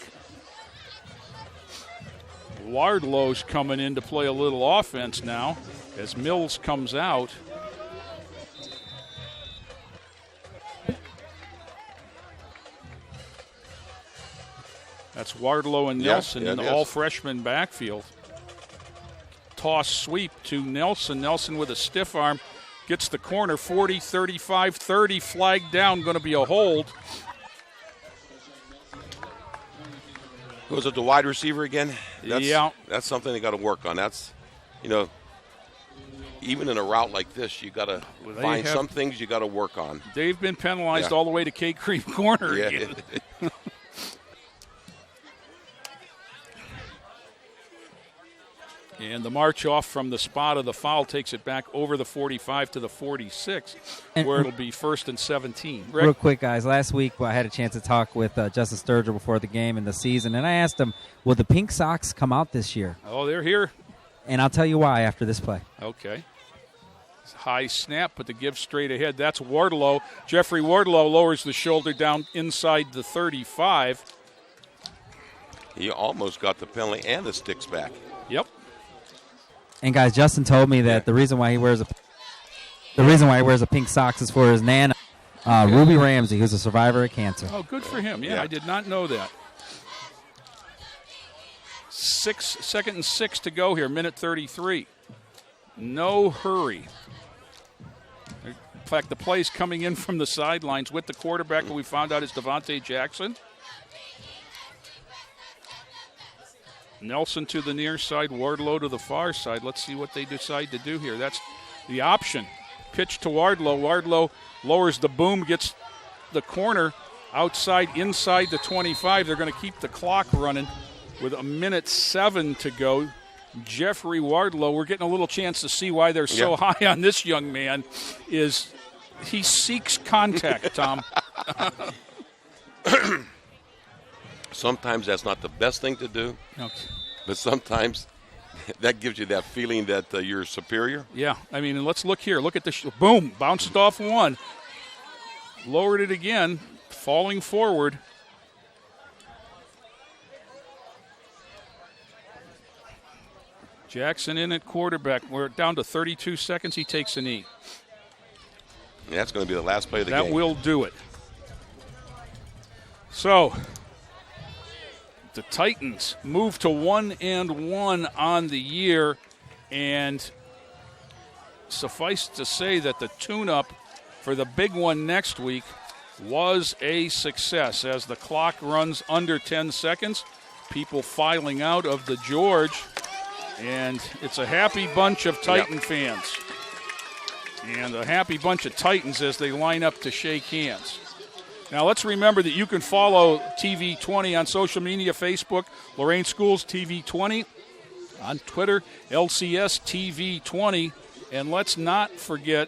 Wardlow's coming in to play a little offense now as Mills comes out. That's Wardlow and Nelson in the all-freshman backfield. Toss sweep to Nelson. Nelson with a stiff arm. Gets the corner, 40, 35, 30, flag down, going to be a hold. Goes up to wide receiver again. That's something they got to work on. That's, even in a route like this, you got to find some things you got to work on. They've been penalized all the way to Cade Creek corner again. And the march off from the spot of the foul takes it back over the 45 to the 46, where it'll be 1st and 17. Rick? Real quick, guys. Last week I had a chance to talk with Justin Sturgill before the game and the season, and I asked him, will the pink socks come out this year? Oh, they're here. And I'll tell you why after this play. Okay. High snap, but the give straight ahead. That's Wardlow. Jeffrey Wardlow lowers the shoulder down inside the 35. He almost got the penalty and the sticks back. Yep. And guys, Justin told me that the reason why he wears a pink socks is for his nana, Ruby Ramsey, who's a survivor of cancer. Oh, good for him. Yeah, I did not know that. 2nd and 6 to go here, minute 33. No hurry. In fact, the play's coming in from the sidelines with the quarterback who we found out is Devontae Jackson. Nelson to the near side, Wardlow to the far side. Let's see what they decide to do here. That's the option. Pitch to Wardlow. Wardlow lowers the boom, gets the corner outside, inside the 25. They're going to keep the clock running with 1:07 to go. Jeffrey Wardlow, we're getting a little chance to see why they're so high on this young man, is he seeks contact, Tom. Sometimes that's not the best thing to do, but sometimes that gives you that feeling that you're superior. Yeah, I mean, and let's look here. Look at the boom, bounced off one, lowered it again, falling forward. Jackson in at quarterback. We're down to 32 seconds. He takes a knee. And that's going to be the last play of the game. That will do it. So the Titans move to 1-1 on the year, and suffice to say that the tune-up for the big one next week was a success. As the clock runs under 10 seconds, people filing out of the George, and it's a happy bunch of Titan fans. And a happy bunch of Titans as they line up to shake hands. Now, let's remember that you can follow TV20 on social media, Facebook, Lorain Schools TV20, on Twitter, LCS TV20. And let's not forget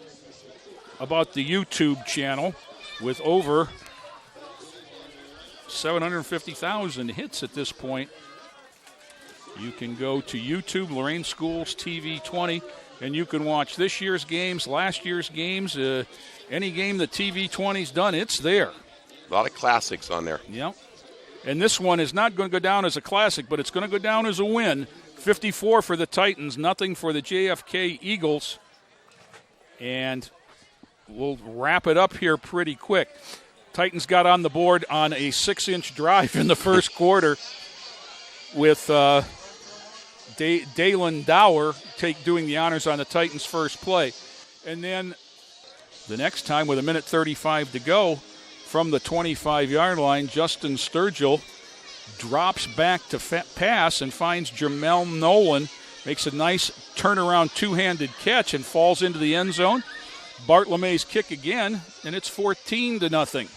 about the YouTube channel with over 750,000 hits at this point. You can go to YouTube, Lorain Schools TV20, and you can watch this year's games, last year's games, any game that TV20's done, it's there. A lot of classics on there. Yep. And this one is not going to go down as a classic, but it's going to go down as a win. 54 for the Titans, nothing for the JFK Eagles. And we'll wrap it up here pretty quick. Titans got on the board on a 6-inch drive in the first quarter with Dalen Dower doing the honors on the Titans' first play. And then the next time, with 1:35 to go, from the 25-yard line, Justin Sturgill drops back to pass and finds Jamel Nolan, makes a nice turnaround two-handed catch and falls into the end zone. Bart LeMay's kick again, and it's 14-0.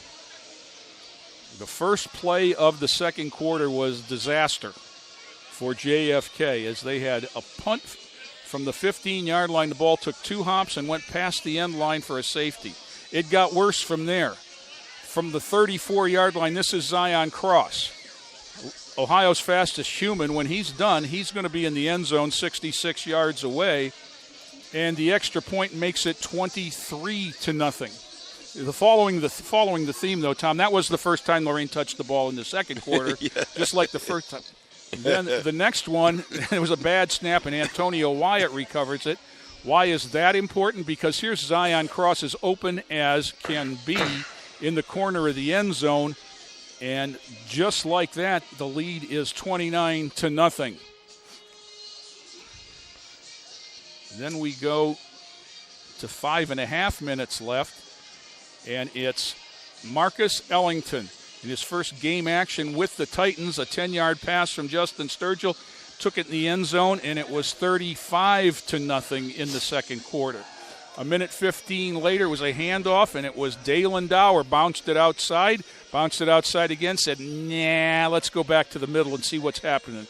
The first play of the second quarter was disaster for JFK as they had a punt from the 15-yard line. The ball took 2 hops and went past the end line for a safety. It got worse from there. From the 34-yard line, this is Zion Cross, Ohio's fastest human. When he's done, he's going to be in the end zone 66 yards away, and the extra point makes it 23-0. Following the theme, though, Tom, that was the first time Lorain touched the ball in the second quarter, just like the first time. Then the next one, it was a bad snap, and Antonio Wyatt recovers it. Why is that important? Because here's Zion Cross as open as can be in the corner of the end zone, and just like that, the lead is 29-0. Then we go to 5.5 minutes left, and it's Marcus Ellington in his first game action with the Titans. A 10-yard pass from Justin Sturgill took it in the end zone, and it was 35-0 in the second quarter. 1:15 later was a handoff, and it was Dalen Dower. Bounced it outside again, said, nah, let's go back to the middle and see what's happening.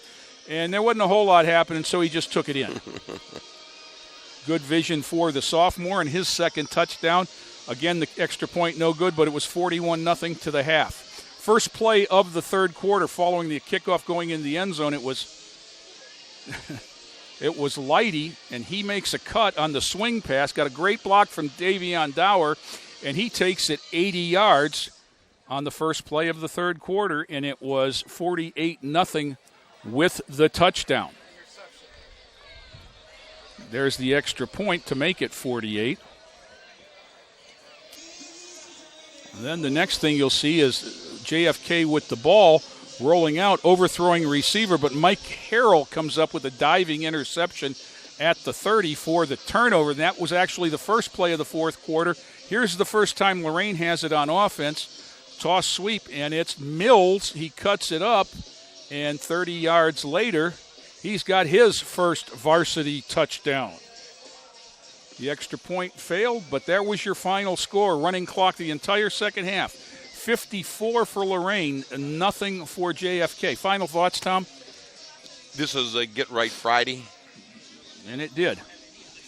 And there wasn't a whole lot happening, so he just took it in. Good vision for the sophomore, and his second touchdown. Again, the extra point no good, but it was 41-0 to the half. First play of the third quarter following the kickoff going in the end zone, it was Lighty, and he makes a cut on the swing pass. Got a great block from Davion Dower, and he takes it 80 yards on the first play of the third quarter, and it was 48-0 with the touchdown. There's the extra point to make it 48. And then the next thing you'll see is JFK with the ball, rolling out, overthrowing receiver, but Mike Harrell comes up with a diving interception at the 30 for the turnover. And that was actually the first play of the fourth quarter. Here's the first time Lorain has it on offense. Toss sweep, and it's Mills. He cuts it up, and 30 yards later, he's got his first varsity touchdown. The extra point failed, but there was your final score. Running clock the entire second half. 54 for Lorain, nothing for JFK. Final thoughts, Tom? This is a get-right Friday. And it did.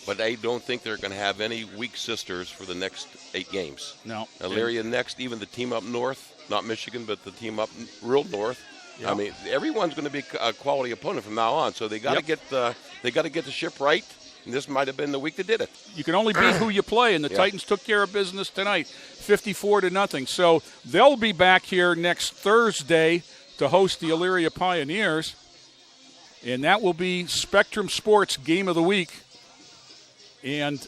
But I don't think they're going to have any weak sisters for the next 8 games. No. Elyria next, even the team up north, not Michigan, but the team up real north. Yep. I mean, everyone's going to be a quality opponent from now on. So they got to get the ship right. And this might have been the week that did it. You can only beat who you play, and the Titans took care of business tonight, 54-0. So they'll be back here next Thursday to host the Elyria Pioneers, and that will be Spectrum Sports Game of the Week. And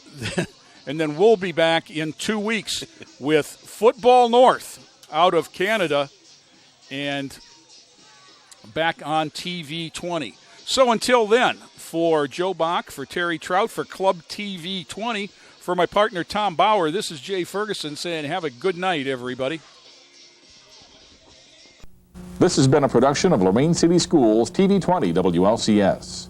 then we'll be back in 2 weeks with Football North out of Canada and back on TV 20. So until then, for Joe Bach, for Terry Trout, for Club TV 20, for my partner Tom Bauer, this is Jay Ferguson saying have a good night, everybody. This has been a production of Lorain City Schools TV 20 WLCS.